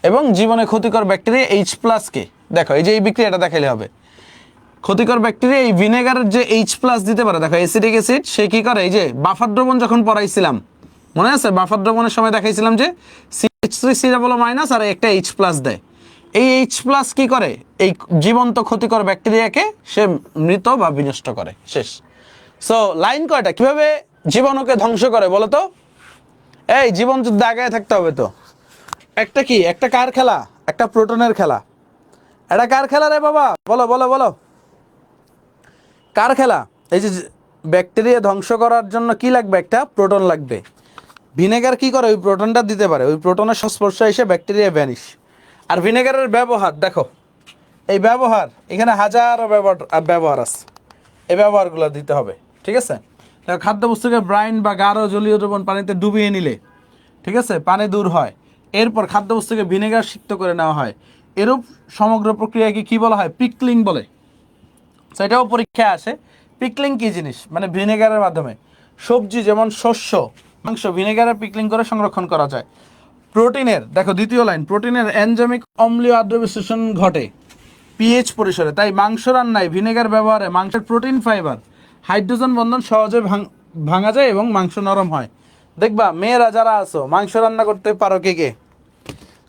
এবং জীবনে ক্ষতিকর ব্যাকটেরিয়া H+ কে দেখো এই যে এই বিক্রিয়াটা দেখাইলে হবে। ক্ষতিকর ব্যাকটেরিয়া এই ভিনেগারের যে H+ দিতে পারে, দেখো অ্যাসিটিক অ্যাসিড সে কি করে? এই যে বাফার দ্রবণ যখন পড়াইছিলাম মনে আছে? বাফার দ্রবণের সময় দেখাইছিলাম যে CH3 আর একটা H+ দেয়। এই H+ কি করে? এই জীবন্ত ক্ষতিকর ব্যাকটেরিয়াকে সে মৃত বা বিনষ্ট করে, শেষ। সো লাইন কয়টা? কিভাবে জীবাণুকে ধ্বংস করে বলো তো? এই জীবন যুদ্ধে আগায় থাকতে হবে তো। একটা কি? একটা কার খেলা? একটা প্রোটনের খেলা। এটা কার খেলা রে বাবা? বলো বলো বলো, কার খেলা? এই যে ব্যাকটেরিয়া ধ্বংস করার জন্য কি লাগবে? একটা প্রোটন লাগবে। ভিনেগার কি করে? ওই প্রোটনটা দিতে পারে, ওই প্রোটনের সংস্পর্শে এসে ব্যাকটেরিয়া ভ্যানিশ। আর ভিনেগারের ব্যবহার দেখো, এই ব্যবহার এখানে হাজারো ব্যবহার আছে, এই ব্যবহারগুলো দিতে হবে, ঠিক আছে? খাদ্যবস্তুকে ব্রাইন বা গাঢ় জলীয় দ্রবণ পানিতে ডুবিয়ে নিলে, ঠিক আছে, পানি দূর হয়। এরপর খাদ্যবস্তুকে ভিনেগার সিক্ত করে নেওয়া হয়। এরূপ সমগ্র প্রক্রিয়াকে কি বলা হয়? পিকলিং বলে। সেটাও পরীক্ষায় আসে। পিকলিং কি জিনিস? মানে ভিনেগারের মাধ্যমে সবজি যেমন শস্য, মাংস ভিনেগারের পিকলিং করে সংরক্ষণ করা যায়। প্রোটিনের দেখো দ্বিতীয় লাইন, প্রোটিনের এনজাইমিক অম্লীয় আদ্র বিশ্লেষণ ঘটে পিএইচ পরিসরে। তাই মাংস রান্নায় ভিনেগার ব্যবহারে মাংসের প্রোটিন ফাইবার হাইড্রোজেন বন্ধন সহজে ভাঙা যায় এবং মাংস নরম হয়। দেখবা মেয়েরা যারা আছো মাংস রান্না করতে পারো, কে কে?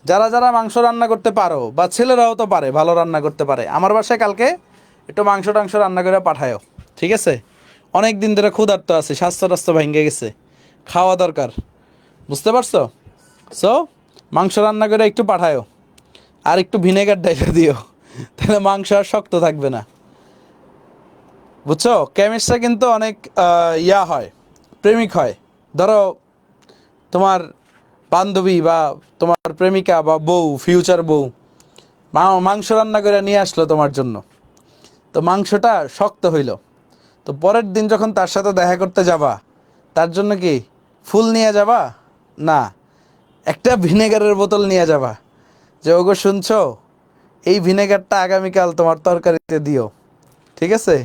যারা যারা মাংস রান্না করতে পারো, বা ছেলেরাও তো পারে, ভালো রান্না করতে পারে, আমার বাসায় কালকে একটু মাংস টাংস রান্না করে পাঠায়ও, ঠিক আছে? অনেক দিন ধরে ক্ষুধার্ত আছে, স্বাস্থ্য টাস্থ্য ভেঙে গেছে, খাওয়া দরকার, বুঝতে পারছো? সো মাংস রান্না করে একটু পাঠায়ও, আর একটু ভিনেগার ডাইলে দিও, তাহলে মাংস আর শক্ত থাকবে না, বুঝছো? কেমিস্টরা কিন্তু অনেক ইয়া হয়, প্রেমিক হয়। ধরো তোমার বান্ধবী বা তোমার প্রেমিকা বা বউ, ফিউচার বউ মাংস রান্না করে নিয়ে আসলো তোমার জন্য, তো মাংসটা শক্ত হইল, তো পরের দিন যখন তার সাথে দেখা করতে যাবা, তার জন্য কি ফুল নিয়ে যাবা? না, একটা ভিনেগারের বোতল নিয়ে যাবা, যে ওগো শুনছো, এই ভিনেগারটা আগামীকাল তোমার তরকারিতে দিও, ঠিক আছে?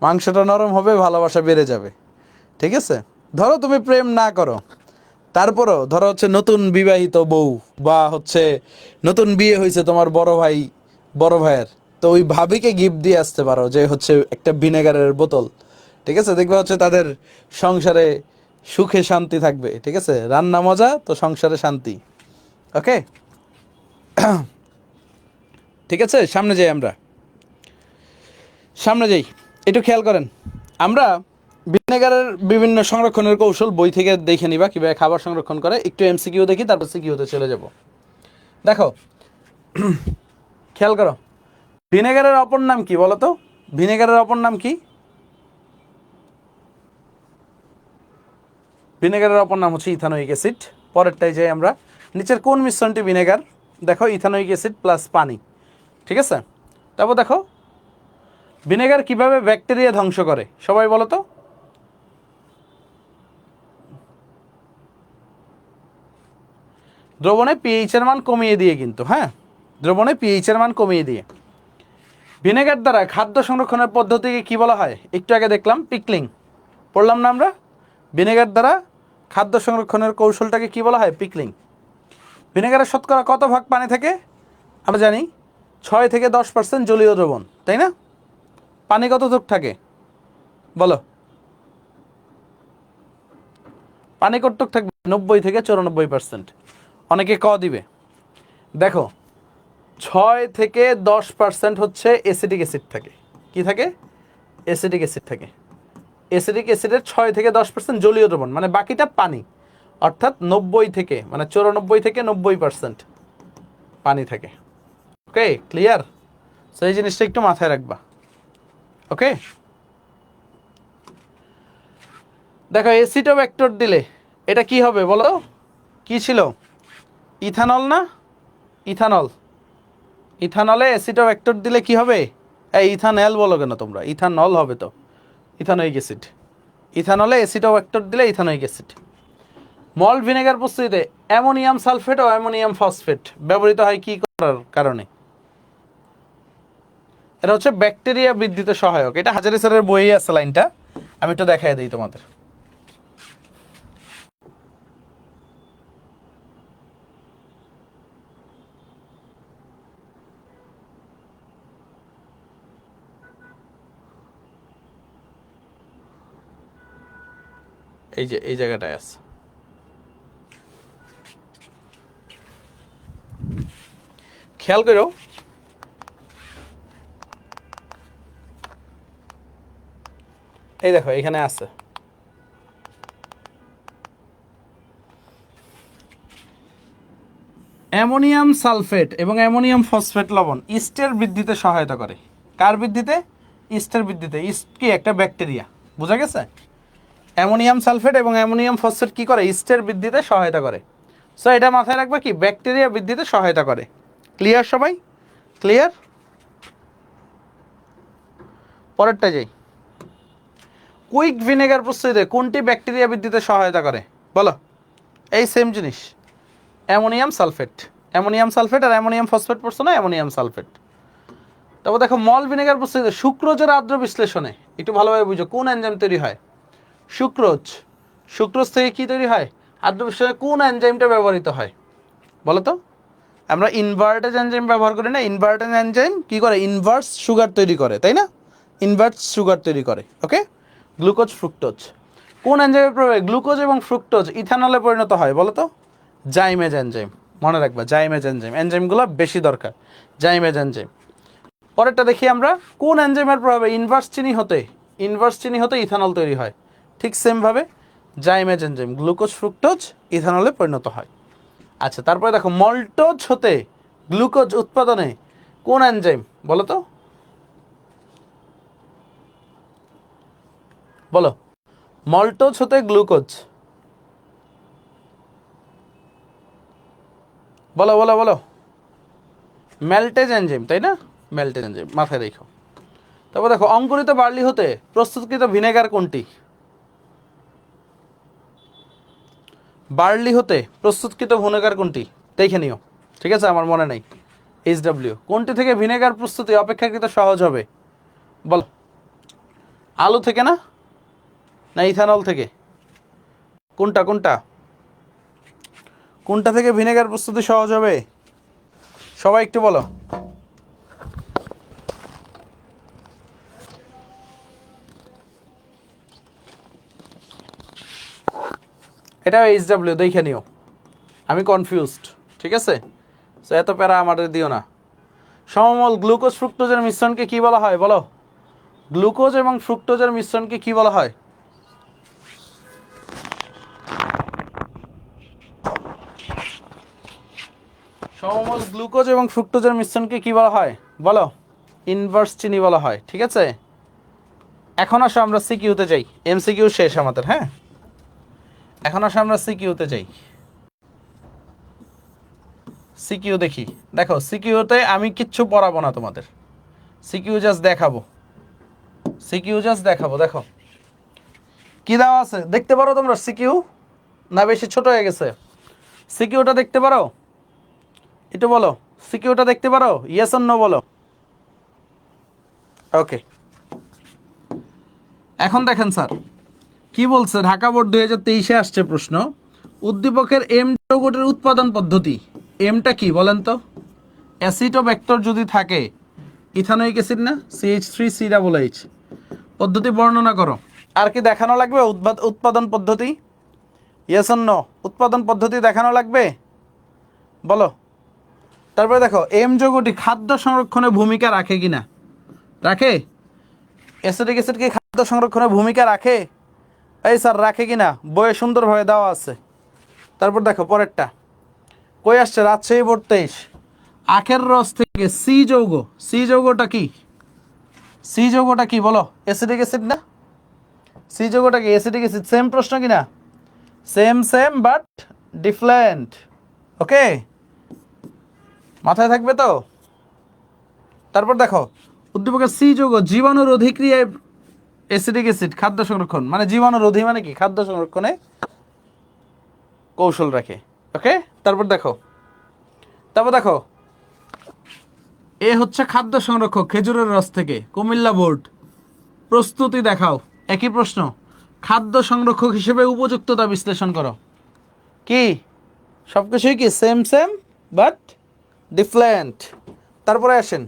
মাংসটা নরম হবে, ভালোবাসা বেড়ে যাবে, ঠিক আছে? ধরো তুমি প্রেম না করো, তারপরও ধরো হচ্ছে নতুন বিবাহিত বউ, বা হচ্ছে নতুন বিয়ে হয়েছে তোমার বড় ভাই, বড় ভাইয়ের, তো ওই ভাবিকে গিফট দিয়ে আসতে পারো যে হচ্ছে একটা ভিনেগারের বোতল, ঠিক আছে? দেখবে হচ্ছে তাদের সংসারে সুখে শান্তি থাকবে, ঠিক আছে? রান্না মজা তো সংসারে শান্তি। ওকে, ঠিক আছে, সামনে যাই আমরা, সামনে যাই। একটু খেয়াল করেন, আমরা ভিনেগারের বিভিন্ন সংরক্ষণের কৌশল বই থেকে দেখে নিবা কীভাবে খাবার সংরক্ষণ করে। একটু এমসিকিউ দেখি, তারপর সিকিউতে চলে যাব। দেখো, খেয়াল করো, ভিনেগারের অপর নাম কি বলো তো? ভিনেগারের অপর নাম কি? ভিনেগারের অপর নাম হচ্ছে ইথানোয়িক অ্যাসিড। পরেরটাই যাই আমরা, নিচের কোন মিশ্রণটি ভিনেগার? দেখো, ইথানোয়িক অ্যাসিড প্লাস পানি, ঠিক আছে? তারপর দেখো, ভিনেগার কিভাবে ব্যাকটেরিয়া ধ্বংস করে, সবাই বলো তো। দ্রবণে পিএইচ এর মান কমিয়ে দিয়ে, কিন্তু হ্যাঁ, দ্রবণে পিএইচ এর মান কমিয়ে দিয়ে। ভিনেগার দ্বারা খাদ্য সংরক্ষণের পদ্ধতিকে কি বলা হয়? একটু আগে দেখলাম পিকলিং, পড়লাম না আমরা? ভিনেগার দ্বারা খাদ্য সংরক্ষণের কৌশলটাকে কি বলা হয়? পিকলিং। ভিনেগারের শতকরা কত ভাগ পানি থাকে? আমরা জানি 6 থেকে 10% জলীয় দ্রবণ, তাই না? পানি কতটুক থাকে বলো? পানি কতটুক থাকবে? 90 থেকে 94%। অনেকে ক দিবে। দেখো, 6 থেকে 10% হচ্ছে অ্যাসিটিক অ্যাসিড থাকে। কি থাকে? অ্যাসিটিক অ্যাসিড থাকে। অ্যাসিটিক অ্যাসিডের 6 থেকে 10% জলীয় দ্রবণ, মানে বাকিটা পানি। অর্থাৎ 90 থেকে, মানে 94 থেকে 90% পানি থাকে। ওকে, ক্লিয়ার? সো এই জিনিসটা একটু মাথায় রাখবা। ওকে, দেখো, অ্যাসিটোব্যাক্টর দিলে এটা কি হবে বলো? কি ছিল? ইথানল না? ইথানল। ইথানলে অ্যাসিটোব্যাক্টর দিলে কি হবে? এই ইথানল বলো কেন তোমরা? ইথানল হবে তো, ইথানোয়িক অ্যাসিড। ইথানলে অ্যাসিটোব্যাক্টর দিলে ইথানোয়িক অ্যাসিড। মল্ট ভিনেগার প্রস্তুতিতে অ্যামোনিয়াম সালফেট ও অ্যামোনিয়াম ফসফেট ব্যবহৃত হয় কি করার কারণে? এটা হচ্ছে ব্যাকটেরিয়া বৃদ্ধিতে সহায়ক। এটা হাজারি স্যারের বইয়ে আছে লাইনটা, আমি একটু দেখাই দিই তোমাদের। এই যে এই জায়গাটায় আছে, খেয়াল করো। এই দেখো, এখানে আছে অ্যামোনিয়াম সালফেট এবং অ্যামোনিয়াম ফসফেট লবণ ইস্টের বৃদ্ধিতে সহায়তা করে। কার বৃদ্ধিতে? ইস্টের বৃদ্ধিতে। ইস্ট কি? একটা ব্যাকটেরিয়া, বোঝা গেছে? অ্যামোনিয়াম সালফেট এবং অ্যামোনিয়াম ফসফেট কি করে? ইস্টের বৃদ্ধিতে সহায়তা করে। সো এটা মাথায় রাখবা কি, ব্যাকটেরিয়া বৃদ্ধিতে সহায়তা করে। ক্লিয়ার সবাই? ক্লিয়ার? পরেরটা যাই। কুইক ভিনেগার প্রস্তুতিতে কোনটি ব্যাকটেরিয়া বৃদ্ধিতে সহায়তা করে বলো? এই সেম জিনিস, অ্যামোনিয়াম সালফেট। অ্যামোনিয়াম সালফেট আর অ্যামোনিয়াম ফসফেট পড়ছো না? Ammonium sulphate. তারপর দেখো, মল ভিনেগার প্রস্তুতিতে সুক্রোজের আর্দ্র বিশ্লেষণে একটু ভালোভাবে বুঝো কোন এনজাইম তৈরি হয়? সুক্রোজ। সুক্রোজ থেকে কি তৈরি হয়? আর্দ্র বিশ্লেষণে কোন এনজাইমটা ব্যবহৃত হয় বলো তো? আমরা ইনভার্টেজ এনজাইম ব্যবহার করি না? ইনভার্টেজ এনজাইম কি করে? ইনভার্স সুগার তৈরি করে, তাই না? ইনভার্স সুগার তৈরি করে। ওকে, গ্লুকোজ ফ্রুক্টোজ। কোন এনজাইমের প্রভাবে গ্লুকোজ এবং ফ্রুক্টোজ ইথানলে পরিণত হয় বলো তো? Zymase enzyme. মনে রাখবা, জাইমেজ এনজাইম। এনজাইমগুলো বেশি দরকার, জাইমেজ এনজাইম। পরেরটা দেখি আমরা, কোন এনজাইমের প্রভাবে ইনভার্স চিনি হতে ইথানল তৈরি হয়? ঠিক সেমভাবে জাইমেজ এনজাইম, গ্লুকোজ ফ্রুক্টোজ ইথানলে পরিণত হয়। আচ্ছা, তারপরে দেখো, মল্টোজ হতে গ্লুকোজ উৎপাদনে কোন এনজাইম বলো তো? বলো, মল্টোজ হতে গ্লুকোজ, বলো বলো বলো। মেল্টেজ এনজাইম, তাই না? মেল্টেজ এনজাইম, মাথায় রেখো। তারপর দেখো, অঙ্কুরিত বার্লি হতে প্রস্তুতকৃত ভিনেগার কোনটি? বার্লি হতে প্রস্তুতকৃত ভিনেগার কোনটি দেখে নিও, ঠিক আছে? আমার মনে নেই। HW। কোনটি থেকে ভিনেগার প্রস্তুতি অপেক্ষাকৃত সহজ হবে বল? আলু থেকে না? না ইথানল থেকে? কোনটা কোনটা কোনটা থেকে ভিনেগার প্রস্তুতি সহজ হবে? সবাই একটু বলো। এটা HW দেখে নিও, আমি কনফিউজড, ঠিক আছে? সো এত প্যারা আমাদের দিও না। সমমল গ্লুকোজ ফ্রুক্টোজের মিশ্রণকে কি বলা হয় বলো? গ্লুকোজ এবং ফ্রুক্টোজের মিশ্রণকে কি বলা হয়? সমমল গ্লুকোজ এবং ফ্রুক্টোজের মিশ্রণকে কি বলা হয় বলো? ইনভার্স চিনি বলা হয়, ঠিক আছে? এখন আসো আমরা সিকিউতে যাই, MCQ শেষ আমাদের, হ্যাঁ? এখন আসো আমরা সিকিউতে যাই, সিকিউ দেখি। দেখো সিকিউতে আমি কিচ্ছু পড়াবো না তোমাদের, সিকিউ জাস্ট দেখাবো, সিকিউ জাস্ট দেখাবো। দেখো কি দেওয়া আছে দেখতে পারো তোমরা সিকিউ, না বেশি ছোট হয়ে গেছে? সিকিউটা দেখতে পারো? একটু বলো, সিকিউটা দেখতে পারো? ইয়েস অর নো বলো। ওকে, এখন দেখেন স্যার কি বলছে, ঢাকা বোর্ড 2023-এ আসছে প্রশ্ন, উদ্দীপকের এম যৌগটির উৎপাদন পদ্ধতি। এমটা কি বলেন তো? অ্যাসিটোব্যাক্টর যদি থাকে, ইথানোয়িক অ্যাসিড না, CH3COOH, পদ্ধতি বর্ণনা করো। আর কি দেখানো লাগবে? উৎপাদন পদ্ধতি, ইয়েস অর নো? উৎপাদন পদ্ধতি দেখানো লাগবে বলো। তারপরে দেখো এম যৌগটি খাদ্য সংরক্ষণে ভূমিকা রাখে কিনা? রাখে? অ্যাসিটিক অ্যাসিড কি খাদ্য সংরক্ষণে ভূমিকা রাখে? এই স্যার রাখে কিনা? বইয়ে সুন্দরভাবে দেওয়া আছে। তারপর দেখো পরেরটা, কই আসছে? রাজশাহী বোর্ড 23, আখের রস থেকে সি যৌগ, সি যৌগটা কি? সি যৌগটা কি বলো? অ্যাসিটিক অ্যাসিড না? সি যৌগটা কি? Acetic acid. সেম প্রশ্ন কিনা? Same same but different. Okay, মাথায় থাকবে তো? তারপর দেখো উদ্দীপকের সি যৌগ জীবাণুরোধী ক্রিয়ায়, অ্যাসিটিক অ্যাসিড খাদ্য সংরক্ষণ, মানে জীবাণুরোধী মানে কি? খাদ্য সংরক্ষণে কৌশল রাখে। ওকে, তারপর দেখো, এ হচ্ছে খাদ্য সংরক্ষক খেজুরের রস থেকে, কুমিল্লা বোর্ড। প্রস্তুতি দেখাও, একই প্রশ্ন, খাদ্য সংরক্ষক হিসেবে উপযুক্ততা বিশ্লেষণ করো। কি সব কিছুই কি সেম সেম বাট ডিফারেন্ট? তারপরে আসেন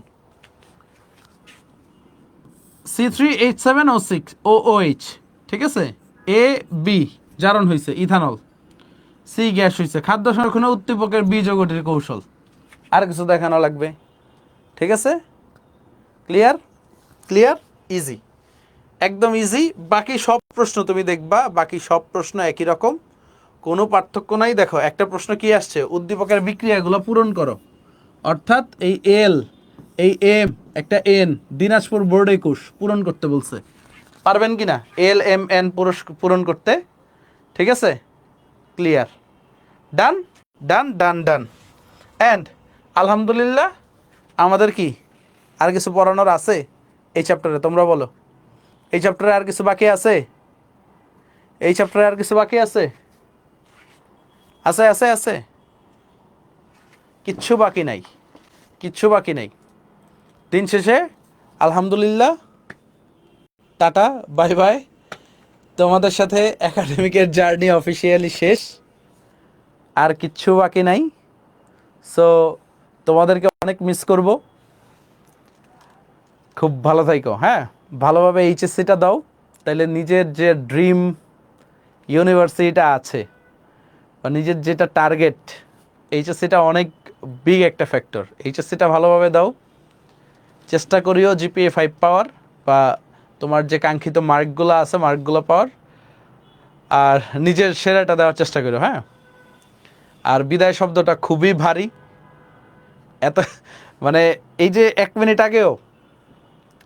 C3H7O6 ঠিক আছে, এ বি জারণ হয়েছে, ইথানল, সি গ্যাস হয়েছে, খাদ্য সংরক্ষণে উদ্দীপকের বি যৌগটির কৌশল। আর কিছু দেখানো লাগবে? ঠিক আছে, ক্লিয়ার? ক্লিয়ার, ইজি, একদম ইজি। বাকি সব প্রশ্ন তুমি দেখবা, বাকি সব প্রশ্ন একই রকম, কোনো পার্থক্য নাই। দেখো একটা প্রশ্ন কি আসছে, উদ্দীপকের বিক্রিয়াগুলো পূরণ করো। অর্থাৎ এই এল, এই এম, একটা এন, দিনাজপুর বোর্ড 21 পূরণ করতে বলছে, পারবেন কি না LMN পূরণ করতে? ঠিক আছে, clear, done done done done. And আলহামদুলিল্লাহ আমাদের কি আর কিছু পড়ানোর আছে এই চ্যাপ্টারে? তোমরা বলো, এই চ্যাপ্টারে আর কিছু বাকি আছে? এই চ্যাপ্টারে আর কিছু বাকি আছে? আছে আছে আছে, কিচ্ছু বাকি নাই, কিচ্ছু বাকি নেই। দিন শেষে আলহামদুলিল্লাহ, টাটা, বাই বাই। তোমাদের সাথে একাডেমিকের জার্নি অফিসিয়ালি শেষ, আর কিচ্ছু বাকি নাই। সো তোমাদেরকে অনেক মিস করব, খুব ভালো থাইকো, হ্যাঁ? ভালোভাবে HSC-টা দাও, তাহলে নিজের যে ড্রিম ইউনিভার্সিটিটা আছে বা নিজের যেটা টার্গেট, HSC-টা অনেক বিগ একটা ফ্যাক্টর। HSC-টা ভালোভাবে দাও, চেষ্টা করিও GPA 5 পাওয়ার, বা তোমার যে কাঙ্ক্ষিত মার্কগুলো আছে মার্কগুলো পাওয়ার, আর নিজের সেরাটা দেওয়ার চেষ্টা করো, হ্যাঁ? আর বিদায় শব্দটা খুবই ভারী, এত মানে এই যে 1 মিনিট আগেও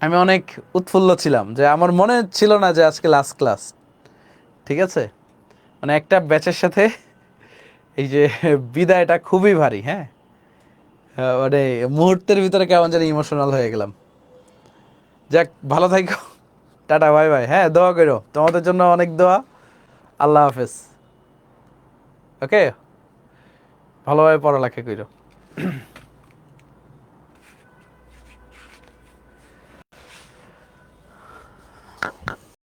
আমি অনেক উৎফুল্ল ছিলাম, যে আমার মনে ছিল না যে আজকে লাস্ট ক্লাস, ঠিক আছে? মানে একটা ব্যাচের সাথে এই যে বিদায়টা খুবই ভারী, হ্যাঁ? মানে মুহূর্তের ভিতরে কেমন জানি ইমোশনাল হয়ে গেলাম। যাক, ভালো থাকো, টাটা, বাই বাই। হ্যাঁ, দোয়া করো, তোমাদের জন্য অনেক দোয়া। আল্লাহ হাফেজ। ওকে, ভালোভাবে পড়ালেখা করো।